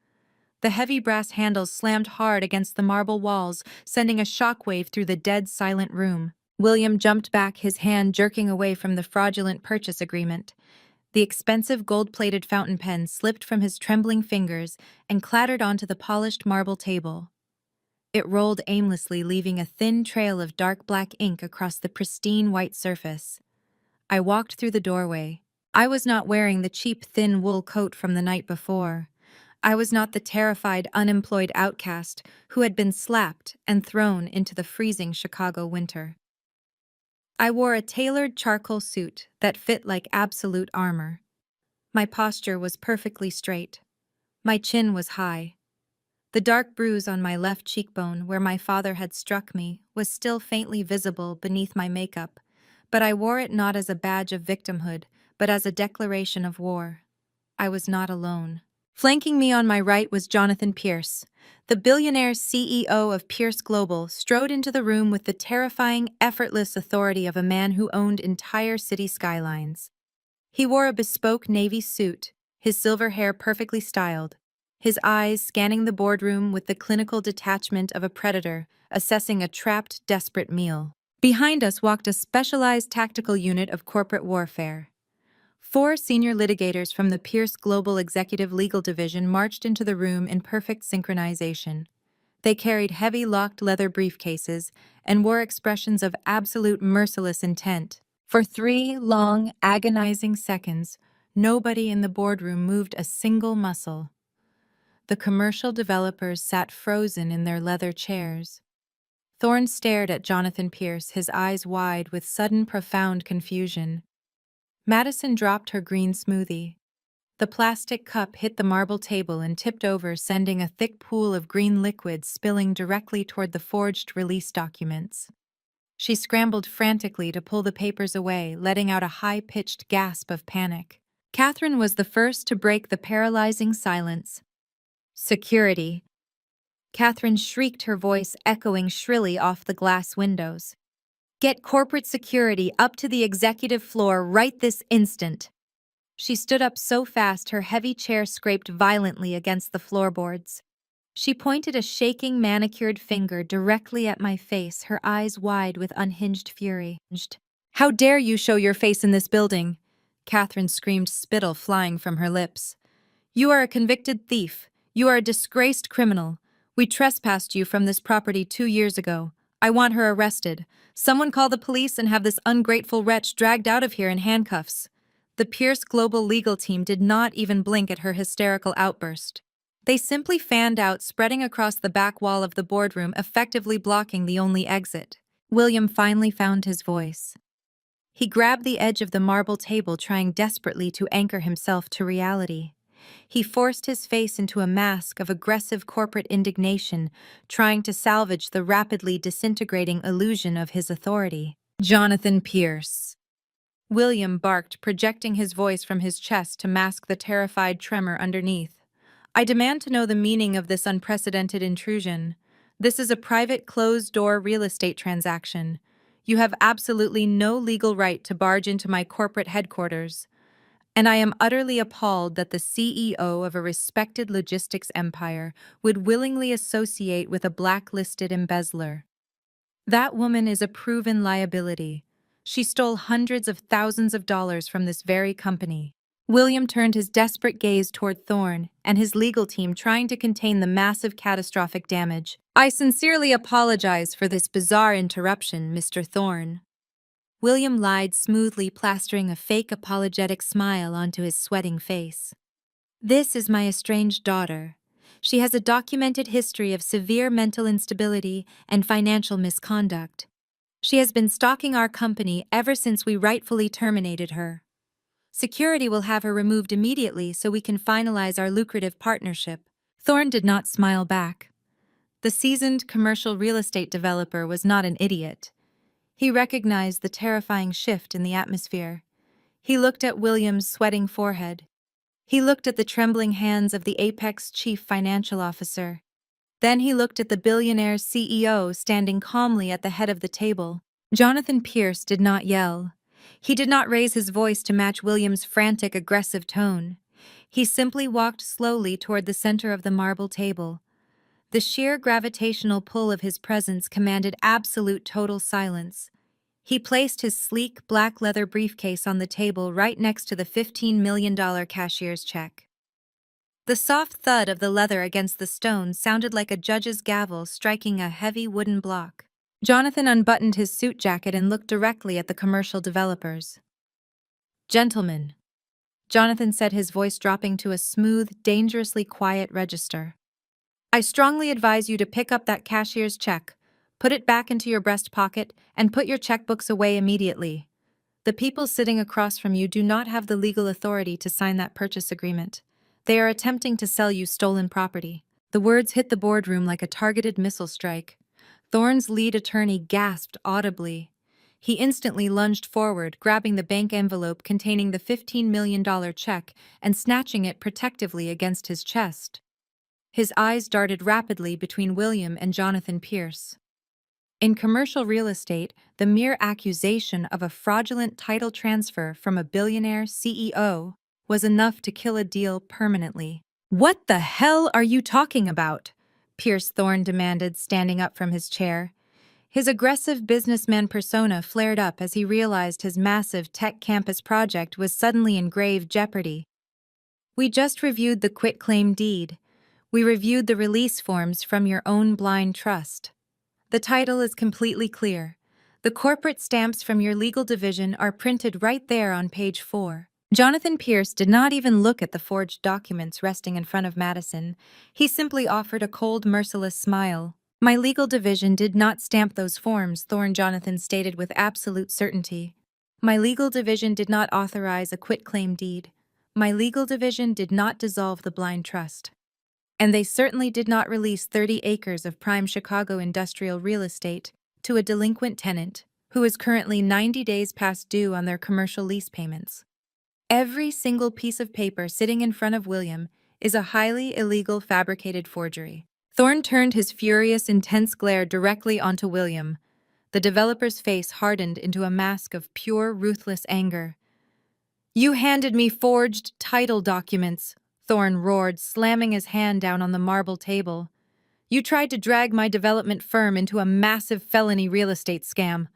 The heavy brass handles slammed hard against the marble walls, sending a shockwave through the dead, silent room. William jumped back, his hand jerking away from the fraudulent purchase agreement. The expensive gold-plated fountain pen slipped from his trembling fingers and clattered onto the polished marble table. It rolled aimlessly, leaving a thin trail of dark black ink across the pristine white surface. I walked through the doorway. I was not wearing the cheap thin wool coat from the night before. I was not the terrified, unemployed outcast who had been slapped and thrown into the freezing Chicago winter. I wore a tailored charcoal suit that fit like absolute armor. My posture was perfectly straight. My chin was high. The dark bruise on my left cheekbone, where my father had struck me, was still faintly visible beneath my makeup, but I wore it not as a badge of victimhood, but as a declaration of war. I was not alone. Flanking me on my right was Jonathan Pierce. The billionaire CEO of Pierce Global strode into the room with the terrifying, effortless authority of a man who owned entire city skylines. He wore a bespoke navy suit, his silver hair perfectly styled, his eyes scanning the boardroom with the clinical detachment of a predator assessing a trapped, desperate meal. Behind us walked a specialized tactical unit of corporate warfare. 4 senior litigators from the Pierce Global Executive Legal Division marched into the room in perfect synchronization. They carried heavy locked leather briefcases and wore expressions of absolute merciless intent. For 3 long, agonizing seconds, nobody in the boardroom moved a single muscle. The commercial developers sat frozen in their leather chairs. Thorne stared at Jonathan Pierce, his eyes wide with sudden, profound confusion. Madison dropped her green smoothie. The plastic cup hit the marble table and tipped over, sending a thick pool of green liquid spilling directly toward the forged release documents. She scrambled frantically to pull the papers away, letting out a high-pitched gasp of panic. Catherine was the first to break the paralyzing silence. "Security!" Catherine shrieked, her voice echoing shrilly off the glass windows. "Get corporate security up to the executive floor right this instant!" She stood up so fast her heavy chair scraped violently against the floorboards. She pointed a shaking, manicured finger directly at my face, her eyes wide with unhinged fury. "How dare you show your face in this building?" Catherine screamed, spittle flying from her lips. "You are a convicted thief. You are a disgraced criminal. We trespassed you from this property 2 years ago. I want her arrested. Someone call the police and have this ungrateful wretch dragged out of here in handcuffs." The Pierce Global legal team did not even blink at her hysterical outburst. They simply fanned out, spreading across the back wall of the boardroom, effectively blocking the only exit. William finally found his voice. He grabbed the edge of the marble table, trying desperately to anchor himself to reality. He forced his face into a mask of aggressive corporate indignation, trying to salvage the rapidly disintegrating illusion of his authority. "Jonathan Pierce," William barked, projecting his voice from his chest to mask the terrified tremor underneath. "I demand to know the meaning of this unprecedented intrusion. This is a private, closed-door real estate transaction. You have absolutely no legal right to barge into my corporate headquarters. And I am utterly appalled that the CEO of a respected logistics empire would willingly associate with a blacklisted embezzler. That woman is a proven liability. She stole hundreds of thousands of dollars from this very company." William turned his desperate gaze toward Thorne and his legal team, trying to contain the massive catastrophic damage. "I sincerely apologize for this bizarre interruption, Mr. Thorne." William lied smoothly, plastering a fake apologetic smile onto his sweating face. "This is my estranged daughter. She has a documented history of severe mental instability and financial misconduct. She has been stalking our company ever since we rightfully terminated her. Security will have her removed immediately so we can finalize our lucrative partnership." Thorne did not smile back. The seasoned commercial real estate developer was not an idiot. He recognized the terrifying shift in the atmosphere. He looked at William's sweating forehead. He looked at the trembling hands of the Apex chief financial officer. Then he looked at the billionaire's CEO standing calmly at the head of the table. Jonathan Pierce did not yell. He did not raise his voice to match William's frantic, aggressive tone. He simply walked slowly toward the center of the marble table. The sheer gravitational pull of his presence commanded absolute total silence. He placed his sleek black leather briefcase on the table right next to the $15 million cashier's check. The soft thud of the leather against the stone sounded like a judge's gavel striking a heavy wooden block. Jonathan unbuttoned his suit jacket and looked directly at the commercial developers. "Gentlemen," Jonathan said, his voice dropping to a smooth, dangerously quiet register, "I strongly advise you to pick up that cashier's check, put it back into your breast pocket, and put your checkbooks away immediately. The people sitting across from you do not have the legal authority to sign that purchase agreement. They are attempting to sell you stolen property." The words hit the boardroom like a targeted missile strike. Thorne's lead attorney gasped audibly. He instantly lunged forward, grabbing the bank envelope containing the $15 million check and snatching it protectively against his chest. His eyes darted rapidly between William and Jonathan Pierce. In commercial real estate, the mere accusation of a fraudulent title transfer from a billionaire CEO was enough to kill a deal permanently. "What the hell are you talking about?" Pierce Thorne demanded, standing up from his chair. His aggressive businessman persona flared up as he realized his massive tech campus project was suddenly in grave jeopardy. "We just reviewed the quitclaim deed. We reviewed the release forms from your own blind trust. The title is completely clear. The corporate stamps from your legal division are printed right there on page 4. Jonathan Pierce did not even look at the forged documents resting in front of Madison. He simply offered a cold, merciless smile. "My legal division did not stamp those forms," Jonathan stated with absolute certainty. "My legal division did not authorize a quitclaim deed. My legal division did not dissolve the blind trust. And they certainly did not release 30 acres of prime Chicago industrial real estate to a delinquent tenant who is currently 90 days past due on their commercial lease payments." Every single piece of paper sitting in front of William is a highly illegal fabricated forgery. Thorne turned his furious, intense glare directly onto William. The developer's face hardened into a mask of pure, ruthless anger. "You handed me forged title documents," Thorne roared, slamming his hand down on the marble table. "You tried to drag my development firm into a massive felony real estate scam.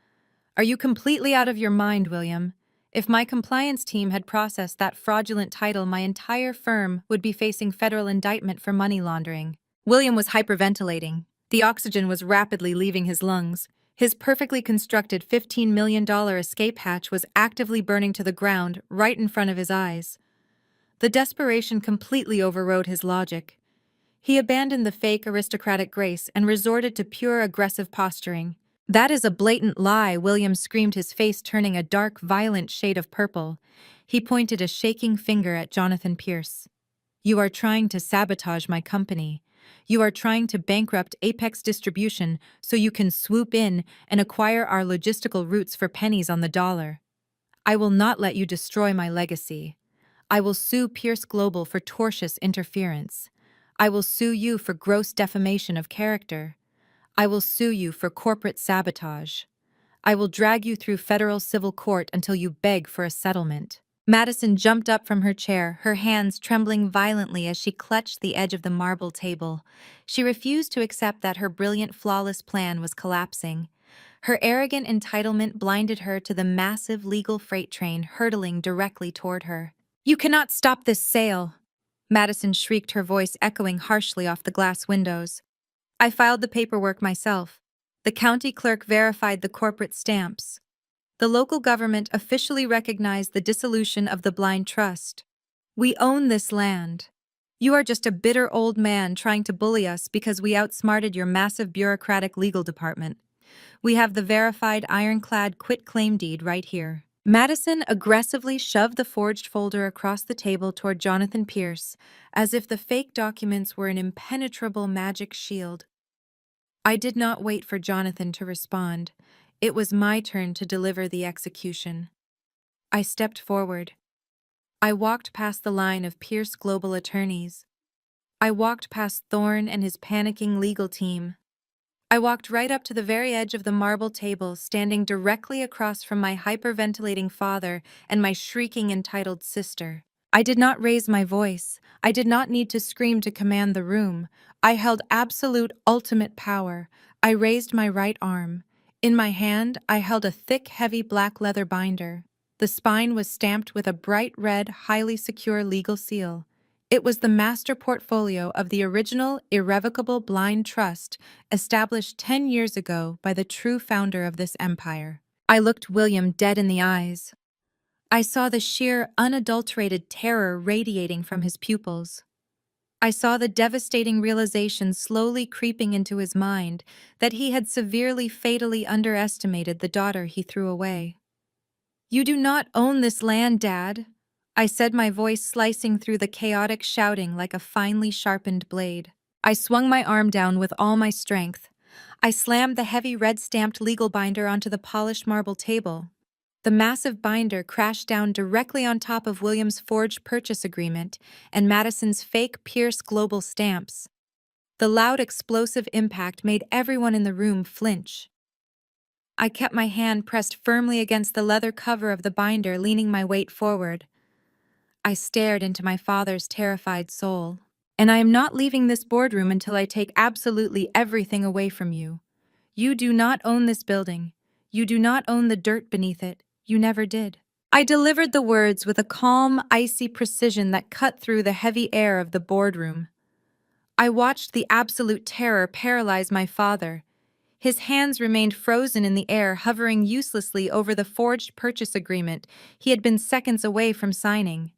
Are you completely out of your mind, William? If my compliance team had processed that fraudulent title, my entire firm would be facing federal indictment for money laundering." William was hyperventilating. The oxygen was rapidly leaving his lungs. His perfectly constructed $15 million escape hatch was actively burning to the ground right in front of his eyes. The desperation completely overrode his logic. He abandoned the fake aristocratic grace and resorted to pure aggressive posturing. "That is a blatant lie," William screamed, his face turning a dark, violent shade of purple. He pointed a shaking finger at Jonathan Pierce. "You are trying to sabotage my company. You are trying to bankrupt Apex Distribution so you can swoop in and acquire our logistical routes for pennies on the dollar. I will not let you destroy my legacy. I will sue Pierce Global for tortious interference. I will sue you for gross defamation of character. I will sue you for corporate sabotage. I will drag you through federal civil court until you beg for a settlement." Madison jumped up from her chair, her hands trembling violently as she clutched the edge of the marble table. She refused to accept that her brilliant, flawless plan was collapsing. Her arrogant entitlement blinded her to the massive legal freight train hurtling directly toward her. "You cannot stop this sale!" Madison shrieked, her voice echoing harshly off the glass windows. "I filed the paperwork myself. The county clerk verified the corporate stamps. The local government officially recognized the dissolution of the blind trust. We own this land. You are just a bitter old man trying to bully us because we outsmarted your massive bureaucratic legal department. We have the verified ironclad quitclaim deed right here." Madison aggressively shoved the forged folder across the table toward Jonathan Pierce, as if the fake documents were an impenetrable magic shield. I did not wait for Jonathan to respond. It was my turn to deliver the execution. I stepped forward. I walked past the line of Pierce Global attorneys. I walked past Thorne and his panicking legal team. I walked right up to the very edge of the marble table, standing directly across from my hyperventilating father and my shrieking entitled sister. I did not raise my voice. I did not need to scream to command the room. I held absolute, ultimate power. I raised my right arm. In my hand, I held a thick, heavy black leather binder. The spine was stamped with a bright red, highly secure legal seal. It was the master portfolio of the original, irrevocable blind trust established 10 years ago by the true founder of this empire. I looked William dead in the eyes. I saw the sheer, unadulterated terror radiating from his pupils. I saw the devastating realization slowly creeping into his mind that he had severely, fatally underestimated the daughter he threw away. "You do not own this land, Dad," I said, my voice slicing through the chaotic shouting like a finely sharpened blade. I swung my arm down with all my strength. I slammed the heavy red-stamped legal binder onto the polished marble table. The massive binder crashed down directly on top of William's forged purchase agreement and Madison's fake Pierce Global stamps. The loud explosive impact made everyone in the room flinch. I kept my hand pressed firmly against the leather cover of the binder, leaning my weight forward. I stared into my father's terrified soul. And I am not leaving this boardroom until I take absolutely everything away from you. You do not own this building. You do not own the dirt beneath it. You never did. I delivered the words with a calm, icy precision that cut through the heavy air of the boardroom. I watched the absolute terror paralyze my father. His hands remained frozen in the air, hovering uselessly over the forged purchase agreement he had been seconds away from signing.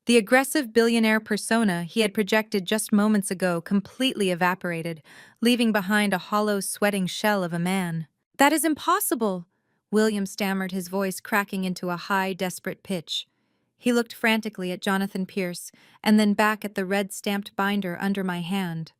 The aggressive billionaire persona he had projected just moments ago completely evaporated, leaving behind a hollow, sweating shell of a man. "That is impossible," William stammered, his voice cracking into a high, desperate pitch. He looked frantically at Jonathan Pierce and then back at the red-stamped binder under my hand.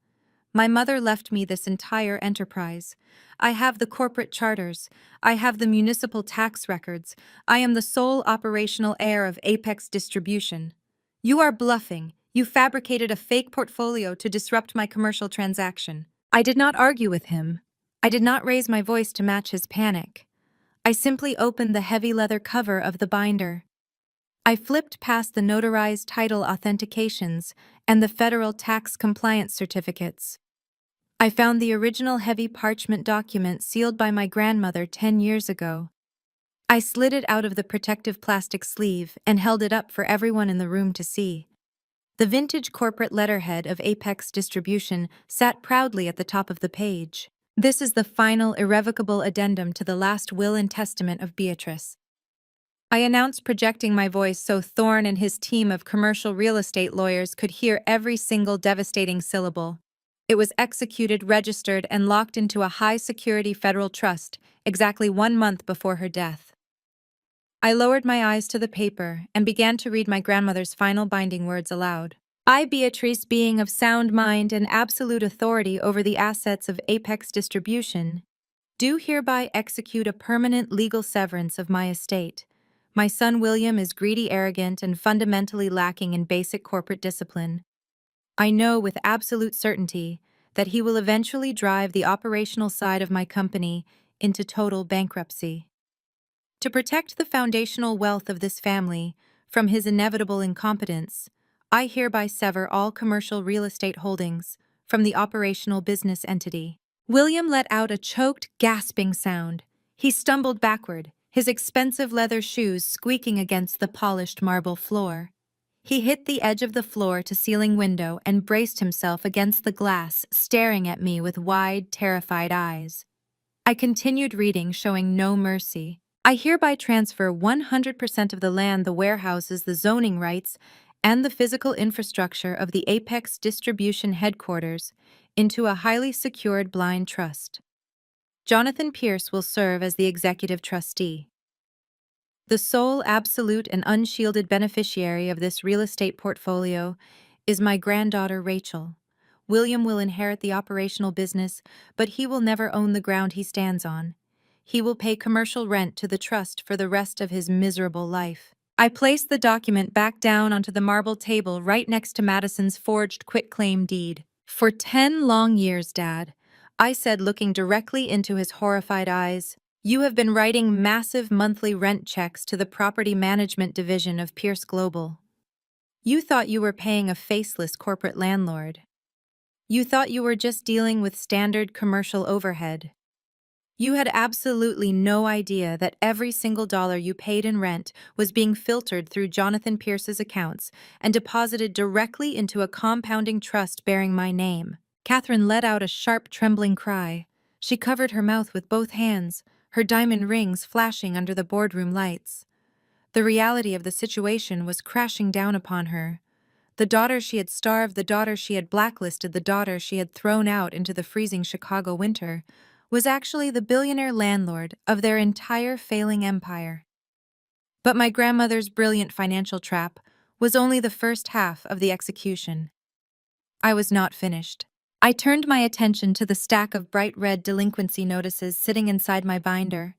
"My mother left me this entire enterprise. I have the corporate charters. I have the municipal tax records. I am the sole operational heir of Apex Distribution. You are bluffing. You fabricated a fake portfolio to disrupt my commercial transaction." I did not argue with him. I did not raise my voice to match his panic. I simply opened the heavy leather cover of the binder. I flipped past the notarized title authentications and the federal tax compliance certificates. I found the original heavy parchment document sealed by my grandmother 10 years ago. I slid it out of the protective plastic sleeve and held it up for everyone in the room to see. The vintage corporate letterhead of Apex Distribution sat proudly at the top of the page. "This is the final irrevocable addendum to the last will and testament of Beatrice," I announced, projecting my voice so Thorne and his team of commercial real estate lawyers could hear every single devastating syllable. It was executed, registered, and locked into a high-security federal trust exactly 1 month before her death. I lowered my eyes to the paper and began to read my grandmother's final binding words aloud. "I, Beatrice, being of sound mind and absolute authority over the assets of Apex Distribution, do hereby execute a permanent legal severance of my estate. My son William is greedy, arrogant, and fundamentally lacking in basic corporate discipline. I know with absolute certainty that he will eventually drive the operational side of my company into total bankruptcy. To protect the foundational wealth of this family from his inevitable incompetence, I hereby sever all commercial real estate holdings from the operational business entity." William let out a choked, gasping sound. He stumbled backward, his expensive leather shoes squeaking against the polished marble floor. He hit the edge of the floor-to-ceiling window and braced himself against the glass, staring at me with wide, terrified eyes. I continued reading, showing no mercy. "I hereby transfer 100% of the land, the warehouses, the zoning rights, and the physical infrastructure of the Apex Distribution headquarters into a highly secured blind trust. Jonathan Pierce will serve as the executive trustee. The sole absolute and unshielded beneficiary of this real estate portfolio is my granddaughter Rachel. William will inherit the operational business, but he will never own the ground he stands on. He will pay commercial rent to the trust for the rest of his miserable life." I placed the document back down onto the marble table right next to Madison's forged quitclaim deed. "For 10 long years, Dad," I said, looking directly into his horrified eyes, "you have been writing massive monthly rent checks to the property management division of Pierce Global. You thought you were paying a faceless corporate landlord. You thought you were just dealing with standard commercial overhead. You had absolutely no idea that every single dollar you paid in rent was being filtered through Jonathan Pierce's accounts and deposited directly into a compounding trust bearing my name." Catherine let out a sharp, trembling cry. She covered her mouth with both hands, her diamond rings flashing under the boardroom lights. The reality of the situation was crashing down upon her. The daughter she had starved, the daughter she had blacklisted, the daughter she had thrown out into the freezing Chicago winter, was actually the billionaire landlord of their entire failing empire. But my grandmother's brilliant financial trap was only the first half of the execution. I was not finished. I turned my attention to the stack of bright red delinquency notices sitting inside my binder.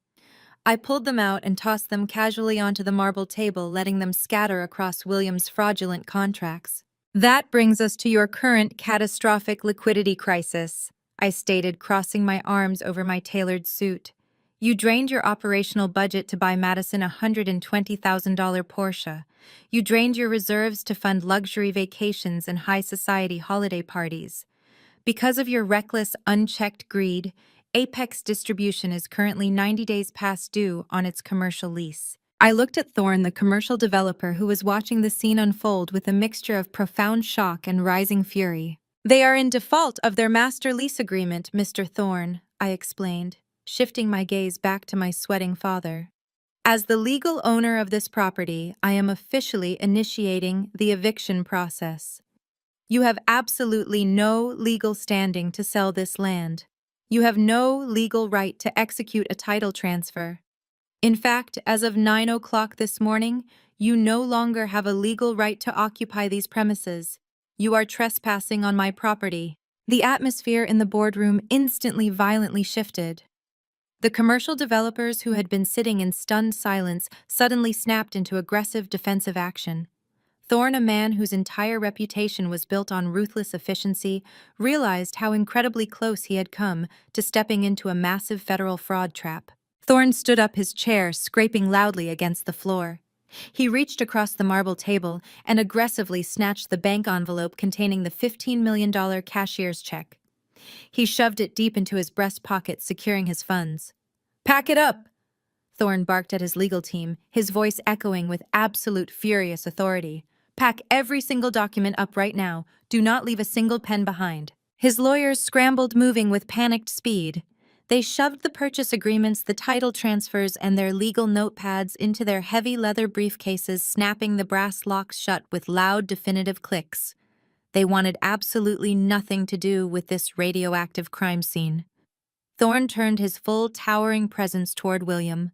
I pulled them out and tossed them casually onto the marble table, letting them scatter across William's fraudulent contracts. That brings us to your current catastrophic liquidity crisis, I stated, crossing my arms over my tailored suit. You drained your operational budget to buy Madison a $120,000 Porsche. You drained your reserves to fund luxury vacations and high society holiday parties. Because of your reckless, unchecked greed, Apex Distribution is currently 90 days past due on its commercial lease. I looked at Thorne, the commercial developer, who was watching the scene unfold with a mixture of profound shock and rising fury. They are in default of their master lease agreement, Mr. Thorne, I explained, shifting my gaze back to my sweating father. As the legal owner of this property, I am officially initiating the eviction process. You have absolutely no legal standing to sell this land. You have no legal right to execute a title transfer. In fact, as of 9 o'clock this morning, you no longer have a legal right to occupy these premises. You are trespassing on my property. The atmosphere in the boardroom instantly violently shifted. The commercial developers, who had been sitting in stunned silence, suddenly snapped into aggressive defensive action. Thorne, a man whose entire reputation was built on ruthless efficiency, realized how incredibly close he had come to stepping into a massive federal fraud trap. Thorne stood up, his chair scraping loudly against the floor. He reached across the marble table and aggressively snatched the bank envelope containing the $15 million cashier's check. He shoved it deep into his breast pocket, securing his funds. "Pack it up!" Thorne barked at his legal team, his voice echoing with absolute furious authority. "Pack every single document up right now. Do not leave a single pen behind." His lawyers scrambled, moving with panicked speed. They shoved the purchase agreements, the title transfers, and their legal notepads into their heavy leather briefcases, snapping the brass locks shut with loud, definitive clicks. They wanted absolutely nothing to do with this radioactive crime scene. Thorne turned his full, towering presence toward William.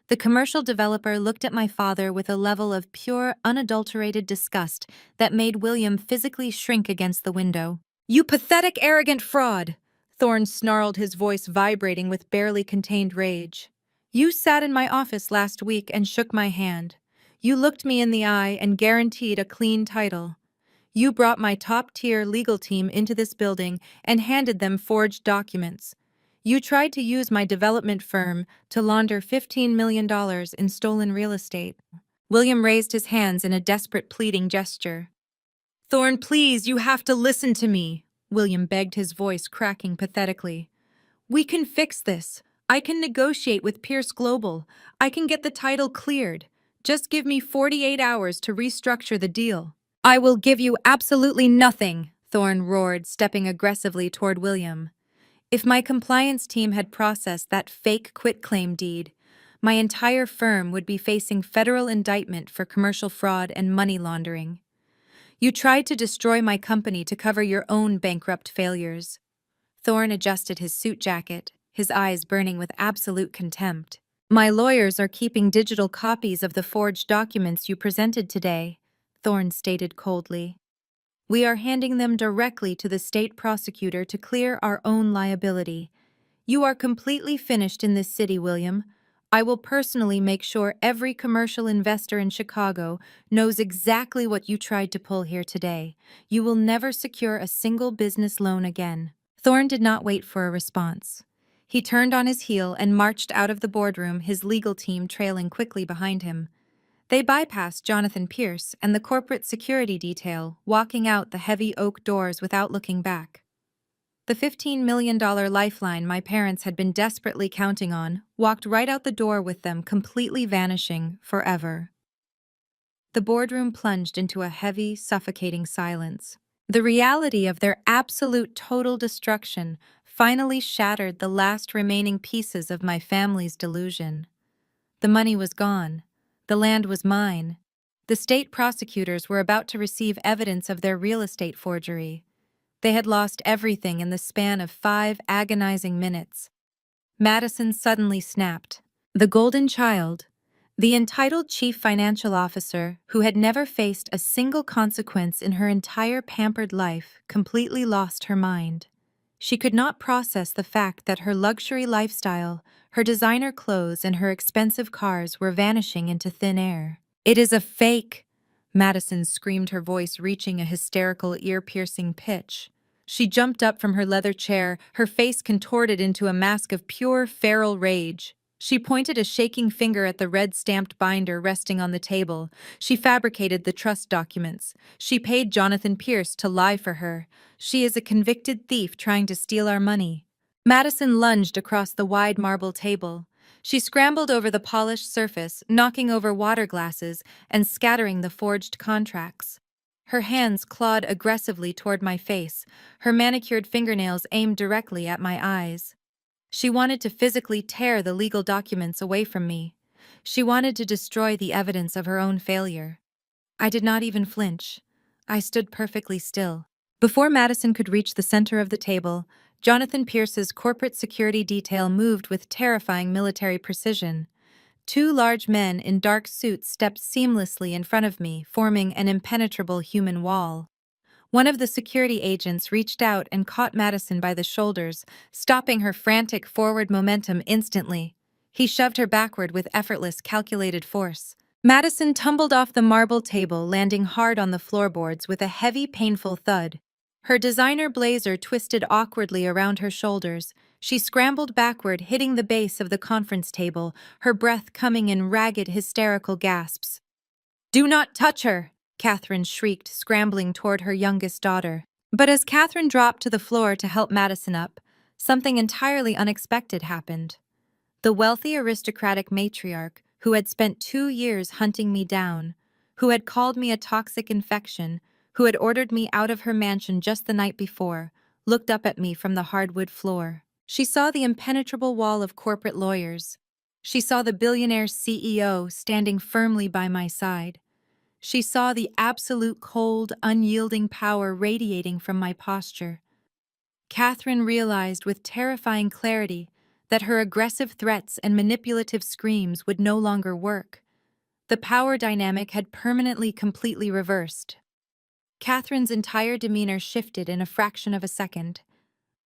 The commercial developer looked at my father with a level of pure, unadulterated disgust that made William physically shrink against the window. "You pathetic, arrogant fraud!" Thorne snarled, his voice vibrating with barely contained rage. "You sat in my office last week and shook my hand. You looked me in the eye and guaranteed a clean title. You brought my top-tier legal team into this building and handed them forged documents. You tried to use my development firm to launder $15 million in stolen real estate." William raised his hands in a desperate, pleading gesture. "Thorne, please, you have to listen to me," William begged, his voice cracking pathetically. "We can fix this. I can negotiate with Pierce Global. I can get the title cleared. Just give me 48 hours to restructure the deal." "I will give you absolutely nothing," Thorne roared, stepping aggressively toward William. "If my compliance team had processed that fake quitclaim deed, my entire firm would be facing federal indictment for commercial fraud and money laundering. You tried to destroy my company to cover your own bankrupt failures." Thorne adjusted his suit jacket, his eyes burning with absolute contempt. "My lawyers are keeping digital copies of the forged documents you presented today," Thorne stated coldly. "We are handing them directly to the state prosecutor to clear our own liability. You are completely finished in this city, William. I will personally make sure every commercial investor in Chicago knows exactly what you tried to pull here today. You will never secure a single business loan again." Thorne did not wait for a response. He turned on his heel and marched out of the boardroom, his legal team trailing quickly behind him. They bypassed Jonathan Pierce and the corporate security detail, walking out the heavy oak doors without looking back. The $15 million lifeline my parents had been desperately counting on walked right out the door with them, completely vanishing forever. The boardroom plunged into a heavy, suffocating silence. The reality of their absolute total destruction finally shattered the last remaining pieces of my family's delusion. The money was gone. The land was mine. The state prosecutors were about to receive evidence of their real estate forgery. They had lost everything in the span of 5 agonizing minutes. Madison suddenly snapped. The golden child, the entitled chief financial officer who had never faced a single consequence in her entire pampered life, completely lost her mind. She could not process the fact that her luxury lifestyle, her designer clothes, and her expensive cars were vanishing into thin air. "It is a fake!" Madison screamed, her voice reaching a hysterical, ear-piercing pitch. She jumped up from her leather chair, her face contorted into a mask of pure, feral rage. She pointed a shaking finger at the red-stamped binder resting on the table. She fabricated the trust documents. She paid Jonathan Pierce to lie for her. She is a convicted thief trying to steal our money. Madison lunged across the wide marble table. She scrambled over the polished surface, knocking over water glasses and scattering the forged contracts. Her hands clawed aggressively toward my face, her manicured fingernails aimed directly at my eyes. She wanted to physically tear the legal documents away from me. She wanted to destroy the evidence of her own failure. I did not even flinch. I stood perfectly still. Before Madison could reach the center of the table, Jonathan Pierce's corporate security detail moved with terrifying military precision. Two large men in dark suits stepped seamlessly in front of me, forming an impenetrable human wall. One of the security agents reached out and caught Madison by the shoulders, stopping her frantic forward momentum instantly. He shoved her backward with effortless, calculated force. Madison tumbled off the marble table, landing hard on the floorboards with a heavy, painful thud. Her designer blazer twisted awkwardly around her shoulders. She scrambled backward, hitting the base of the conference table, her breath coming in ragged, hysterical gasps. "Do not touch her!" Catherine shrieked, scrambling toward her youngest daughter. But as Catherine dropped to the floor to help Madison up, something entirely unexpected happened. The wealthy aristocratic matriarch, who had spent 2 years hunting me down, who had called me a toxic infection, who had ordered me out of her mansion just the night before, looked up at me from the hardwood floor. She saw the impenetrable wall of corporate lawyers. She saw the billionaire CEO standing firmly by my side. She saw the absolute cold, unyielding power radiating from my posture. Catherine realized with terrifying clarity that her aggressive threats and manipulative screams would no longer work. The power dynamic had permanently, completely reversed. Catherine's entire demeanor shifted in a fraction of a second.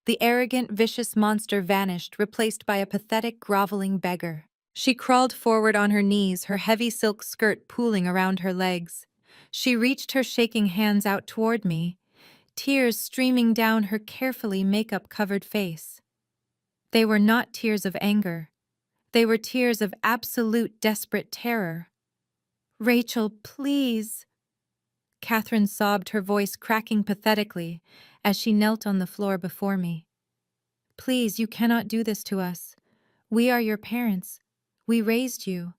The arrogant, vicious monster vanished, replaced by a pathetic, groveling beggar. She crawled forward on her knees, her heavy silk skirt pooling around her legs. She reached her shaking hands out toward me, tears streaming down her carefully makeup-covered face. They were not tears of anger. They were tears of absolute, desperate terror. "Rachel, please," Catherine sobbed, her voice cracking pathetically as she knelt on the floor before me. "Please, you cannot do this to us. We are your parents. We raised you.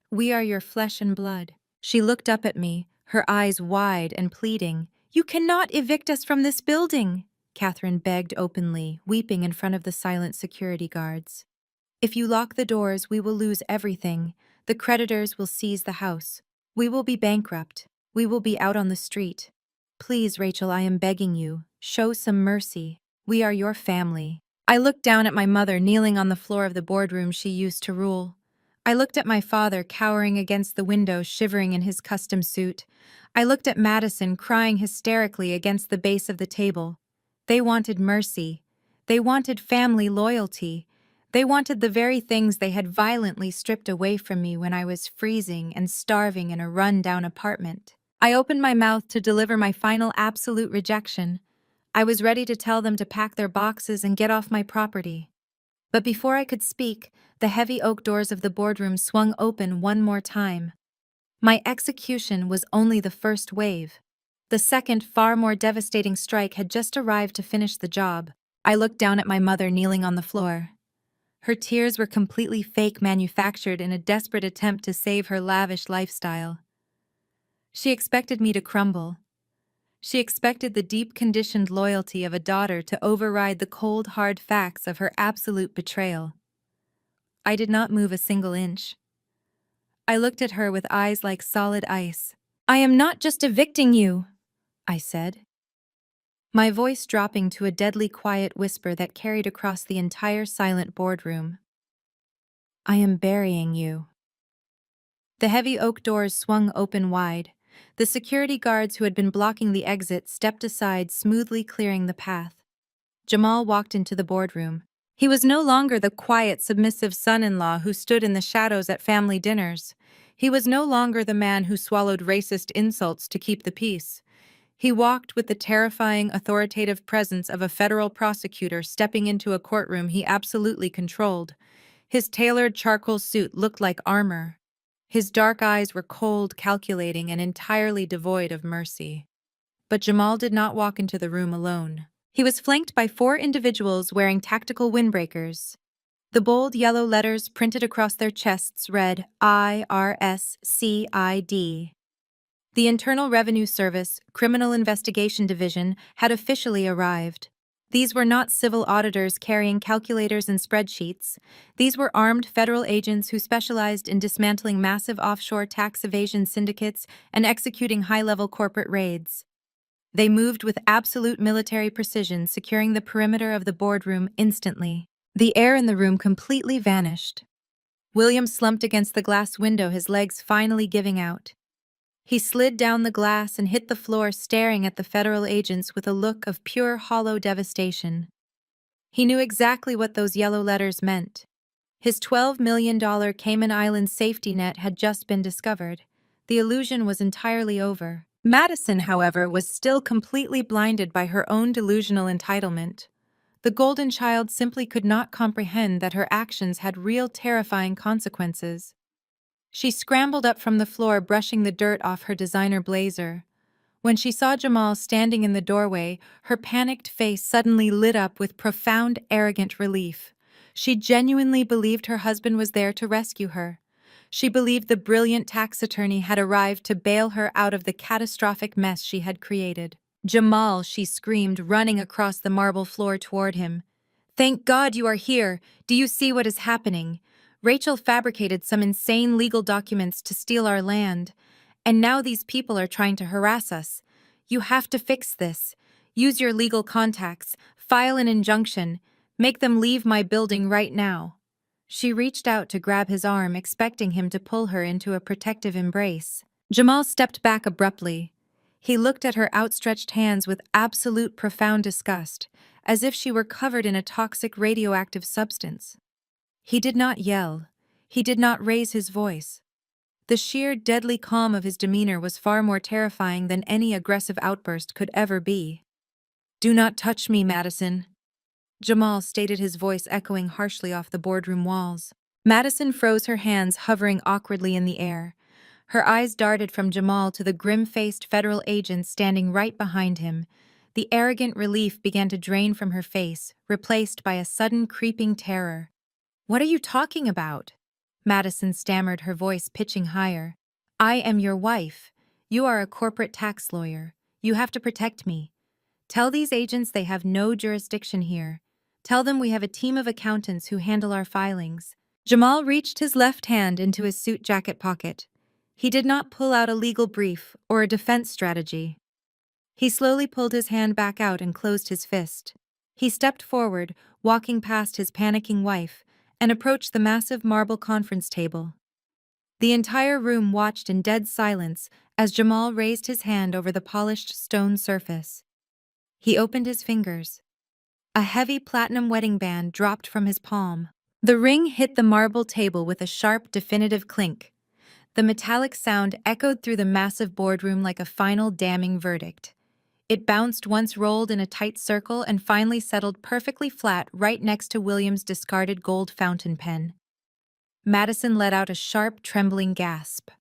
We are your flesh and blood." She looked up at me, her eyes wide and pleading. "You cannot evict us from this building," Catherine begged openly, weeping in front of the silent security guards. "If you lock the doors, we will lose everything. The creditors will seize the house. We will be bankrupt. We will be out on the street. Please, Rachel, I am begging you. Show some mercy. We are your family." I looked down at my mother kneeling on the floor of the boardroom she used to rule. I looked at my father cowering against the window, shivering in his custom suit. I looked at Madison crying hysterically against the base of the table. They wanted mercy. They wanted family loyalty. They wanted the very things they had violently stripped away from me when I was freezing and starving in a run-down apartment. I opened my mouth to deliver my final absolute rejection. I was ready to tell them to pack their boxes and get off my property. But before I could speak, the heavy oak doors of the boardroom swung open one more time. My execution was only the first wave. The second, far more devastating strike had just arrived to finish the job. I looked down at my mother kneeling on the floor. Her tears were completely fake, manufactured in a desperate attempt to save her lavish lifestyle. She expected me to crumble. She expected the deep conditioned loyalty of a daughter to override the cold, hard facts of her absolute betrayal. I did not move a single inch. I looked at her with eyes like solid ice. "I am not just evicting you," I said, my voice dropping to a deadly quiet whisper that carried across the entire silent boardroom. "I am burying you." The heavy oak doors swung open wide. The security guards who had been blocking the exit stepped aside, smoothly clearing the path. Jamal walked into the boardroom. He was no longer the quiet, submissive son-in-law who stood in the shadows at family dinners. He was no longer the man who swallowed racist insults to keep the peace. He walked with the terrifying, authoritative presence of a federal prosecutor stepping into a courtroom he absolutely controlled. His tailored charcoal suit looked like armor. His dark eyes were cold, calculating, and entirely devoid of mercy. But Jamal did not walk into the room alone. He was flanked by 4 individuals wearing tactical windbreakers. The bold yellow letters printed across their chests read IRSCID. The Internal Revenue Service, Criminal Investigation Division, had officially arrived. These were not civil auditors carrying calculators and spreadsheets. These were armed federal agents who specialized in dismantling massive offshore tax evasion syndicates and executing high-level corporate raids. They moved with absolute military precision, securing the perimeter of the boardroom instantly. The air in the room completely vanished. William slumped against the glass window, his legs finally giving out. He slid down the glass and hit the floor, staring at the federal agents with a look of pure, hollow devastation. He knew exactly what those yellow letters meant. His $12 million Cayman Islands safety net had just been discovered. The illusion was entirely over. Madison, however, was still completely blinded by her own delusional entitlement. The golden child simply could not comprehend that her actions had real terrifying consequences. She scrambled up from the floor, brushing the dirt off her designer blazer. When she saw Jamal standing in the doorway, her panicked face suddenly lit up with profound, arrogant relief. She genuinely believed her husband was there to rescue her. She believed the brilliant tax attorney had arrived to bail her out of the catastrophic mess she had created. "Jamal," she screamed, running across the marble floor toward him. "Thank God you are here. Do you see what is happening? Rachel fabricated some insane legal documents to steal our land, and now these people are trying to harass us. You have to fix this. Use your legal contacts, file an injunction, make them leave my building right now." She reached out to grab his arm, expecting him to pull her into a protective embrace. Jamal stepped back abruptly. He looked at her outstretched hands with absolute profound disgust, as if she were covered in a toxic radioactive substance. He did not yell. He did not raise his voice. The sheer, deadly calm of his demeanor was far more terrifying than any aggressive outburst could ever be. "Do not touch me, Madison," Jamal stated, his voice echoing harshly off the boardroom walls. Madison froze, her hands hovering awkwardly in the air. Her eyes darted from Jamal to the grim-faced federal agent standing right behind him. The arrogant relief began to drain from her face, replaced by a sudden creeping terror. "What are you talking about?" Madison stammered, her voice pitching higher. "I am your wife. You are a corporate tax lawyer. You have to protect me. Tell these agents they have no jurisdiction here. Tell them we have a team of accountants who handle our filings." Jamal reached his left hand into his suit jacket pocket. He did not pull out a legal brief or a defense strategy. He slowly pulled his hand back out and closed his fist. He stepped forward, walking past his panicking wife, and approached the massive marble conference table. The entire room watched in dead silence as Jamal raised his hand over the polished stone surface. He opened his fingers. A heavy platinum wedding band dropped from his palm. The ring hit the marble table with a sharp, definitive clink. The metallic sound echoed through the massive boardroom like a final damning verdict. It bounced once, rolled in a tight circle, and finally settled perfectly flat right next to William's discarded gold fountain pen. Madison let out a sharp, trembling gasp.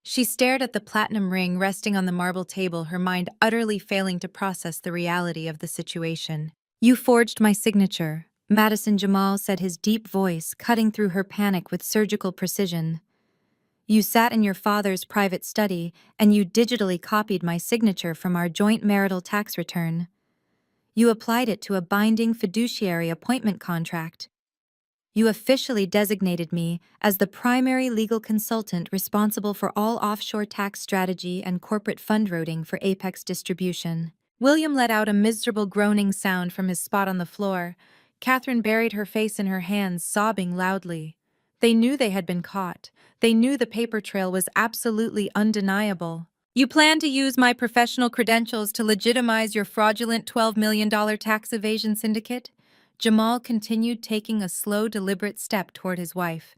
She stared at the platinum ring resting on the marble table, her mind utterly failing to process the reality of the situation. "You forged my signature," Madison Jamal said, his deep voice cutting through her panic with surgical precision. "You sat in your father's private study, and you digitally copied my signature from our joint marital tax return. You applied it to a binding fiduciary appointment contract. You officially designated me as the primary legal consultant responsible for all offshore tax strategy and corporate fund routing for Apex Distribution." William let out a miserable groaning sound from his spot on the floor. Catherine buried her face in her hands, sobbing loudly. They knew they had been caught. They knew the paper trail was absolutely undeniable. You plan to use my professional credentials to legitimize your fraudulent $12 million tax evasion syndicate? Jamal continued, taking a slow, deliberate step toward his wife.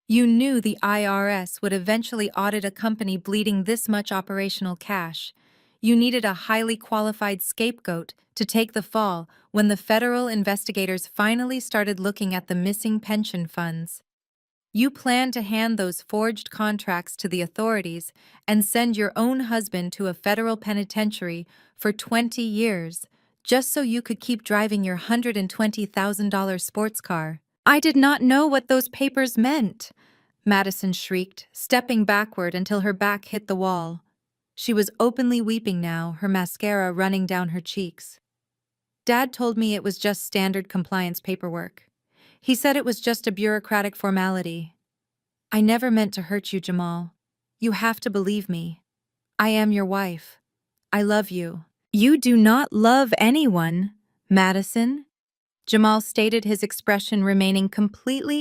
You knew the IRS would eventually audit a company bleeding this much operational cash. You needed a highly qualified scapegoat to take the fall when the federal investigators finally started looking at the missing pension funds. You planned to hand those forged contracts to the authorities and send your own husband to a federal penitentiary for 20 years, just so you could keep driving your $120,000 sports car. I did not know what those papers meant, Madison shrieked, stepping backward until her back hit the wall. She was openly weeping now, her mascara running down her cheeks. Dad told me it was just standard compliance paperwork. He said it was just a bureaucratic formality. I never meant to hurt you, Jamal. You have to believe me. I am your wife. I love you. You do not love anyone, Madison. Jamal stated, his expression remaining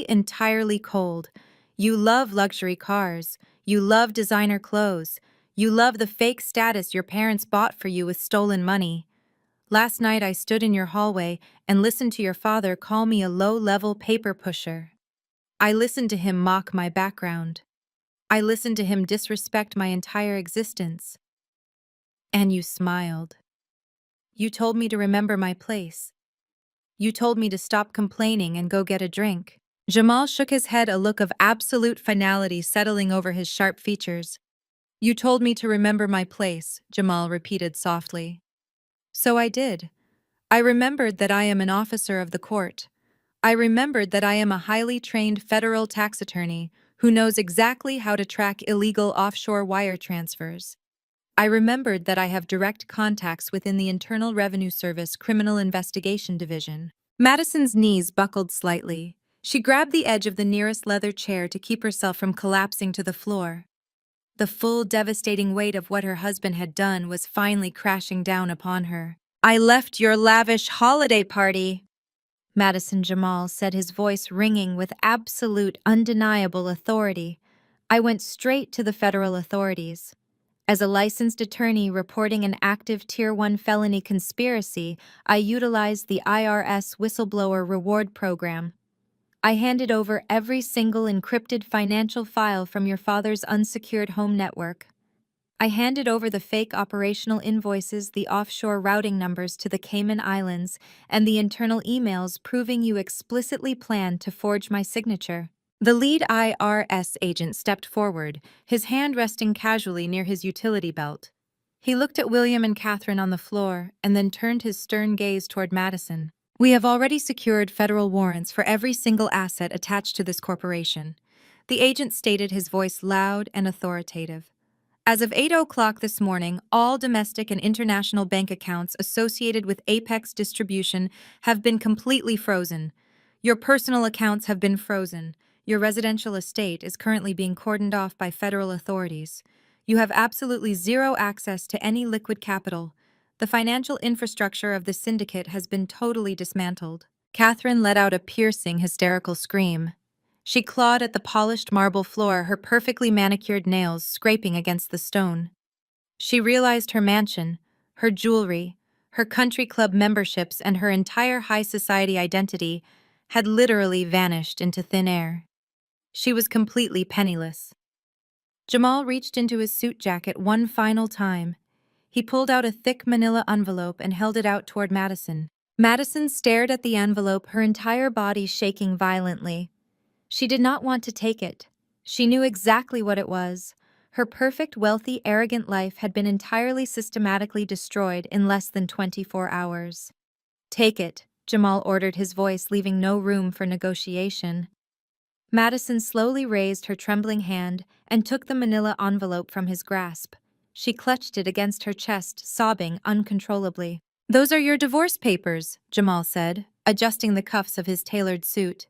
entirely cold. You love luxury cars. You love designer clothes. You love the fake status your parents bought for you with stolen money. Last night I stood in your hallway and listened to your father call me a low-level paper pusher. I listened to him mock my background. I listened to him disrespect my entire existence. And you smiled. You told me to remember my place. You told me to stop complaining and go get a drink. Jamal shook his head, a look of absolute finality settling over his sharp features. You told me to remember my place, Jamal repeated softly. So I did. I remembered that I am an officer of the court. I remembered that I am a highly trained federal tax attorney who knows exactly how to track illegal offshore wire transfers. I remembered that I have direct contacts within the Internal Revenue Service Criminal Investigation Division. Madison's knees buckled slightly. She grabbed the edge of the nearest leather chair to keep herself from collapsing to the floor. The full, devastating weight of what her husband had done was finally crashing down upon her. I left your lavish holiday party, Madison Jamal said, his voice ringing with absolute, undeniable authority. I went straight to the federal authorities. As a licensed attorney reporting an active Tier 1 felony conspiracy, I utilized the IRS Whistleblower Reward Program. I handed over every single encrypted financial file from your father's unsecured home network. I handed over the fake operational invoices, the offshore routing numbers to the Cayman Islands, and the internal emails proving you explicitly planned to forge my signature. The lead IRS agent stepped forward, his hand resting casually near his utility belt. He looked at William and Catherine on the floor and then turned his stern gaze toward Madison. We have already secured federal warrants for every single asset attached to this corporation, the agent stated, his voice loud and authoritative. As of 8 o'clock this morning, all domestic and international bank accounts associated with Apex Distribution have been completely frozen. Your personal accounts have been frozen. Your residential estate is currently being cordoned off by federal authorities. You have absolutely zero access to any liquid capital. The financial infrastructure of the syndicate has been totally dismantled. Catherine let out a piercing, hysterical scream. She clawed at the polished marble floor, her perfectly manicured nails scraping against the stone. She realized her mansion, her jewelry, her country club memberships, and her entire high society identity had literally vanished into thin air. She was completely penniless. Jamal reached into his suit jacket one final time. He pulled out a thick manila envelope and held it out toward Madison. Madison stared at the envelope, her entire body shaking violently. She did not want to take it. She knew exactly what it was. Her perfect, wealthy, arrogant life had been entirely systematically destroyed in less than 24 hours. Take it, Jamal ordered, his voice leaving no room for negotiation. Madison slowly raised her trembling hand and took the manila envelope from his grasp. She clutched it against her chest, sobbing uncontrollably. Those are your divorce papers, Jamal said, adjusting the cuffs of his tailored suit.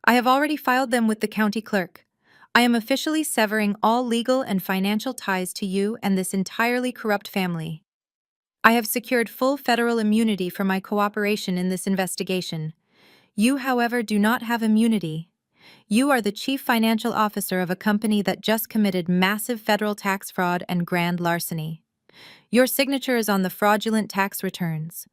I have already filed them with the county clerk. I am officially severing all legal and financial ties to you and this entirely corrupt family. I have secured full federal immunity for my cooperation in this investigation. You, however, do not have immunity. You are the chief financial officer of a company that just committed massive federal tax fraud and grand larceny. Your signature is on the fraudulent tax returns.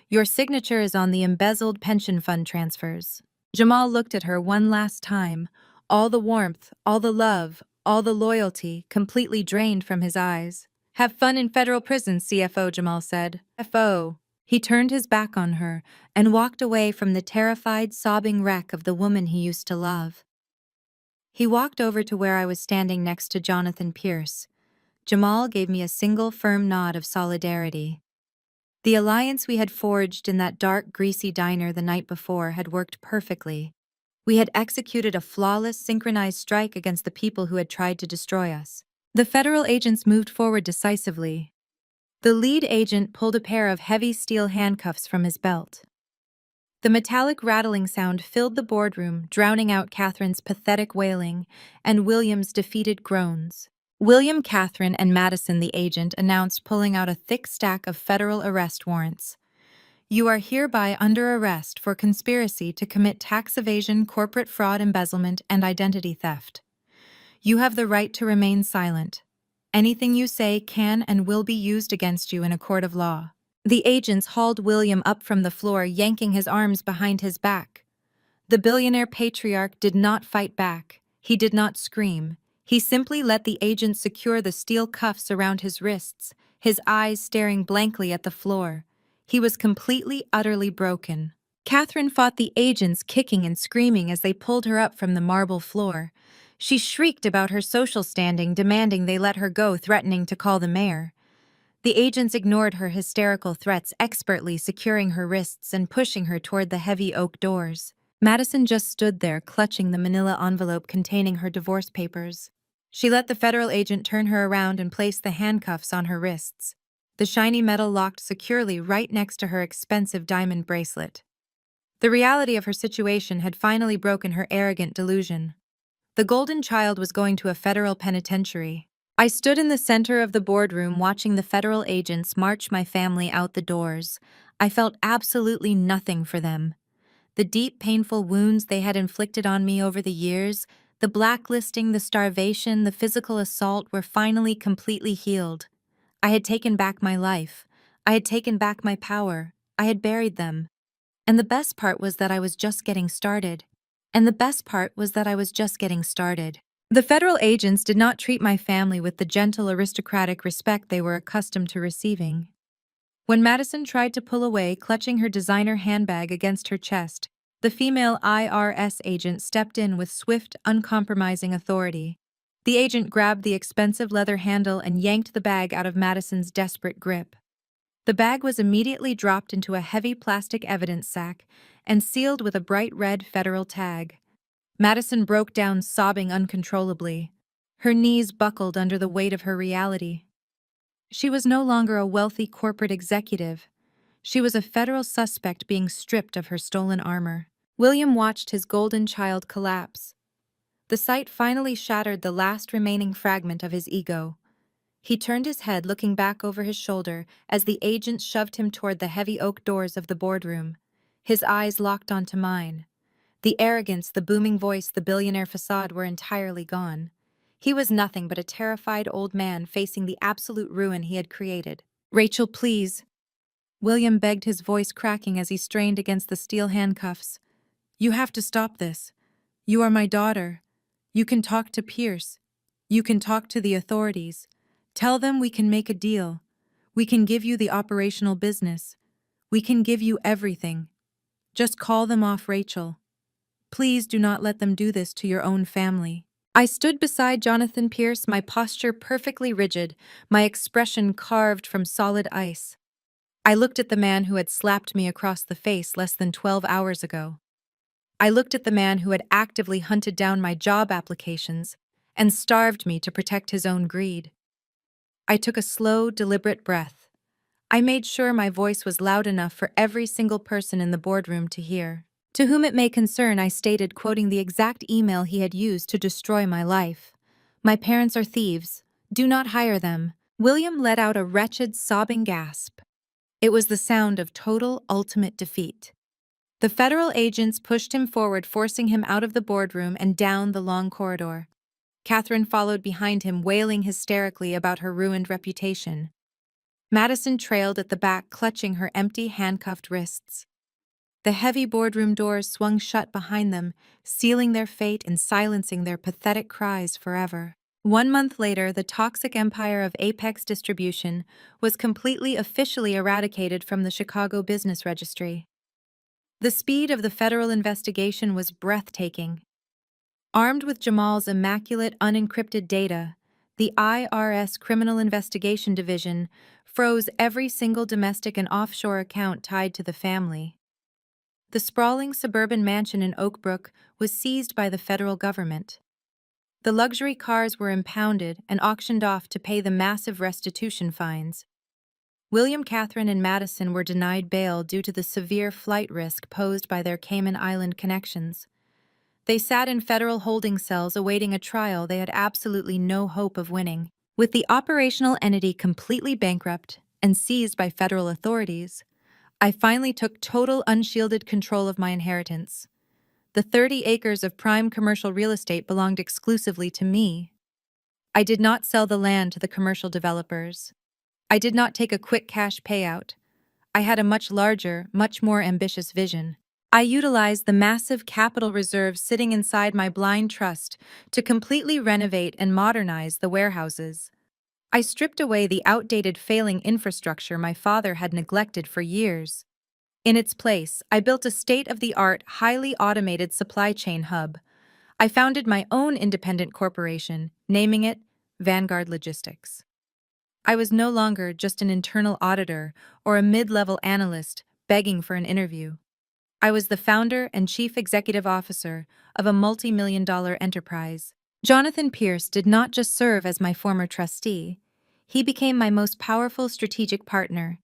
Your signature is on the embezzled pension fund transfers. Jamal looked at her one last time, all the warmth, all the love, all the loyalty completely drained from his eyes. Have fun in federal prison, CFO, Jamal said. FO. He turned his back on her and walked away from the terrified, sobbing wreck of the woman he used to love. He walked over to where I was standing next to Jonathan Pierce. Jamal gave me a single firm nod of solidarity. The alliance we had forged in that dark, greasy diner the night before had worked perfectly. We had executed a flawless, synchronized strike against the people who had tried to destroy us. The federal agents moved forward decisively. The lead agent pulled a pair of heavy steel handcuffs from his belt. The metallic rattling sound filled the boardroom, drowning out Catherine's pathetic wailing and William's defeated groans. William, Catherine, and Madison, the agent, announced, pulling out a thick stack of federal arrest warrants. You are hereby under arrest for conspiracy to commit tax evasion, corporate fraud, embezzlement, and identity theft. You have the right to remain silent. Anything you say can and will be used against you in a court of law. The agents hauled William up from the floor, yanking his arms behind his back. The billionaire patriarch did not fight back. He did not scream. He simply let the agents secure the steel cuffs around his wrists, his eyes staring blankly at the floor. He was completely, utterly broken. Catherine fought the agents, kicking and screaming as they pulled her up from the marble floor. She shrieked about her social standing, demanding they let her go, threatening to call the mayor. The agents ignored her hysterical threats, expertly securing her wrists and pushing her toward the heavy oak doors. Madison just stood there, clutching the manila envelope containing her divorce papers. She let the federal agent turn her around and place the handcuffs on her wrists. The shiny metal locked securely right next to her expensive diamond bracelet. The reality of her situation had finally broken her arrogant delusion. The golden child was going to a federal penitentiary. I stood in the center of the boardroom watching the federal agents march my family out the doors. I felt absolutely nothing for them. The deep, painful wounds they had inflicted on me over the years, the blacklisting, the starvation, the physical assault were finally completely healed. I had taken back my life. I had taken back my power. I had buried them. And the best part was that I was just getting started. The federal agents did not treat my family with the gentle, aristocratic respect they were accustomed to receiving. When Madison tried to pull away, clutching her designer handbag against her chest, the female IRS agent stepped in with swift, uncompromising authority. The agent grabbed the expensive leather handle and yanked the bag out of Madison's desperate grip. The bag was immediately dropped into a heavy plastic evidence sack and sealed with a bright red federal tag. Madison broke down, sobbing uncontrollably. Her knees buckled under the weight of her reality. She was no longer a wealthy corporate executive. She was a federal suspect being stripped of her stolen armor. William watched his golden child collapse. The sight finally shattered the last remaining fragment of his ego. He turned his head, looking back over his shoulder as the agent shoved him toward the heavy oak doors of the boardroom. His eyes locked onto mine. The arrogance, the booming voice, the billionaire facade were entirely gone. He was nothing but a terrified old man facing the absolute ruin he had created. "Rachel, please." William begged, his voice cracking as he strained against the steel handcuffs. "You have to stop this. You are my daughter. You can talk to Pierce. You can talk to the authorities. Tell them we can make a deal. We can give you the operational business. We can give you everything. Just call them off, Rachel. Please do not let them do this to your own family." I stood beside Jonathan Pierce, my posture perfectly rigid, my expression carved from solid ice. I looked at the man who had slapped me across the face less than 12 hours ago. I looked at the man who had actively hunted down my job applications and starved me to protect his own greed. I took a slow, deliberate breath. I made sure my voice was loud enough for every single person in the boardroom to hear. "To whom it may concern," I stated, quoting the exact email he had used to destroy my life. "My parents are thieves. Do not hire them." William let out a wretched, sobbing gasp. It was the sound of total, ultimate defeat. The federal agents pushed him forward, forcing him out of the boardroom and down the long corridor. Catherine followed behind him, wailing hysterically about her ruined reputation. Madison trailed at the back, clutching her empty, handcuffed wrists. The heavy boardroom doors swung shut behind them, sealing their fate and silencing their pathetic cries forever. 1 month later, the toxic empire of Apex Distribution was completely officially eradicated from the Chicago Business Registry. The speed of the federal investigation was breathtaking. Armed with Jamal's immaculate, unencrypted data, the IRS Criminal Investigation Division froze every single domestic and offshore account tied to the family. The sprawling suburban mansion in Oak Brook was seized by the federal government. The luxury cars were impounded and auctioned off to pay the massive restitution fines. William, Catherine, and Madison were denied bail due to the severe flight risk posed by their Cayman Island connections. They sat in federal holding cells awaiting a trial they had absolutely no hope of winning. With the operational entity completely bankrupt and seized by federal authorities, I finally took total unshielded control of my inheritance. The 30 acres of prime commercial real estate belonged exclusively to me. I did not sell the land to the commercial developers. I did not take a quick cash payout. I had a much larger, much more ambitious vision. I utilized the massive capital reserves sitting inside my blind trust to completely renovate and modernize the warehouses. I stripped away the outdated, failing infrastructure my father had neglected for years. In its place, I built a state-of-the-art, highly automated supply chain hub. I founded my own independent corporation, naming it Vanguard Logistics. I was no longer just an internal auditor or a mid-level analyst begging for an interview. I was the founder and chief executive officer of a multi-million-dollar enterprise. Jonathan Pierce did not just serve as my former trustee. He became my most powerful strategic partner.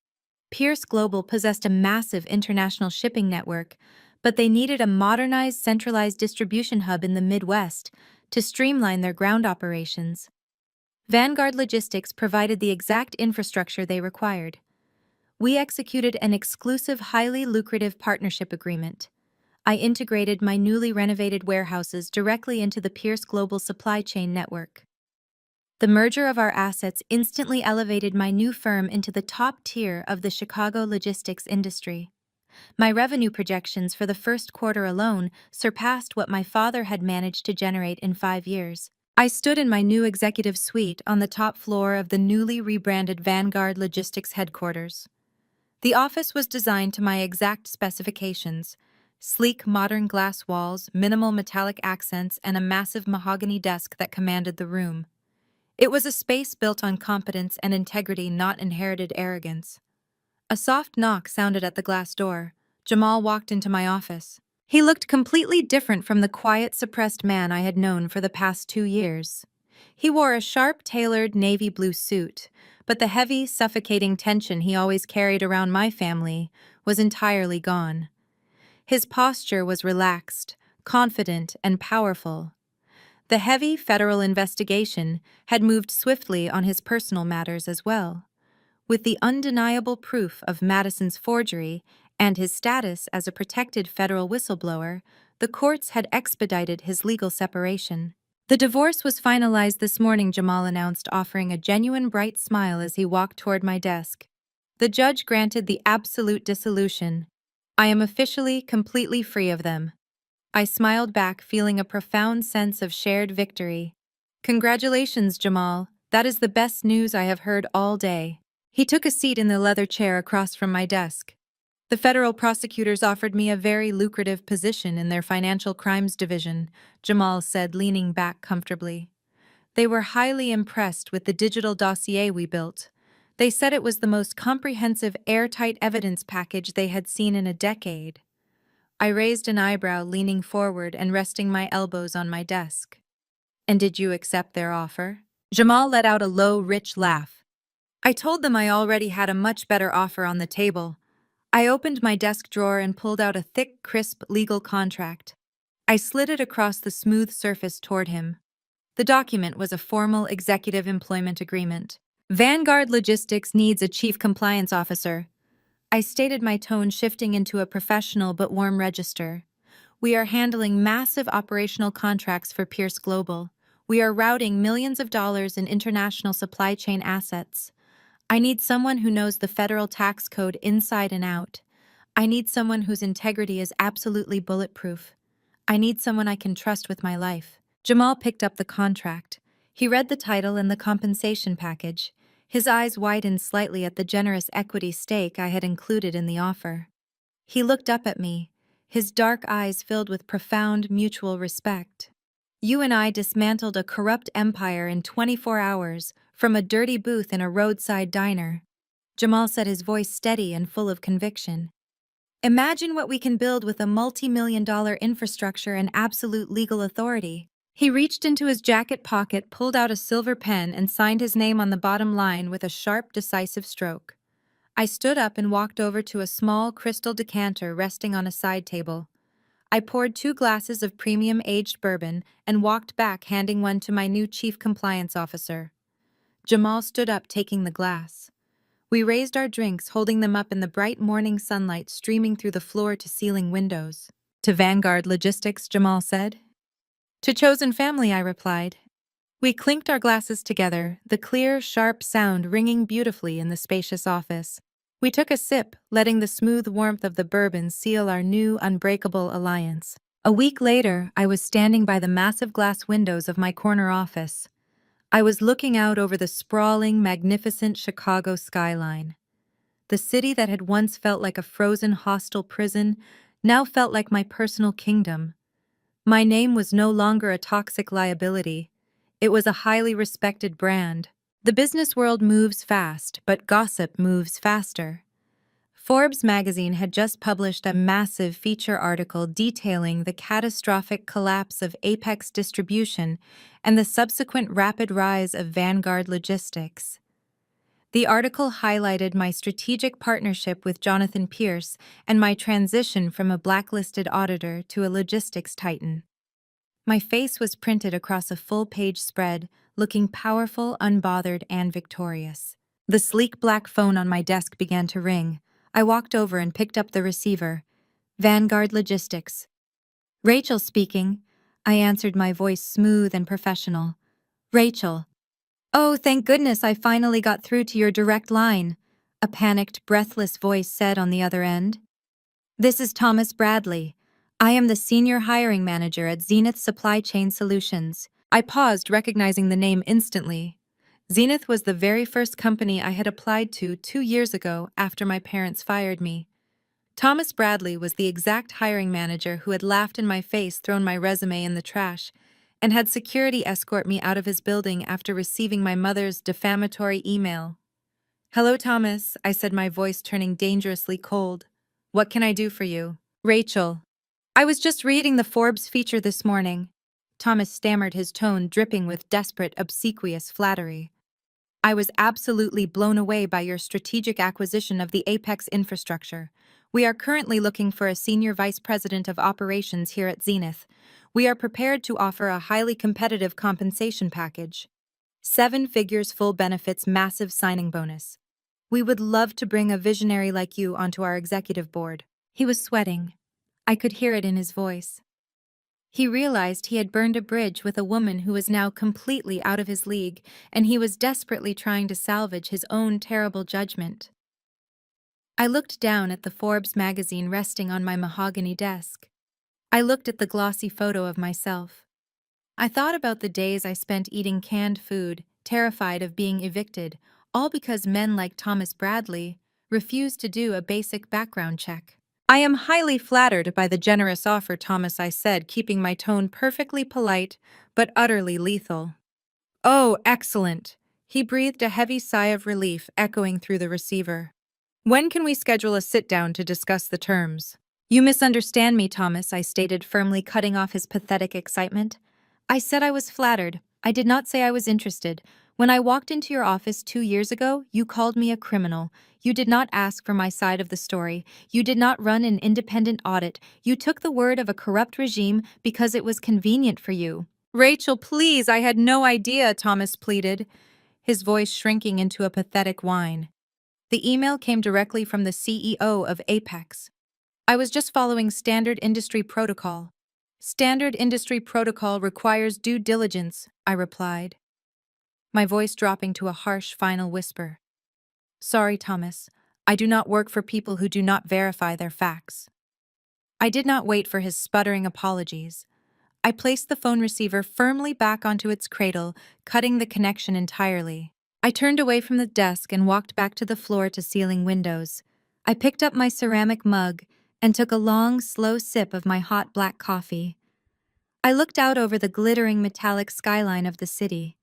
Pierce Global possessed a massive international shipping network, but they needed a modernized, centralized distribution hub in the Midwest to streamline their ground operations. Vanguard Logistics provided the exact infrastructure they required. We executed an exclusive, highly lucrative partnership agreement. I integrated my newly renovated warehouses directly into the Pierce Global supply chain network. The merger of our assets instantly elevated my new firm into the top tier of the Chicago logistics industry. My revenue projections for the first quarter alone surpassed what my father had managed to generate in 5 years. I stood in my new executive suite on the top floor of the newly rebranded Vanguard Logistics headquarters. The office was designed to my exact specifications: sleek, modern glass walls, minimal metallic accents, and a massive mahogany desk that commanded the room. It was a space built on competence and integrity, not inherited arrogance. A soft knock sounded at the glass door. Jamal walked into my office. He looked completely different from the quiet, suppressed man I had known for the past 2 years. He wore a sharp, tailored navy blue suit, but the heavy, suffocating tension he always carried around my family was entirely gone. His posture was relaxed, confident, and powerful. The heavy federal investigation had moved swiftly on his personal matters as well. With the undeniable proof of Madison's forgery and his status as a protected federal whistleblower, the courts had expedited his legal separation. The divorce was finalized this morning, Jamal announced, offering a genuine bright smile as he walked toward my desk. The judge granted the absolute dissolution. I am officially, completely free of them. I smiled back, feeling a profound sense of shared victory. Congratulations, Jamal. That is the best news I have heard all day. He took a seat in the leather chair across from my desk. The federal prosecutors offered me a very lucrative position in their financial crimes division, Jamal said, leaning back comfortably. They were highly impressed with the digital dossier we built. They said it was the most comprehensive, airtight evidence package they had seen in a decade. I raised an eyebrow, leaning forward and resting my elbows on my desk. And did you accept their offer? Jamal let out a low, rich laugh. I told them I already had a much better offer on the table. I opened my desk drawer and pulled out a thick, crisp legal contract. I slid it across the smooth surface toward him. The document was a formal executive employment agreement. Vanguard Logistics needs a chief compliance officer. I stated, my tone shifting into a professional but warm register. We are handling massive operational contracts for Pierce Global. We are routing millions of dollars in international supply chain assets. I need someone who knows the federal tax code inside and out. I need someone whose integrity is absolutely bulletproof. I need someone I can trust with my life. Jamal picked up the contract. He read the title and the compensation package. His eyes widened slightly at the generous equity stake I had included in the offer. He looked up at me, his dark eyes filled with profound mutual respect. You and I dismantled a corrupt empire in 24 hours from a dirty booth in a roadside diner. Jamal said, his voice steady and full of conviction. Imagine what we can build with a multi-million-dollar infrastructure and absolute legal authority. He reached into his jacket pocket, pulled out a silver pen, and signed his name on the bottom line with a sharp, decisive stroke. I stood up and walked over to a small crystal decanter resting on a side table. I poured 2 glasses of premium aged bourbon and walked back, handing one to my new chief compliance officer. Jamal stood up, taking the glass. We raised our drinks, holding them up in the bright morning sunlight streaming through the floor-to-ceiling windows. To Vanguard Logistics, Jamal said. To chosen family, I replied. We clinked our glasses together, the clear, sharp sound ringing beautifully in the spacious office. We took a sip, letting the smooth warmth of the bourbon seal our new, unbreakable alliance. A week later, I was standing by the massive glass windows of my corner office. I was looking out over the sprawling, magnificent Chicago skyline. The city that had once felt like a frozen, hostile prison now felt like my personal kingdom. My name was no longer a toxic liability. It was a highly respected brand. The business world moves fast, but gossip moves faster. Forbes magazine had just published a massive feature article detailing the catastrophic collapse of Apex Distribution and the subsequent rapid rise of Vanguard Logistics. The article highlighted my strategic partnership with Jonathan Pierce and my transition from a blacklisted auditor to a logistics titan. My face was printed across a full-page spread, looking powerful, unbothered, and victorious. The sleek black phone on my desk began to ring. I walked over and picked up the receiver. Vanguard Logistics. Rachel speaking. I answered, my voice smooth and professional. Rachel. Oh, thank goodness I finally got through to your direct line, a panicked, breathless voice said on the other end. This is Thomas Bradley. I am the senior hiring manager at Zenith Supply Chain Solutions. I paused, recognizing the name instantly. Zenith was the very first company I had applied to 2 years ago after my parents fired me. Thomas Bradley was the exact hiring manager who had laughed in my face, thrown my resume in the trash, and had security escort me out of his building after receiving my mother's defamatory email. Hello, Thomas, I said, my voice turning dangerously cold. What can I do for you? Rachel. I was just reading the Forbes feature this morning. Thomas stammered, his tone dripping with desperate, obsequious flattery. I was absolutely blown away by your strategic acquisition of the Apex infrastructure. We are currently looking for a senior vice president of operations here at Zenith. We are prepared to offer a highly competitive compensation package. 7 figures, full benefits, massive signing bonus. We would love to bring a visionary like you onto our executive board. He was sweating. I could hear it in his voice. He realized he had burned a bridge with a woman who was now completely out of his league, and he was desperately trying to salvage his own terrible judgment. I looked down at the Forbes magazine resting on my mahogany desk. I looked at the glossy photo of myself. I thought about the days I spent eating canned food, terrified of being evicted, all because men like Thomas Bradley refused to do a basic background check. I am highly flattered by the generous offer, Thomas, I said, keeping my tone perfectly polite but utterly lethal. Oh, excellent. He breathed a heavy sigh of relief, echoing through the receiver. When can we schedule a sit-down to discuss the terms? You misunderstand me, Thomas, I stated, firmly cutting off his pathetic excitement. I said I was flattered. I did not say I was interested. When I walked into your office 2 years ago, you called me a criminal. You did not ask for my side of the story. You did not run an independent audit. You took the word of a corrupt regime because it was convenient for you. Rachel, please, I had no idea, Thomas pleaded, his voice shrinking into a pathetic whine. The email came directly from the CEO of Apex. I was just following standard industry protocol. Standard industry protocol requires due diligence, I replied, my voice dropping to a harsh final whisper. Sorry, Thomas. I do not work for people who do not verify their facts. I did not wait for his sputtering apologies. I placed the phone receiver firmly back onto its cradle, cutting the connection entirely. I turned away from the desk and walked back to the floor-to-ceiling windows. I picked up my ceramic mug and took a long, slow sip of my hot black coffee. I looked out over the glittering metallic skyline of the city.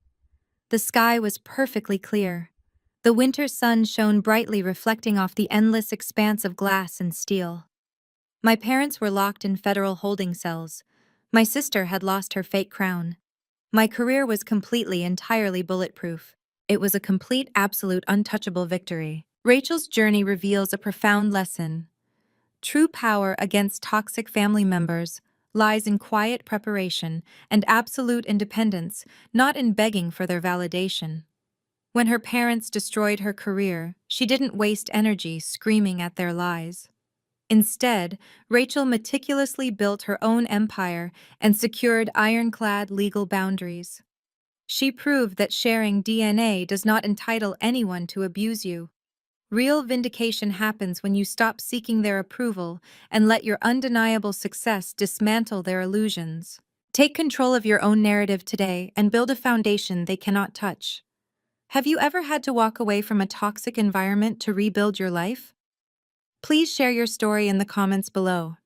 The sky was perfectly clear. The winter sun shone brightly, reflecting off the endless expanse of glass and steel. My parents were locked in federal holding cells. My sister had lost her fake crown. My career was entirely bulletproof. It was a complete, absolute, untouchable victory. Rachel's journey reveals a profound lesson. True power against toxic family members lies in quiet preparation and absolute independence, not in begging for their validation. When her parents destroyed her career, she didn't waste energy screaming at their lies. Instead, Rachel meticulously built her own empire and secured ironclad legal boundaries. She proved that sharing DNA does not entitle anyone to abuse you. Real vindication happens when you stop seeking their approval and let your undeniable success dismantle their illusions. Take control of your own narrative today and build a foundation they cannot touch. Have you ever had to walk away from a toxic environment to rebuild your life? Please share your story in the comments below.